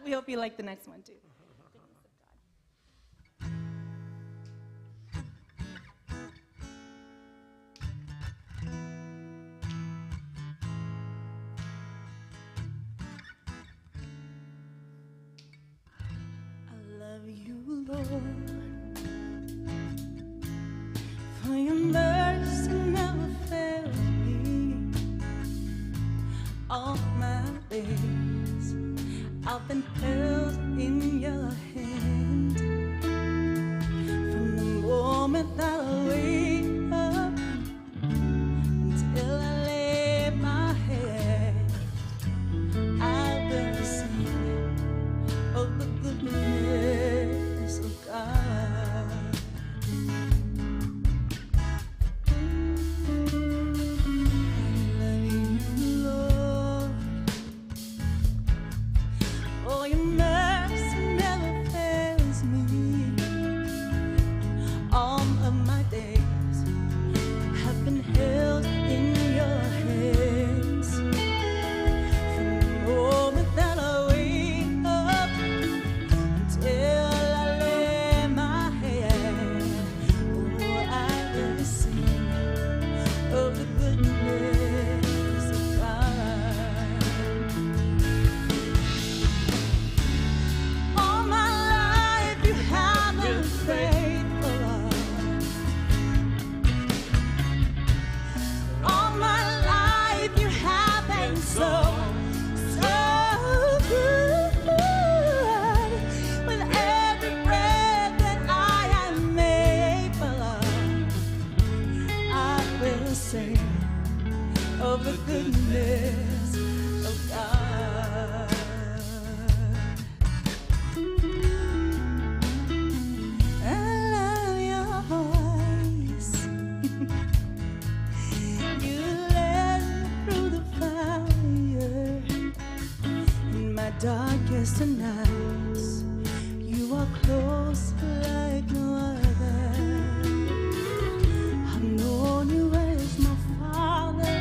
We hope you like the next one too. I love you, Lord, for your mercy never fails me. All my days I've been held in your hand. From the moment that I wake up until I lay my head, I will sing of the goodness of God. I love you, Lord. Oh, your mercy never fails me. All of my days have been held in your hands. From the moment that I wake up until I lay my head, oh, I will sing of the goodness of God. All my life you have been faithful. All my life you have been so, so good. With every breath that I am able, I will sing of the goodness of God. I love your voice. You led me through the fire in my darkest of nights. You are close like no other. I've known you as my father.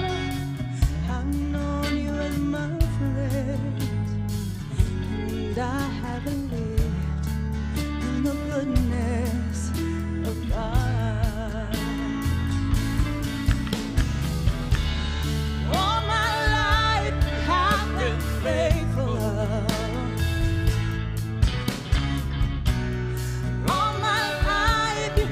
I've known you as my friend. And I haven't lived in the goodness of God. All my life you have been faithful. All my life you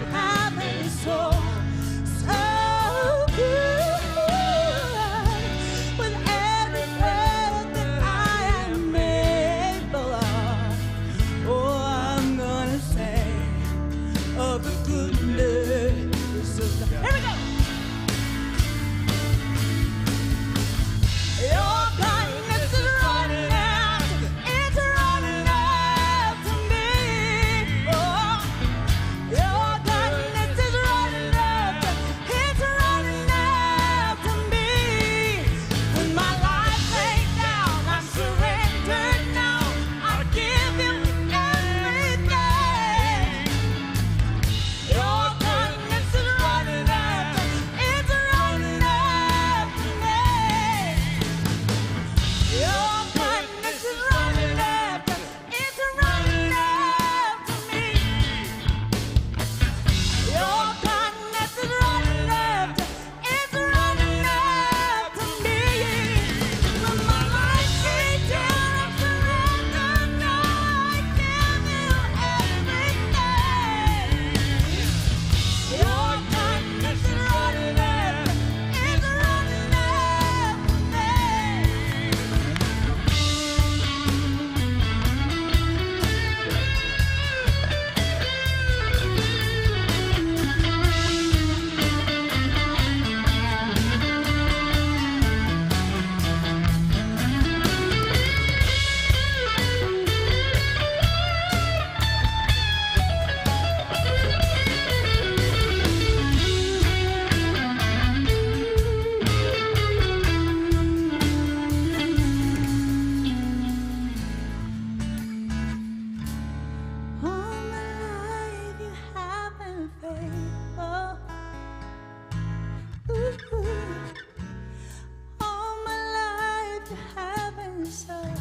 so,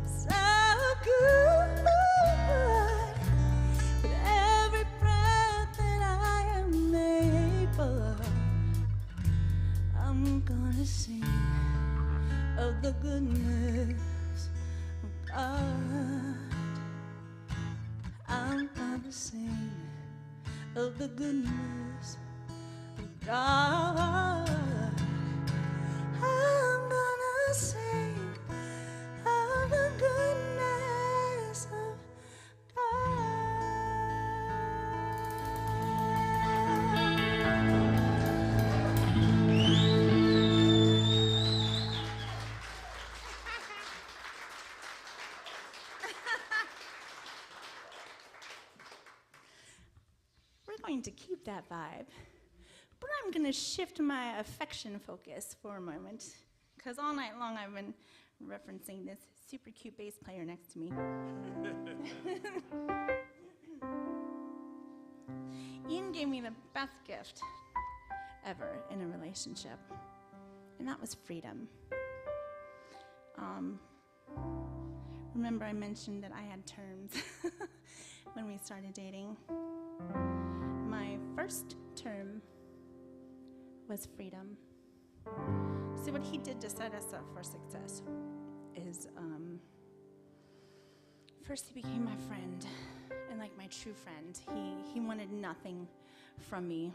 so good. With every breath that I am able, I'm gonna sing of the goodness of God. I'm gonna sing of the goodness of God. I'm gonna sing of the goodness of God. We're going to keep that vibe, but I'm going to shift my affection focus for a moment, because all night long I've been referencing this super cute bass player next to me. Ian gave me the best gift ever in a relationship, and that was freedom. Remember I mentioned that I had terms when we started dating. My first term was freedom. See, what he did to set us up for success is, first he became my friend, and like my true friend. He wanted nothing from me.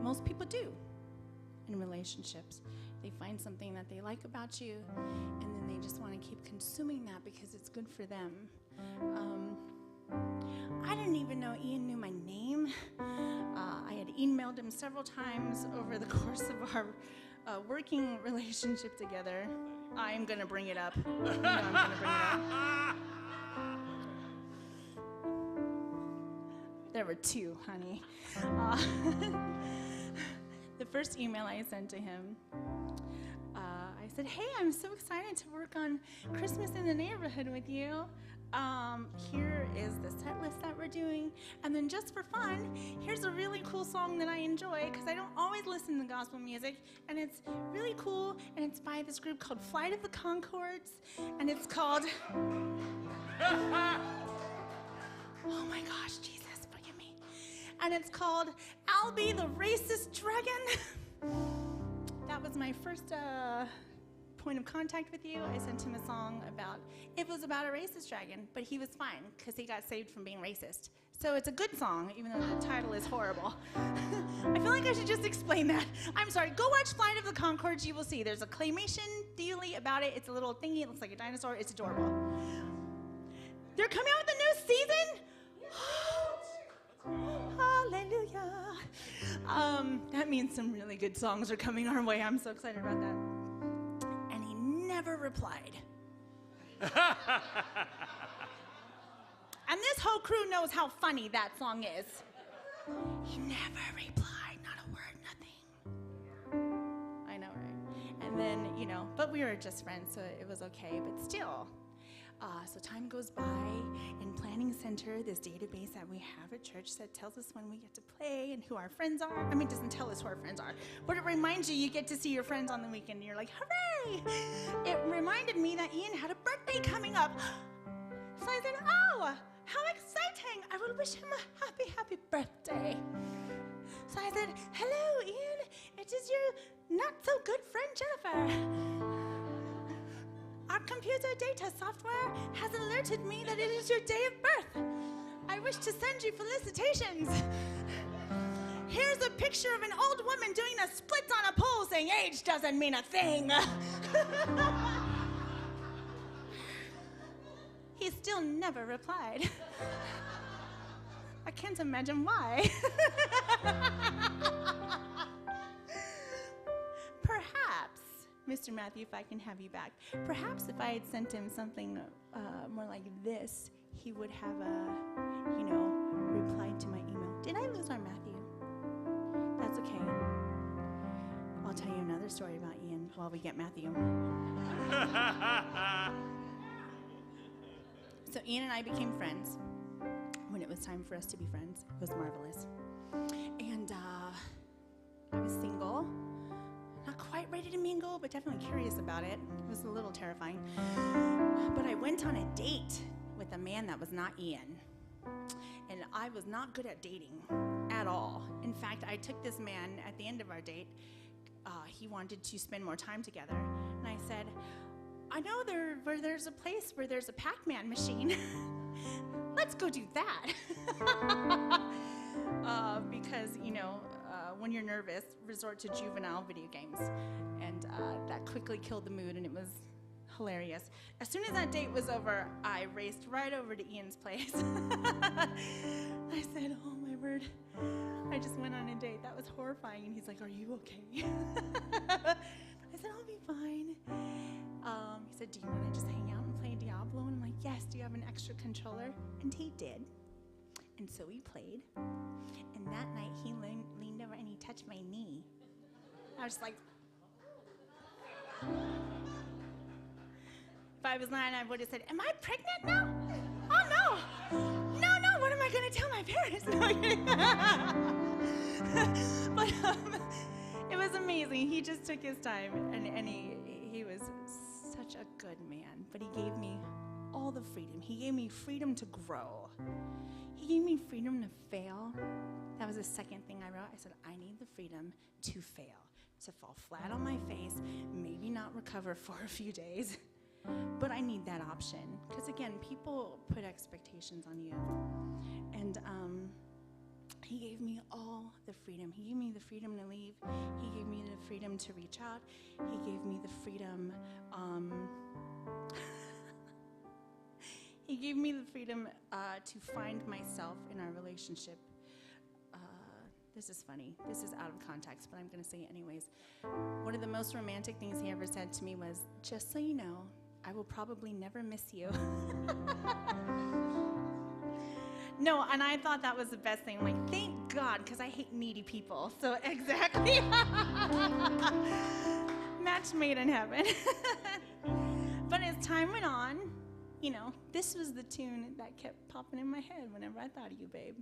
Most people do in relationships. They find something that they like about you, and then they just want to keep consuming that because it's good for them. I didn't even know Ian knew my name. I had emailed him several times over the course of our working relationship together. I'm gonna bring it up. You know I'm gonna bring it up. There were two, honey. The first email I sent to him, I said, hey, I'm so excited to work on Christmas in the Neighborhood with you. Here is the set list that we're doing. And then just for fun, here's a really cool song that I enjoy, because I don't always listen to gospel music. And it's really cool, and it's by this group called Flight of the Conchords. And it's called... Oh my gosh, Jesus, forgive me. And it's called I'll Be the Racist Dragon. That was my first point of contact with you. I sent him a song about, it was about a racist dragon, but he was fine because he got saved from being racist. So it's a good song, even though the title is horrible. I feel like I should just explain that. I'm sorry, go watch Flight of the Conchords, you will see. There's a claymation dealy about it. It's a little thingy, it looks like a dinosaur, it's adorable. They're coming out with a new season? Hallelujah. That means some really good songs are coming our way. I'm so excited about that. And he never replied. And this whole crew knows how funny that song is. He never replied, not a word, nothing. I know, right? And then, but we were just friends, so it was okay, but still. So time goes by, in Planning Center, this database that we have at church that tells us when we get to play and who our friends are. I mean, it doesn't tell us who our friends are, but it reminds you get to see your friends on the weekend, and you're like, hooray! It reminded me that Ian had a birthday coming up. So I said, oh, how exciting! I will wish him a happy, happy birthday. So I said, hello, Ian. It is your not-so-good friend, Jennifer. Our computer data software has alerted me that it is your day of birth. I wish to send you felicitations. Here's a picture of an old woman doing the splits on a pole saying age doesn't mean a thing. He still never replied. I can't imagine why. Perhaps, Mr. Matthew, if I can have you back, perhaps if I had sent him something more like this, he would have replied to my email. Did I lose our Matthew? That's okay. I'll tell you another story about Ian while we get Matthew. So Ian and I became friends when it was time for us to be friends. It was marvelous. And I was single, not quite ready to mingle, but definitely curious about it. It was a little terrifying. But I went on a date with a man that was not Ian. And I was not good at dating at all. In fact, I took this man at the end of our date. He wanted to spend more time together. And I said, I know where there's a place where there's a Pac-Man machine. Let's go do that. Because, when you're nervous, resort to juvenile video games. And that quickly killed the mood, and it was hilarious. As soon as that date was over, I raced right over to Ian's place. I said, oh my word, I just went on a date. That was horrifying. And he's like, are you okay? I said, I'll be fine. He said, do you want to just hang out and play Diablo? And I'm like, yes, do you have an extra controller? And he did. And so we played. And that night, he leaned over and he touched my knee. I was like, if I was lying, I would have said, am I pregnant now? Oh, no. No, what am I going to tell my parents? No, but it was amazing. He just took his time, and he was such a good man. But he gave me all the freedom. He gave me freedom to grow. He gave me freedom to fail. That was the second thing I wrote. I said, I need the freedom to fail, to fall flat on my face, maybe not recover for a few days. But I need that option. Because again, people put expectations on you. And he gave me all the freedom. He gave me the freedom to leave. He gave me the freedom to reach out. He gave me the freedom. He gave me the freedom to find myself in our relationship. This is funny. This is out of context, but I'm going to say it anyways. One of the most romantic things he ever said to me was, just so you know, I will probably never miss you. No, and I thought that was the best thing. I'm like, thank God, because I hate needy people. So exactly. Match made in heaven. But as time went on, this was the tune that kept popping in my head whenever I thought of you, babe.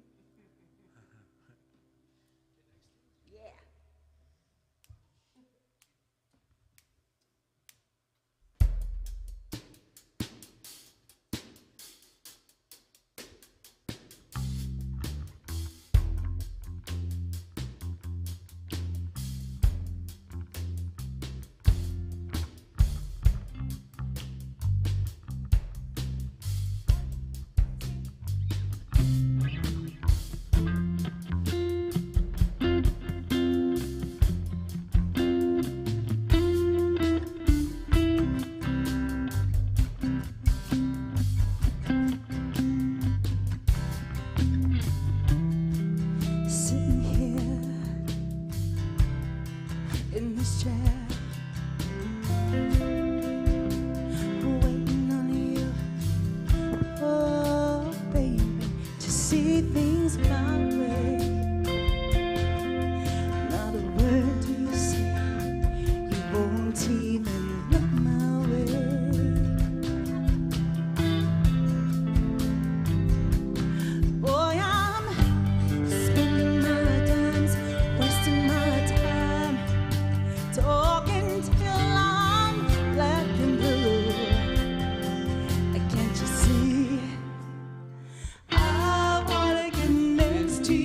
To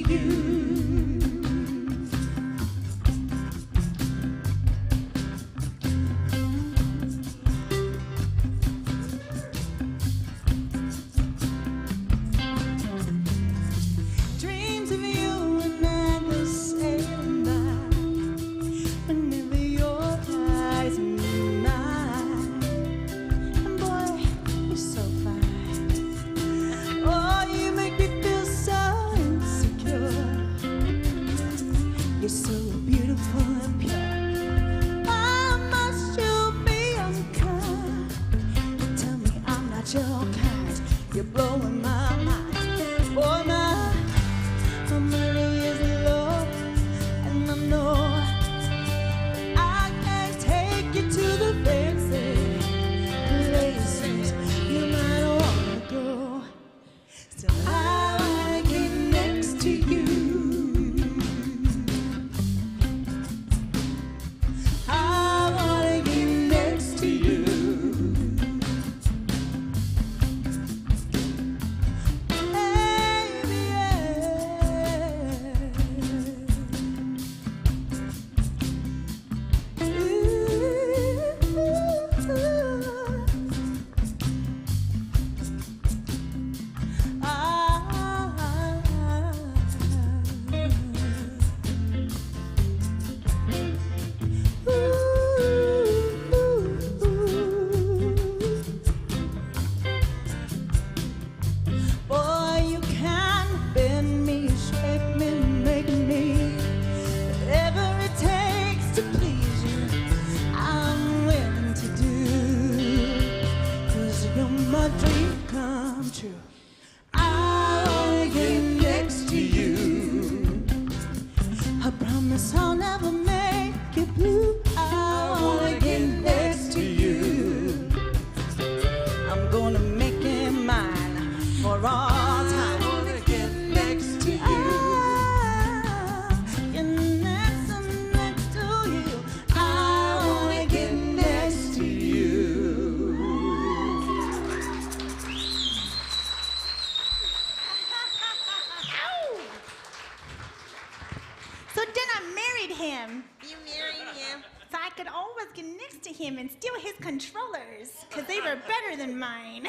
steal his controllers because they were better than mine.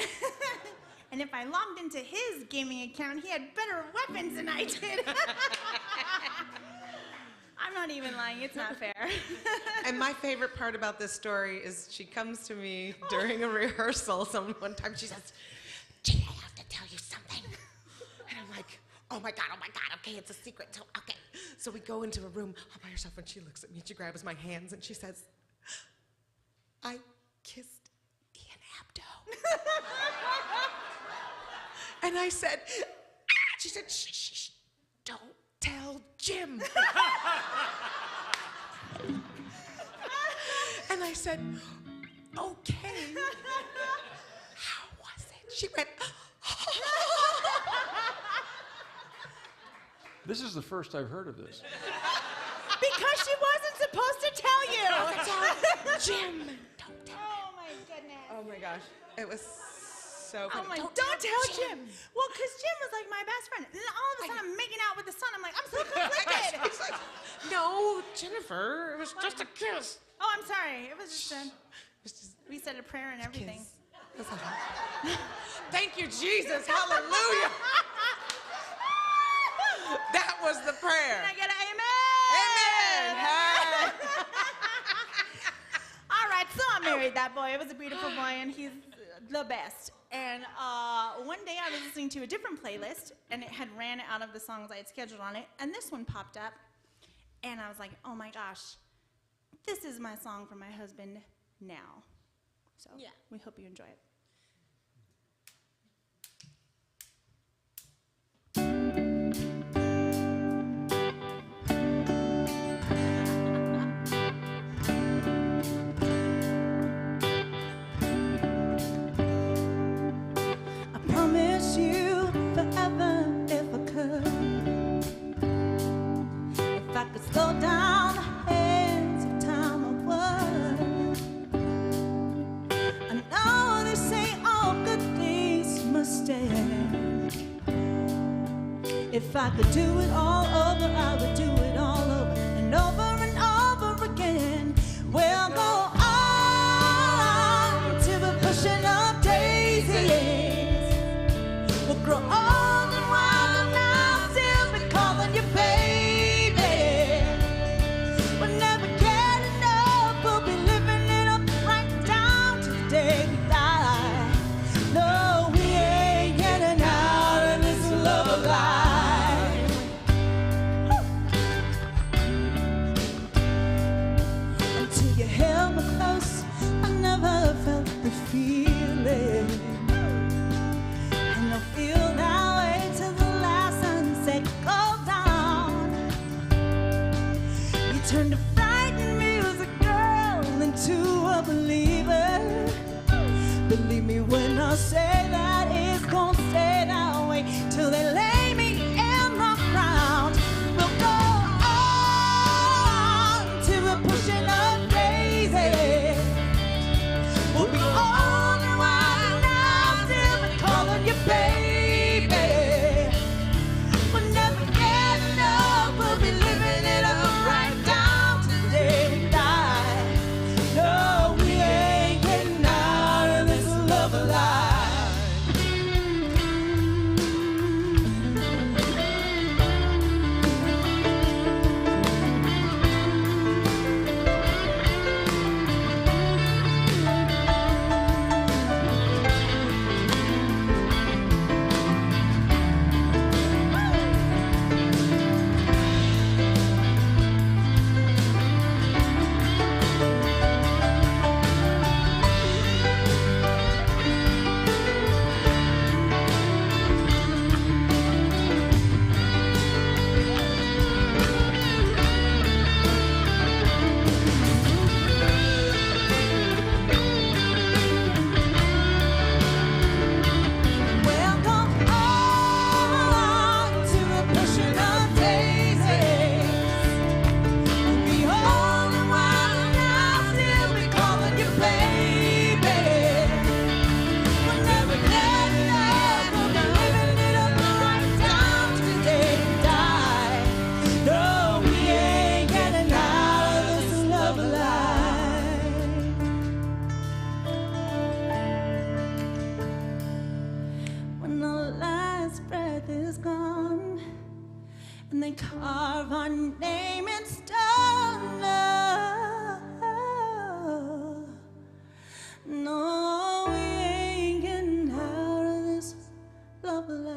And if I logged into his gaming account, he had better weapons than I did. I'm not even lying. It's not fair. And my favorite part about this story is she comes to me during a rehearsal. One time she says, Jenni, I have to tell you something. And I'm like, oh my God, okay, it's a secret. So, okay. So we go into a room all by herself, and she looks at me, and she grabs my hands, and she says, I kissed Ian Abdo. And I said, she said, shh, don't tell Jim. And I said, okay. How was it? She went, This is the first I've heard of this. Because she wasn't supposed to tell you. don't tell Jim. Don't tell Oh my goodness. Oh my gosh, it was so funny. Oh my, don't tell Jim. Well, because Jim was like my best friend. And then all of a sudden I'm making out with the son. I'm like, I'm so conflicted. It's like, no, Jennifer, it was just a kiss. Oh, I'm sorry. It was just we said a prayer and everything. Thank you, Jesus. Hallelujah. That was the prayer. Can I get an amen? Amen. Hey. All right, so I married that boy. It was a beautiful boy, and he's the best. And one day I was listening to a different playlist, and it had ran out of the songs I had scheduled on it, and this one popped up, and I was like, oh my gosh, this is my song for my husband now. So yeah, we hope you enjoy it. Promise you forever if I could. If I could slow down the hands of time, I would. I know they say all good things must stand. If I could do it all over, I would do it all over and over again. We'll go on till we're pushing up daisies. We'll grow old and wild and I'll still be calling you baby. We'll never get enough, we'll be living it up right down to the day we die. No, we ain't getting out of this love life. Until you held me close, I never felt the feeling. Feel that way till the last sunset goes down. You turned a frightened music girl into a believer. Believe me when I say that it's gonna stay that way till they lay me in the ground. We'll go on till we're pushing up daisies. We'll be old and wild and I'll still be calling you baby. and carve our name in stone. No, we ain't getting out of this love life.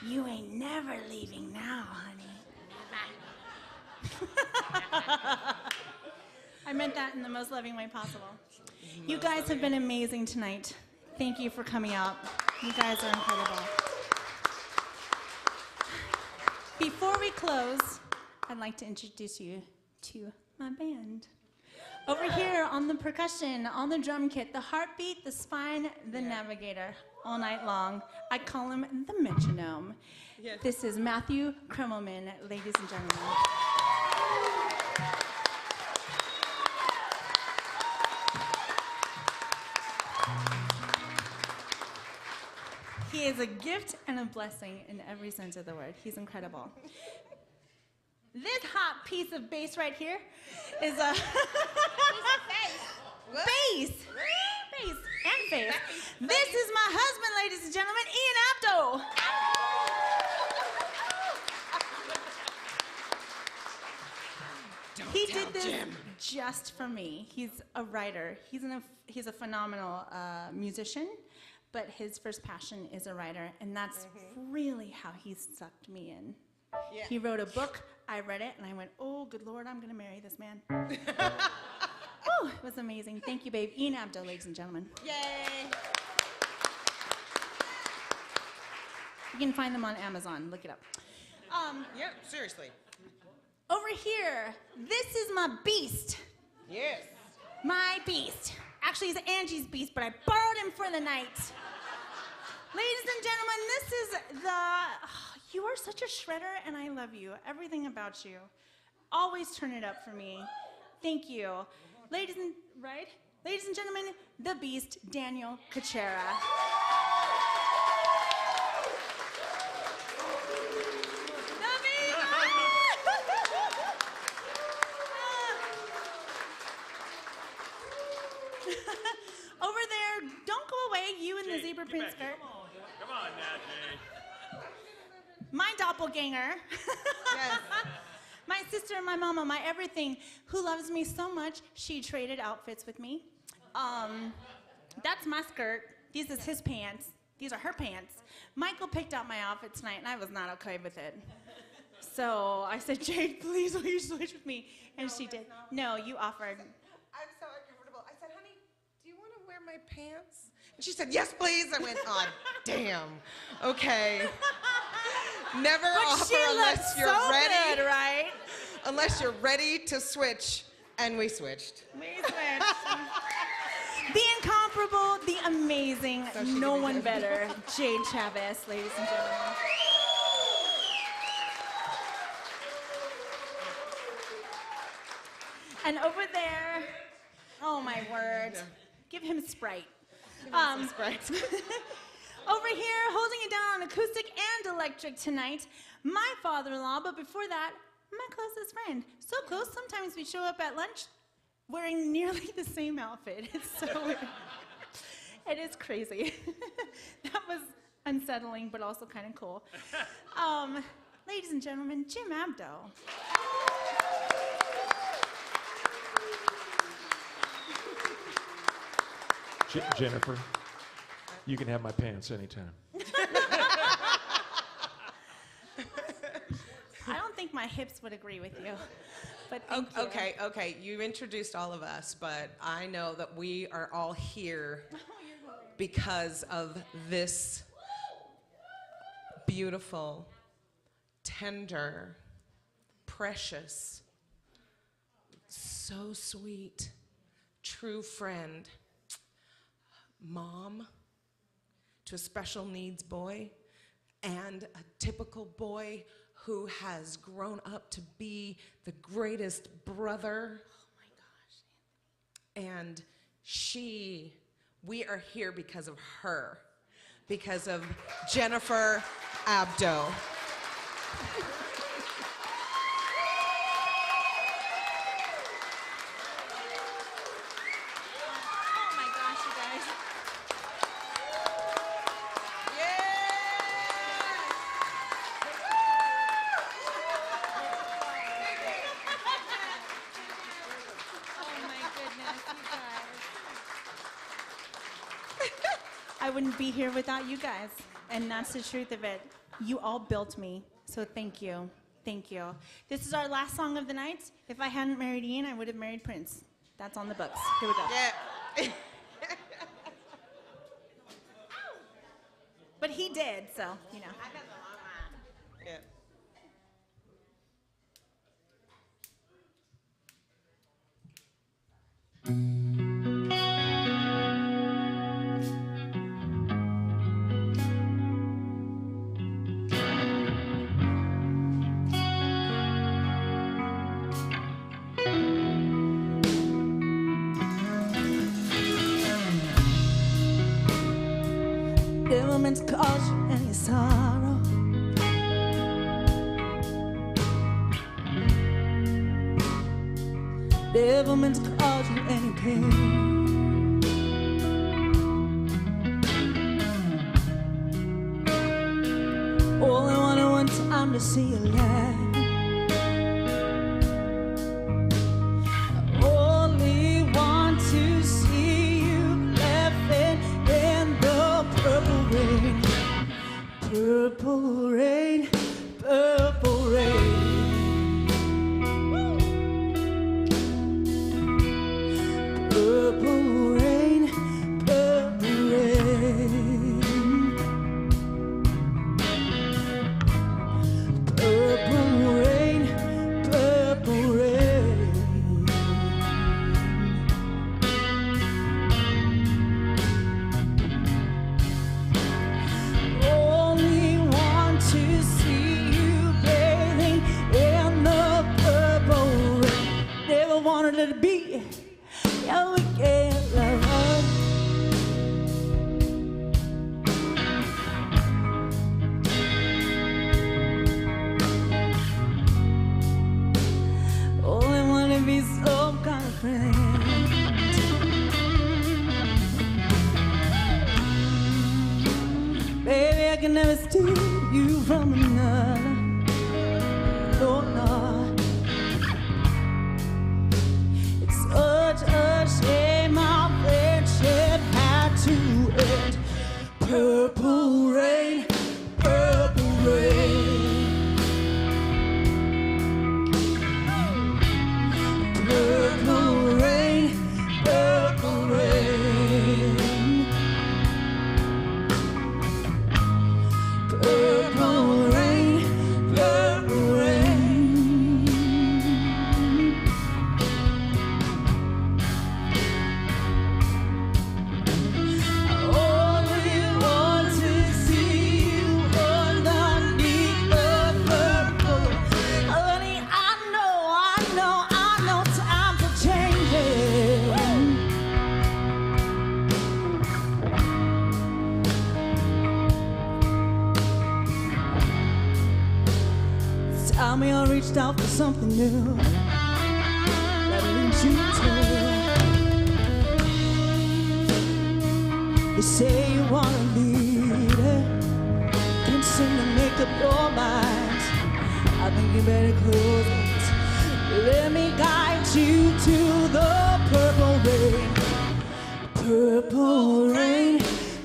You ain't never leaving now, honey. I meant that in the most loving way possible. You guys have been amazing tonight. Thank you for coming out. You guys are incredible. Before we close, I'd like to introduce you to my band. Over here on the percussion, on the drum kit, the heartbeat, the spine, the navigator, all night long. I call him the metronome. Yes. This is Matthew Kremmelman, ladies and gentlemen. He is a gift and a blessing in every sense of the word. He's incredible. This hot piece of bass right here is a bass and face. This is my husband, ladies and gentlemen, Ian Abdo. He did this just for me. He's a writer. He's a phenomenal musician, but his first passion is a writer, and that's really how he sucked me in. Yeah. He wrote a book, I read it, and I went, oh, good Lord, I'm going to marry this man. Oh, it was amazing. Thank you, babe. Ian Abdo, ladies and gentlemen. Yay! You can find them on Amazon. Look it up. Yeah, seriously. Over here, this is my beast. Yes. My beast. Actually, he's Angie's beast, but I borrowed him for the night. Ladies and gentlemen, this is you are such a shredder, and I love you. Everything about you. Always turn it up for me. Thank you. Ladies and gentlemen, the beast, Daniel Kuchera. Over there, don't go away, you in the zebra print skirt. Come on now, Jenni. My doppelganger. Yes. My sister, my mama, my everything, who loves me so much, she traded outfits with me. That's my skirt. These is his pants. These are her pants. Michael picked out my outfit tonight, and I was not okay with it. So I said, Jade, please, will you switch with me? And she did. No, you offered. I'm so uncomfortable. I said, honey, do you want to wear my pants? And she said, yes, please. I went, oh, damn. Okay. Never offer She unless looked you're so ready. good, right? Unless you're ready to switch. And we switched. We switched. The incomparable, the amazing, So she no did one it. better, Jade Chavez, ladies and gentlemen. And over there, oh my word, give him Sprite. Sprite. Over here, holding it down on acoustic and electric tonight, my father-in-law, but before that, my closest friend. So close, sometimes we show up at lunch wearing nearly the same outfit. It's so weird. It is crazy. That was unsettling, but also kind of cool. Ladies and gentlemen, Jim Abdo. Jennifer, you can have my pants anytime. I don't think my hips would agree with you, but thank you. Okay. You introduced all of us, but I know that we are all here because of this beautiful, tender, precious, so sweet, true friend, mom to a special needs boy and a typical boy who has grown up to be the greatest brother. Oh my gosh. And we are here because of her, because of Jennifer Abdo. Oh my gosh, you guys. Oh my goodness, you guys. I wouldn't be here without you guys, and that's the truth of it. You all built me, so thank you. Thank you. This is our last song of the night. If I hadn't married Ian, I would have married Prince. That's on the books. Here we go. Yeah. But he did, so, you know. Yeah. Never meant to cause you any sorrow. Never meant to cause you any pain. All I wanted one time to see you laugh. I only want to see you laughing in the purple rain. Purple rain, purple rain. Purple rain, purple rain. Purple rain, purple rain. Only want to see you bathing in the purple rain. Never wanted it to be your weekend love. Only want to be some kind of friend. Baby, I can never steal you from another. No, no. It's such a shame our friendship had to end. Purple rain, purple rain. Purple rain, purple rain. Purple rain, purple rain. I only want to see you underneath the purple. Honey, I know, times are changing. Tell me I reached out for something new. That leads you to. You say you wanna lead it, can't seem to make up your mind. I think you better close it. Let me guide you to the purple rain. Purple rain,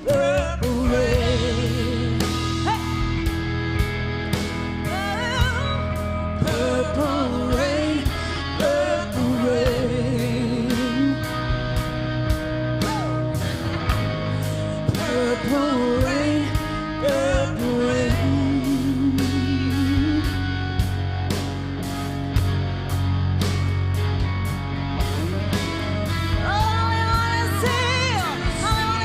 purple rain. Purple rain, purple rain. Purple rain, purple rain. All I wanna see, all I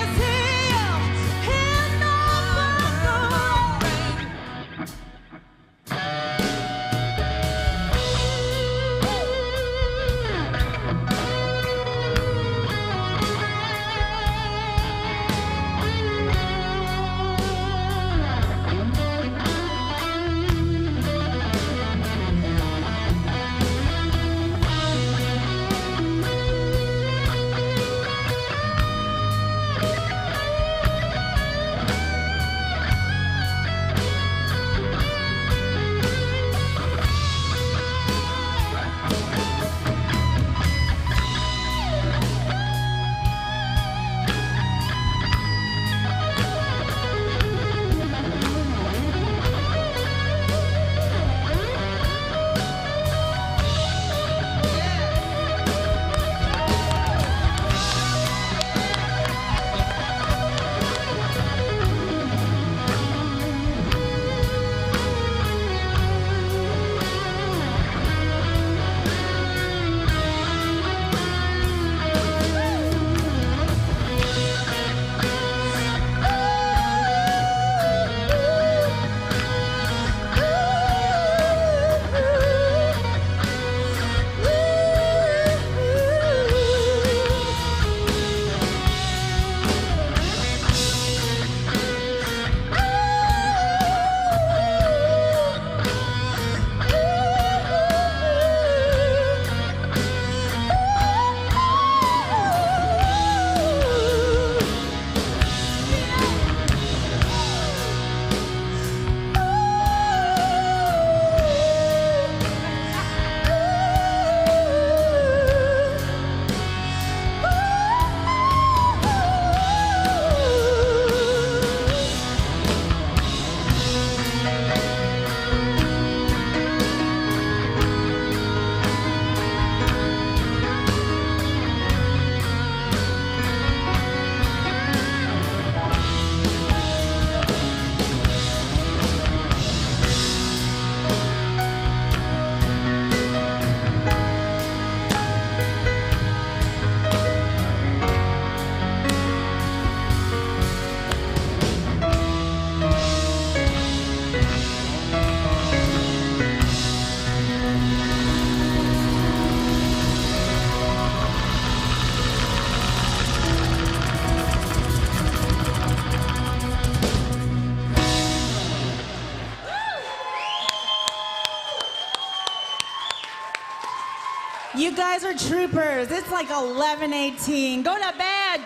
You guys are troopers. It's like 11:18. Go to bed.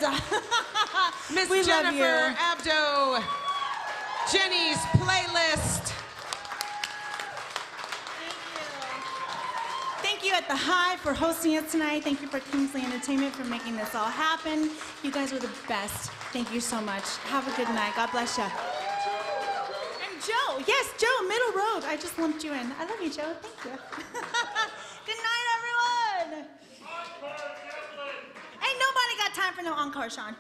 Miss We love Jennifer you. Abdo, Jenny's playlist. Thank you at the Hive for hosting us tonight. Thank you for Kingsley Entertainment for making this all happen. You guys are the best. Thank you so much. Have a good night. God bless you. And Joe. Yes, Joe, middle road. I just lumped you in. I love you, Joe. Thank you. Good night, everyone. Ain't nobody got time for no encore, Sean.